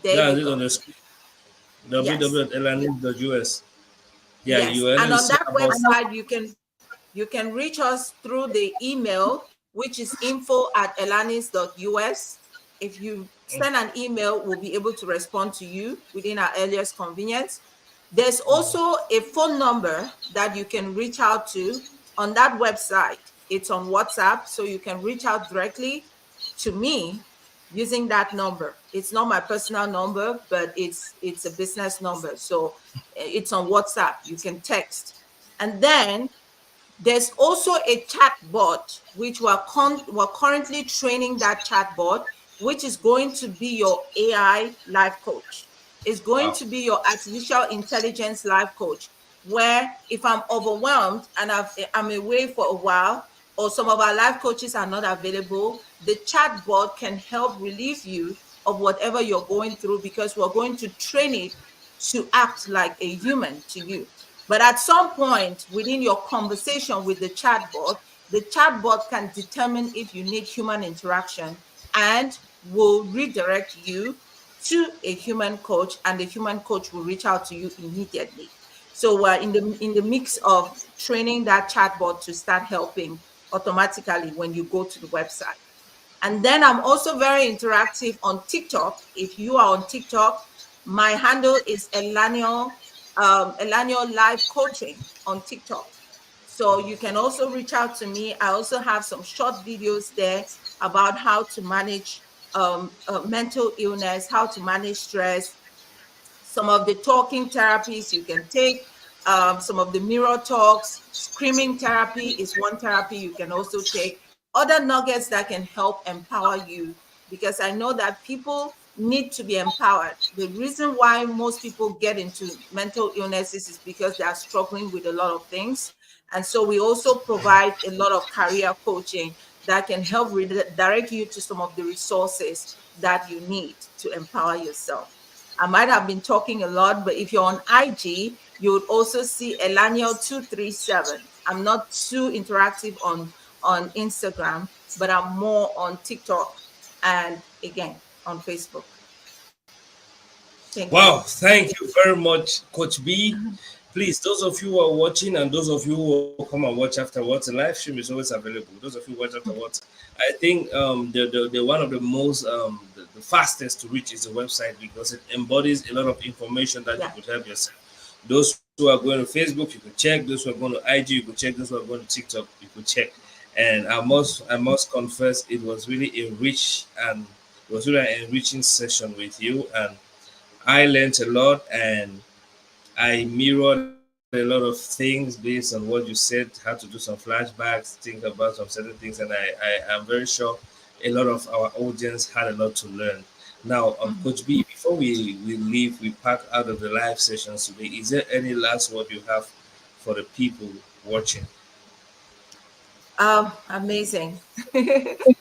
There Yeah, you this on go. the screen. Yes. www.elanis.us. Yeah, Yes. you And already on said that about. website, you can reach us through the email, which is info@elanis.us. If you send an email, we'll be able to respond to you within our earliest convenience. There's also a phone number that you can reach out to on that website. It's on WhatsApp, so you can reach out directly to me using that number. It's not my personal number, but it's a business number. So it's on WhatsApp. You can text. And then there's also a chatbot, which we're currently training that chatbot, which is going to be your AI life coach. It's going Wow. to be your artificial intelligence life coach, where if I'm overwhelmed and I'm away for a while, or some of our life coaches are not available, the chatbot can help relieve you of whatever you're going through because we're going to train it to act like a human to you. But at some point within your conversation with the chatbot can determine if you need human interaction and will redirect you to a human coach, and the human coach will reach out to you immediately. So we're in the mix of training that chatbot to start helping automatically when you go to the website. And then I'm also very interactive on TikTok. If you are on TikTok, my handle is Elanio Live Coaching on TikTok. So you can also reach out to me. I also have some short videos there about how to manage mental illness, how to manage stress, some of the talking therapies you can take, some of the mirror talks, screaming therapy is one therapy you can also take, other nuggets that can help empower you, because I know that people need to be empowered. The reason why most people get into mental illnesses is because they are struggling with a lot of things. And so we also provide a lot of career coaching that can help redirect you to some of the resources that you need to empower yourself. I might have been talking a lot, but if you're on IG, you would also see Elanio237. I'm not too interactive on Instagram, but I'm more on TikTok and again on Facebook. Thank you. Wow, thank you very much, Coach B. Please, those of you who are watching and those of you who will come and watch afterwards, the live stream is always available. Those of you who watch afterwards, I think the one of the most the fastest to reach is the website because it embodies a lot of information that you Yeah. could help yourself. Those who are going to Facebook, you could check. Those who are going to IG, you could check. Those who are going to TikTok, you could check. And I must confess, it was really a rich and it was really an enriching session with you, and I learned a lot and I mirrored a lot of things based on what you said, had to do some flashbacks, think about some certain things, and I am very sure a lot of our audience had a lot to learn. Now, Mhm. Coach B, before we leave, we pack out of the live sessions today, is there any last word you have for the people watching? Amazing.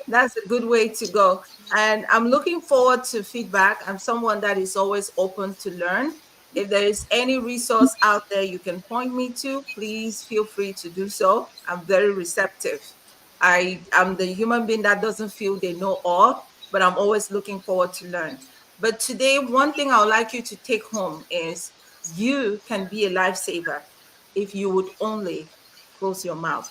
That's a good way to go. And I'm looking forward to feedback. I'm someone that is always open to learn. If there is any resource out there you can point me to, please feel free to do so. I'm very receptive. I am the human being that doesn't feel they know all, but I'm always looking forward to learn. But today, one thing I would like you to take home is you can be a lifesaver if you would only close your mouth.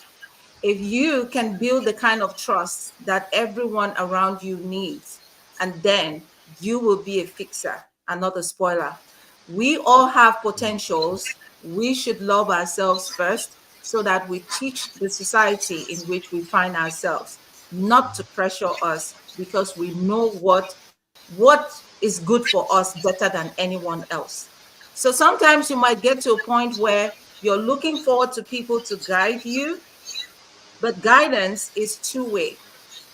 If you can build the kind of trust that everyone around you needs, and then you will be a fixer and not a spoiler. We all have potentials. We should love ourselves first so that we teach the society in which we find ourselves not to pressure us because we know what is good for us better than anyone else. So sometimes you might get to a point where you're looking forward to people to guide you, but guidance is two-way.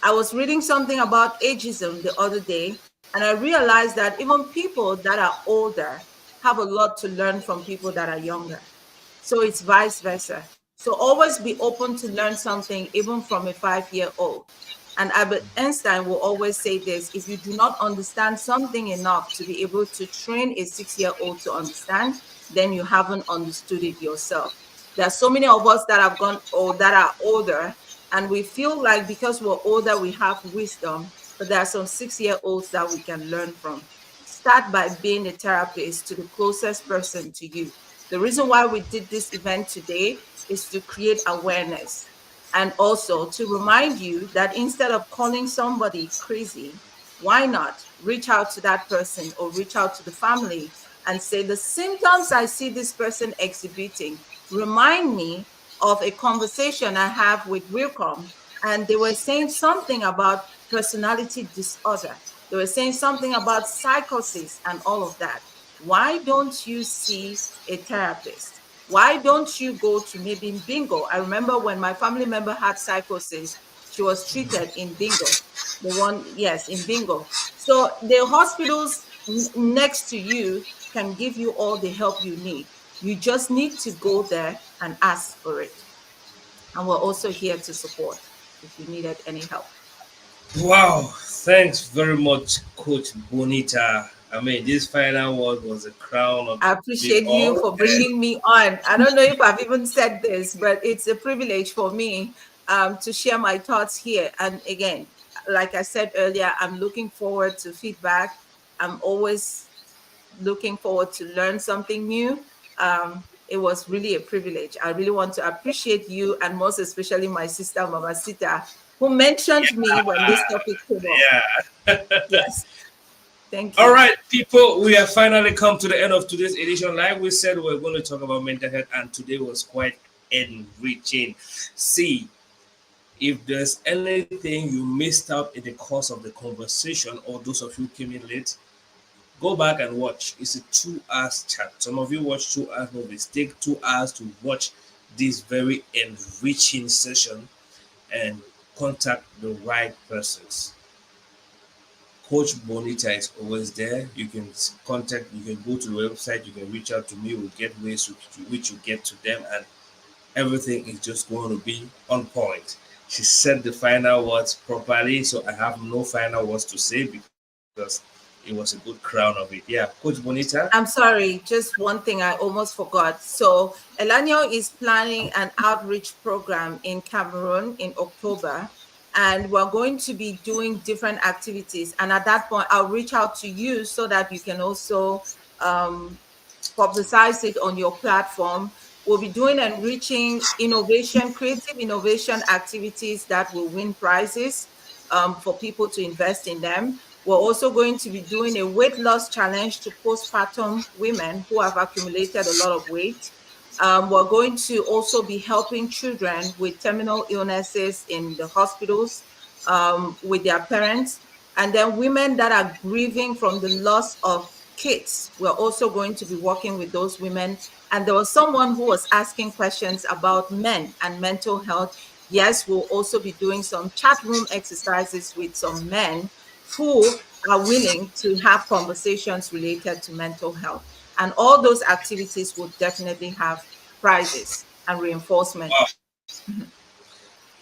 I was reading something about ageism the other day, and I realized that even people that are older have a lot to learn from people that are younger. So it's vice versa. So always be open to learn something, even from a 5-year old. And Albert Einstein will always say this: if you do not understand something enough to be able to train a 6-year old to understand, then you haven't understood it yourself. There are so many of us that have gone or that are older, and we feel like because we're older, we have wisdom, but there are some 6-year olds that we can learn from. Start by being a therapist to the closest person to you. The reason why we did this event today is to create awareness and also to remind you that instead of calling somebody crazy, why not reach out to that person or reach out to the family and say, the symptoms I see this person exhibiting remind me of a conversation I have with Wilcom, and they were saying something about personality disorder. They were saying something about psychosis and all of that. Why don't you see a therapist? Why don't you go to maybe Bingo? I remember when my family member had psychosis, she was treated in Bingo. The one, yes, in Bingo. So the hospitals next to you can give you all the help you need. You just need to go there and ask for it. And we're also here to support if you needed any help. Wow, thanks very much, Coach Bonita. I mean, this final word was the crown of I it appreciate you all. for bringing me on. I don't know if I've even said this, but it's a privilege for me to share my thoughts here. And again, like I said earlier, I'm looking forward to feedback. I'm always looking forward to learn something new. It was really a privilege. I really want to appreciate you, and most especially my sister Mama Sita, who mentioned me when this topic came up. Yeah. Yes, thank All you. right, people, we have finally come to the end of today's edition. Like we said, we're going to talk about mental health, and today was quite enriching. See, if there's anything you missed out in the course of the conversation, or those of you came in late, go back and watch. It's a 2 hours chat. Some of you watch 2 hours movies. Take 2 hours to watch this very enriching session and contact the right persons. Coach Bonita is always there. You can contact, you can go to the website, you can reach out to me. We'll get ways to which you get to them, and everything is just going to be on point. She said the final words properly, so I have no final words to say because it was a good crown of it. Yeah, Coach Bonita. I'm sorry, just one thing I almost forgot. So, Elanio is planning an outreach program in Cameroon in October, and we're going to be doing different activities. And at that point, I'll reach out to you so that you can also publicize it on your platform. We'll be doing enriching innovation, creative innovation activities that will win prizes for people to invest in them. We're also going to be doing a weight loss challenge to postpartum women who have accumulated a lot of weight. We're going to also be helping children with terminal illnesses in the hospitals with their parents. And then women that are grieving from the loss of kids, we're also going to be working with those women. And there was someone who was asking questions about men and mental health. Yes, we'll also be doing some chat room exercises with some men who are willing to have conversations related to mental health. And all those activities will definitely have prizes and reinforcement. Wow.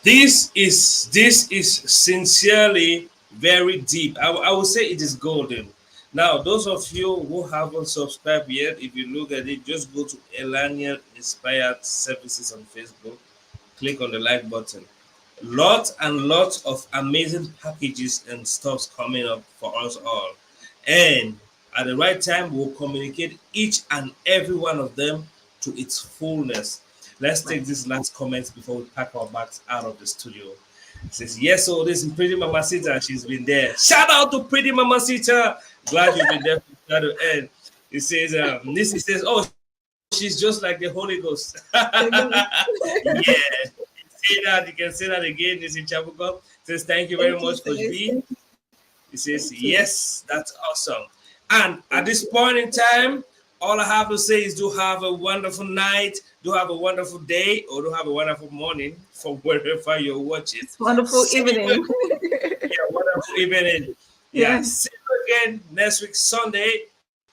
This is sincerely very deep. I would say it is golden. Now, those of you who haven't subscribed yet, if you look at it, just go to Elania Inspired Services on Facebook, click on the like button. Lots and lots of amazing packages and stuffs coming up for us all. And at the right time, we'll communicate each and every one of them to its fullness. Let's take these last comments before we pack our bags out of the studio. It says, yes, so this is Pretty Mamacita. She's been there. Shout out to Pretty Mamacita. Glad you've been there from start to end. It says, Nisi says, oh, she's just like the Holy Ghost. Yeah. Say that, you can say that again. Nisi Chabuko says, thank you very much, Coach B. He says, yes, that's awesome. And at this point in time, all I have to say is do have a wonderful night, do have a wonderful day, or do have a wonderful morning from wherever you're watching. Wonderful evening. Yeah, wonderful evening. Yeah, see you again next week, Sunday,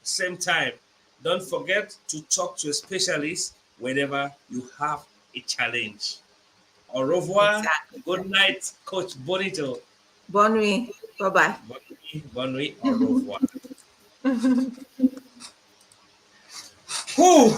same time. Don't forget to talk to a specialist whenever you have a challenge. Au revoir. Exactly. Good night, Coach Bonito. Bonne nuit. Bye-bye. Bonne nuit. Au revoir. Whew.